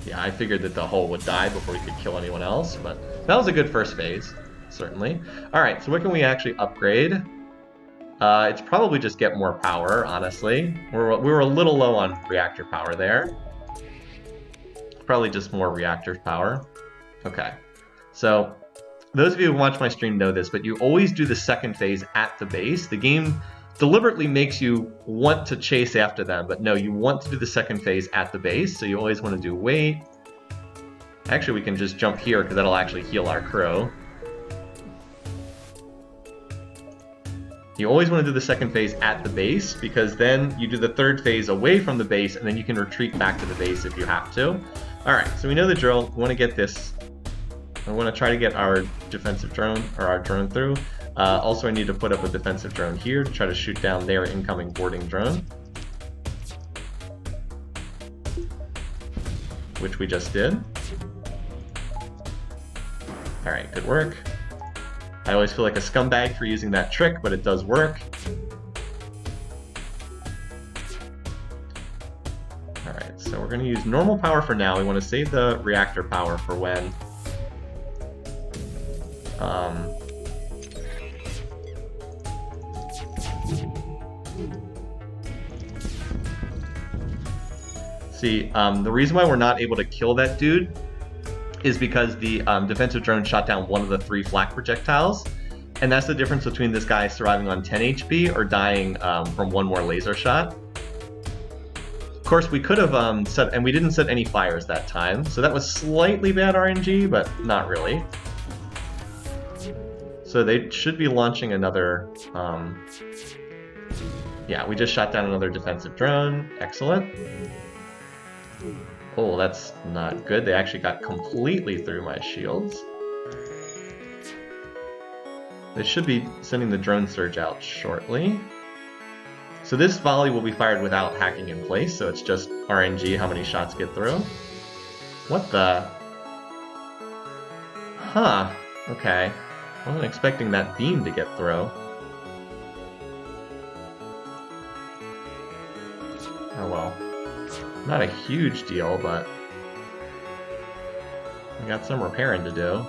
Yeah, I figured that the hull would die before we could kill anyone else, but that was a good first phase. Certainly. Alright, so what can we actually upgrade? It's probably just get more power, honestly. We were a little low on reactor power there. Probably just more reactor power. Okay. So, those of you who watch my stream know this, but you always do the second phase at the base. The game deliberately makes you want to chase after them, but no, you want to do the second phase at the base, so you always want to do wait. Actually, we can just jump here, because that'll actually heal our crew. You always want to do the second phase at the base, because then you do the third phase away from the base, and then you can retreat back to the base if you have to. Alright, so we know the drill. We want to get this. I want to try to get our defensive drone, or our drone through. Also, I need to put up a defensive drone here to try to shoot down their incoming boarding drone. Which we just did. Alright, good work. I always feel like a scumbag for using that trick, but it does work. Alright, so we're going to use normal power for now. We want to save the reactor power for when... See, the reason why we're not able to kill that dude is because the defensive drone shot down one of the 3 flak projectiles, and that's the difference between this guy surviving on 10 HP or dying from 1 more laser shot. Of course, we could have set, and we didn't set any fires that time, so that was slightly bad RNG, but not really. So they should be launching another, yeah, we just shot down another defensive drone. Excellent. Oh, that's not good. They actually got completely through my shields. They should be sending the drone surge out shortly. So this volley will be fired without hacking in place, so it's just RNG how many shots get through. What the? Huh. Okay. I wasn't expecting that beam to get through. Oh well. Not a huge deal, but we got some repairing to do.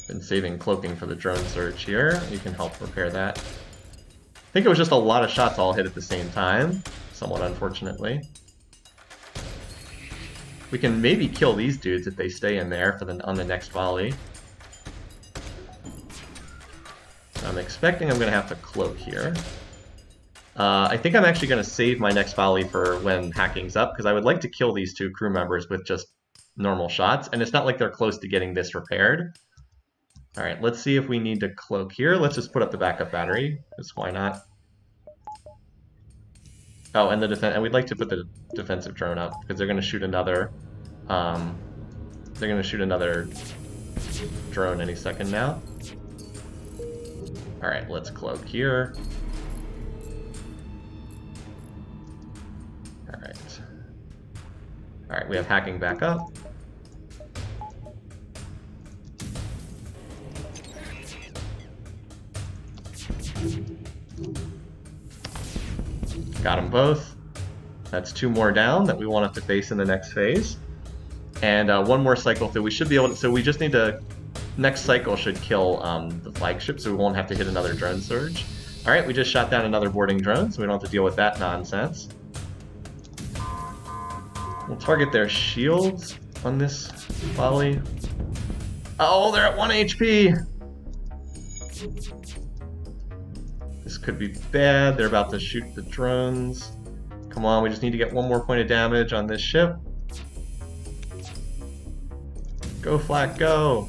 Been saving cloaking for the drone surge here. You can help repair that. I think it was just a lot of shots all hit at the same time, somewhat unfortunately. We can maybe kill these dudes if they stay in there for on the next volley. I'm expecting I'm going to have to cloak here. I think I'm actually going to save my next volley for when hacking's up, because I would like to kill these 2 crew members with just normal shots, and it's not like they're close to getting this repaired. Alright, let's see if we need to cloak here. Let's just put up the backup battery, because why not? Oh, and and we'd like to put the defensive drone up, because they're going to shoot another, drone any second now. Alright, let's cloak here. Alright. Alright, we have hacking back up. Got them both. That's 2 more down that we won't have to face in the next phase. And 1 more cycle through. We should be able to, so we just need to, next cycle should kill the flagship, so we won't have to hit another drone surge. Alright, we just shot down another boarding drone, so we don't have to deal with that nonsense. We'll target their shields on this volley. Oh, they're at 1 HP! This could be bad. They're about to shoot the drones. Come on, we just need to get 1 more point of damage on this ship. Go, Flak, go!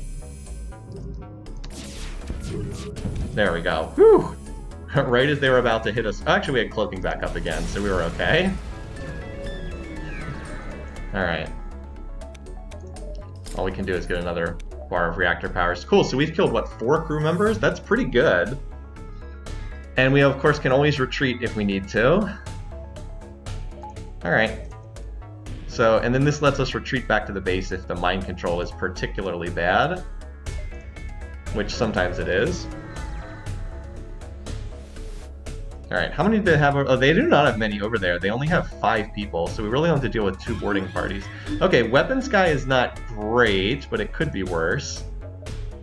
There we go. Whew! Right as they were about to hit us. Actually, we had cloaking back up again, so we were okay. Alright. All we can do is get another bar of reactor powers. Cool, so we've killed, what, 4 crew members? That's pretty good. And we, of course, can always retreat if we need to. Alright. So, and then this lets us retreat back to the base if the mind control is particularly bad. Which sometimes it is. Alright, how many do they have? Oh, they do not have many over there. They only have 5 people, so we really don't have to deal with 2 boarding parties. Okay, weapons guy is not great, but it could be worse.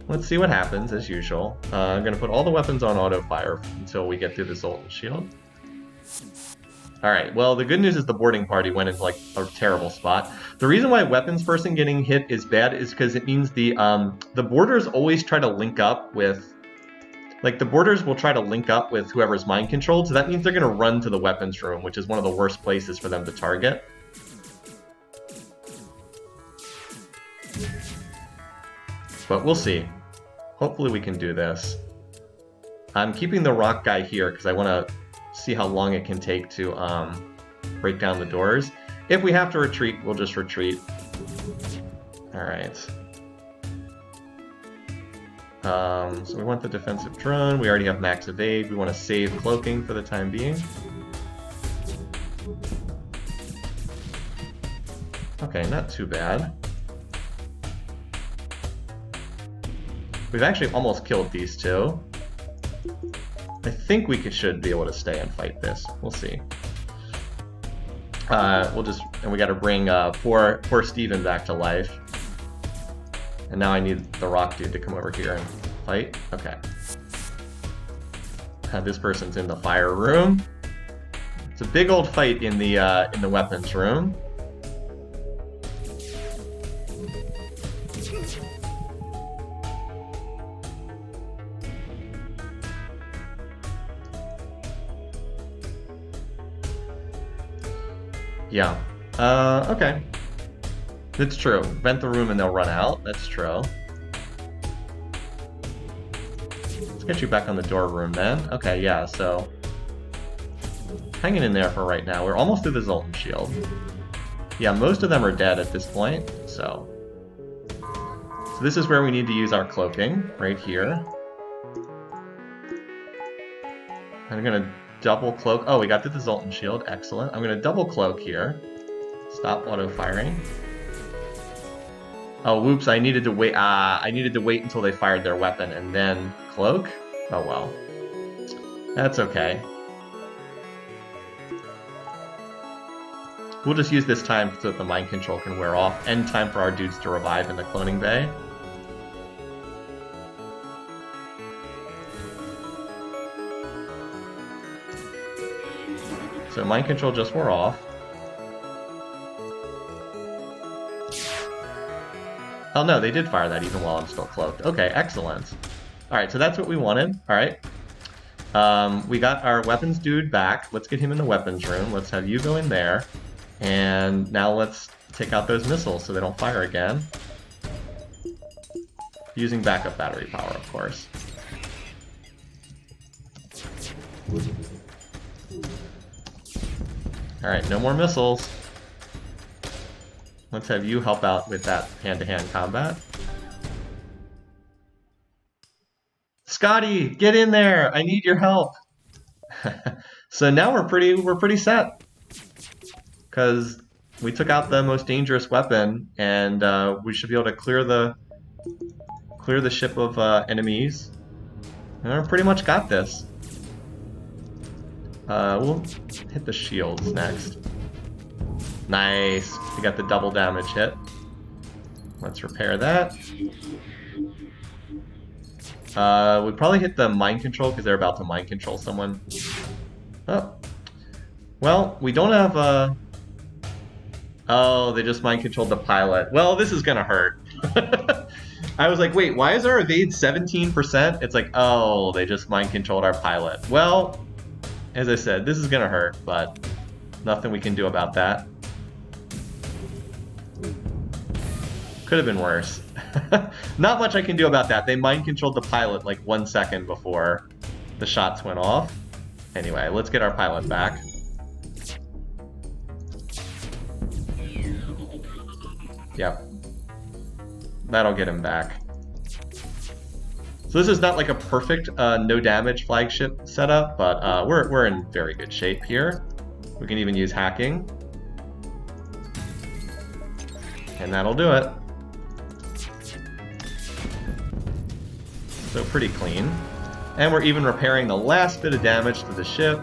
Let's see what happens, as usual. I'm going to put all the weapons on auto-fire until we get through the Zoltan shield. Alright, well, the good news is the boarding party went into, like, a terrible spot. The reason why weapons person getting hit is bad is because it means the boarders always try to link up with... Like, the boarders will try to link up with whoever's mind controlled, so that means they're going to run to the weapons room, which is one of the worst places for them to target. But we'll see. Hopefully we can do this. I'm keeping the rock guy here because I want to see how long it can take to break down the doors. If we have to retreat, we'll just retreat. Alright. So we want the defensive drone. We already have max evade. We want to save cloaking for the time being. Okay, not too bad. We've actually almost killed these 2. I think we should be able to stay and fight this. We'll see. And we got to bring poor Steven back to life. And now I need the rock dude to come over here and fight. Okay. This person's in the fire room. It's a big old fight in the weapons room. Yeah. Okay. It's true. Vent the room and they'll run out. That's true. Let's get you back on the door room then. Okay, yeah, so... hanging in there for right now. We're almost through the Zoltan shield. Yeah, most of them are dead at this point, so... So this is where we need to use our cloaking, right here. I'm gonna double cloak. Oh, we got through the Zoltan shield. Excellent. I'm gonna double cloak here. Stop auto firing. Oh, whoops! I needed to wait. I needed to wait until they fired their weapon and then cloak. Oh well. That's okay. We'll just use this time so that the mind control can wear off, and time for our dudes to revive in the cloning bay. So mind control just wore off. Oh no, they did fire that even while I'm still cloaked. Okay, excellent. Alright, so that's what we wanted. Alright. We got our weapons dude back. Let's get him in the weapons room. Let's have you go in there. And now let's take out those missiles so they don't fire again. Using backup battery power, of course. Alright, no more missiles. Let's have you help out with that hand-to-hand combat. Scotty, get in there! I need your help. So now we're pretty set, because we took out the most dangerous weapon, and we should be able to clear the ship of enemies. And we pretty much got this. We'll hit the shields next. Nice. We got the double damage hit. Let's repair that. We probably hit the mind control because they're about to mind control someone. Oh. Well, we don't have Oh, they just mind controlled the pilot. Well, this is gonna hurt. I was like, wait, why is our evade 17%? It's like, oh, they just mind controlled our pilot. Well, as I said, this is gonna hurt, but nothing we can do about that. Could have been worse. Not much I can do about that. They mind controlled the pilot like 1 second before the shots went off. Anyway, let's get our pilot back. Yep. That'll get him back. So this is not like a perfect no damage flagship setup, but we're in very good shape here. We can even use hacking. And that'll do it. So pretty clean. And we're even repairing the last bit of damage to the ship.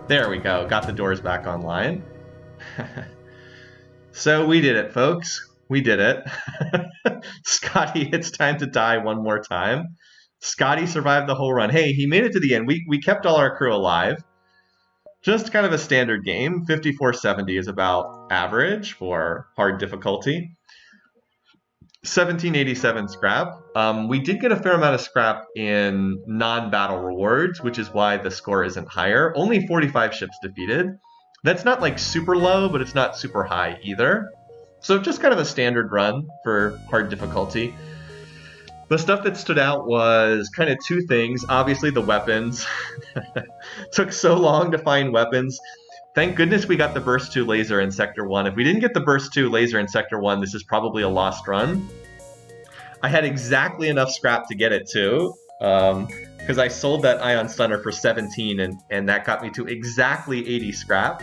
There we go, got the doors back online. So we did it, folks. We did it. Scotty, it's time to die one more time. Scotty survived the whole run. Hey, he made it to the end. We kept all our crew alive. Just kind of a standard game. 5470 is about average for hard difficulty. 1787 scrap. We did get a fair amount of scrap in non-battle rewards, which is why the score isn't higher. Only 45 ships defeated. That's not like super low, but it's not super high either. So just kind of a standard run for hard difficulty. The stuff that stood out was kind of two things. Obviously the weapons. Took so long to find weapons. Thank goodness we got the Burst 2 laser in Sector 1. If we didn't get the Burst 2 laser in Sector 1, this is probably a lost run. I had exactly enough scrap to get it too, because I sold that Ion Stunner for 17, and that got me to exactly 80 scrap.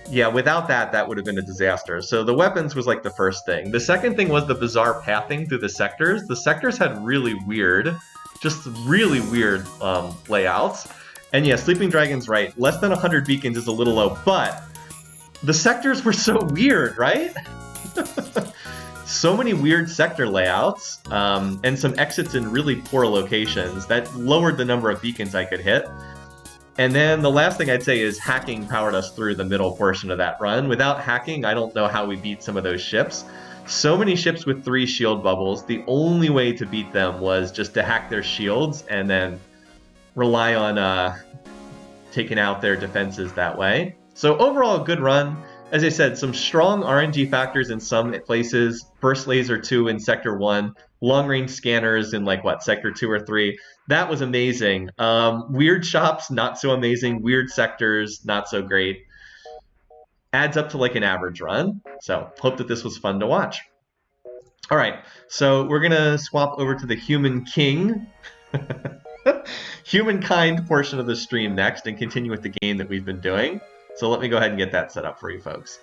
Yeah, without that, that would have been a disaster. So the weapons was like the first thing. The second thing was the bizarre pathing through the sectors. The sectors had really weird, just really weird layouts. And yeah, Sleeping Dragon's right. Less than 100 beacons is a little low, but the sectors were so weird, right? So many weird sector layouts, and some exits in really poor locations that lowered the number of beacons I could hit. And then the last thing I'd say is hacking powered us through the middle portion of that run. Without hacking, I don't know how we beat some of those ships. So many ships with 3 shield bubbles. The only way to beat them was just to hack their shields and then rely on taking out their defenses that way. So overall, a good run. As I said, some strong RNG factors in some places. Burst Laser 2 in Sector 1. Long-range scanners in, like, what, Sector 2 or 3. That was amazing. Weird shops, not so amazing. Weird sectors, not so great. Adds up to, like, an average run. So, hope that this was fun to watch. All right, so we're going to swap over to the Human King. Humankind portion of the stream next and continue with the game that we've been doing. So let me go ahead and get that set up for you folks.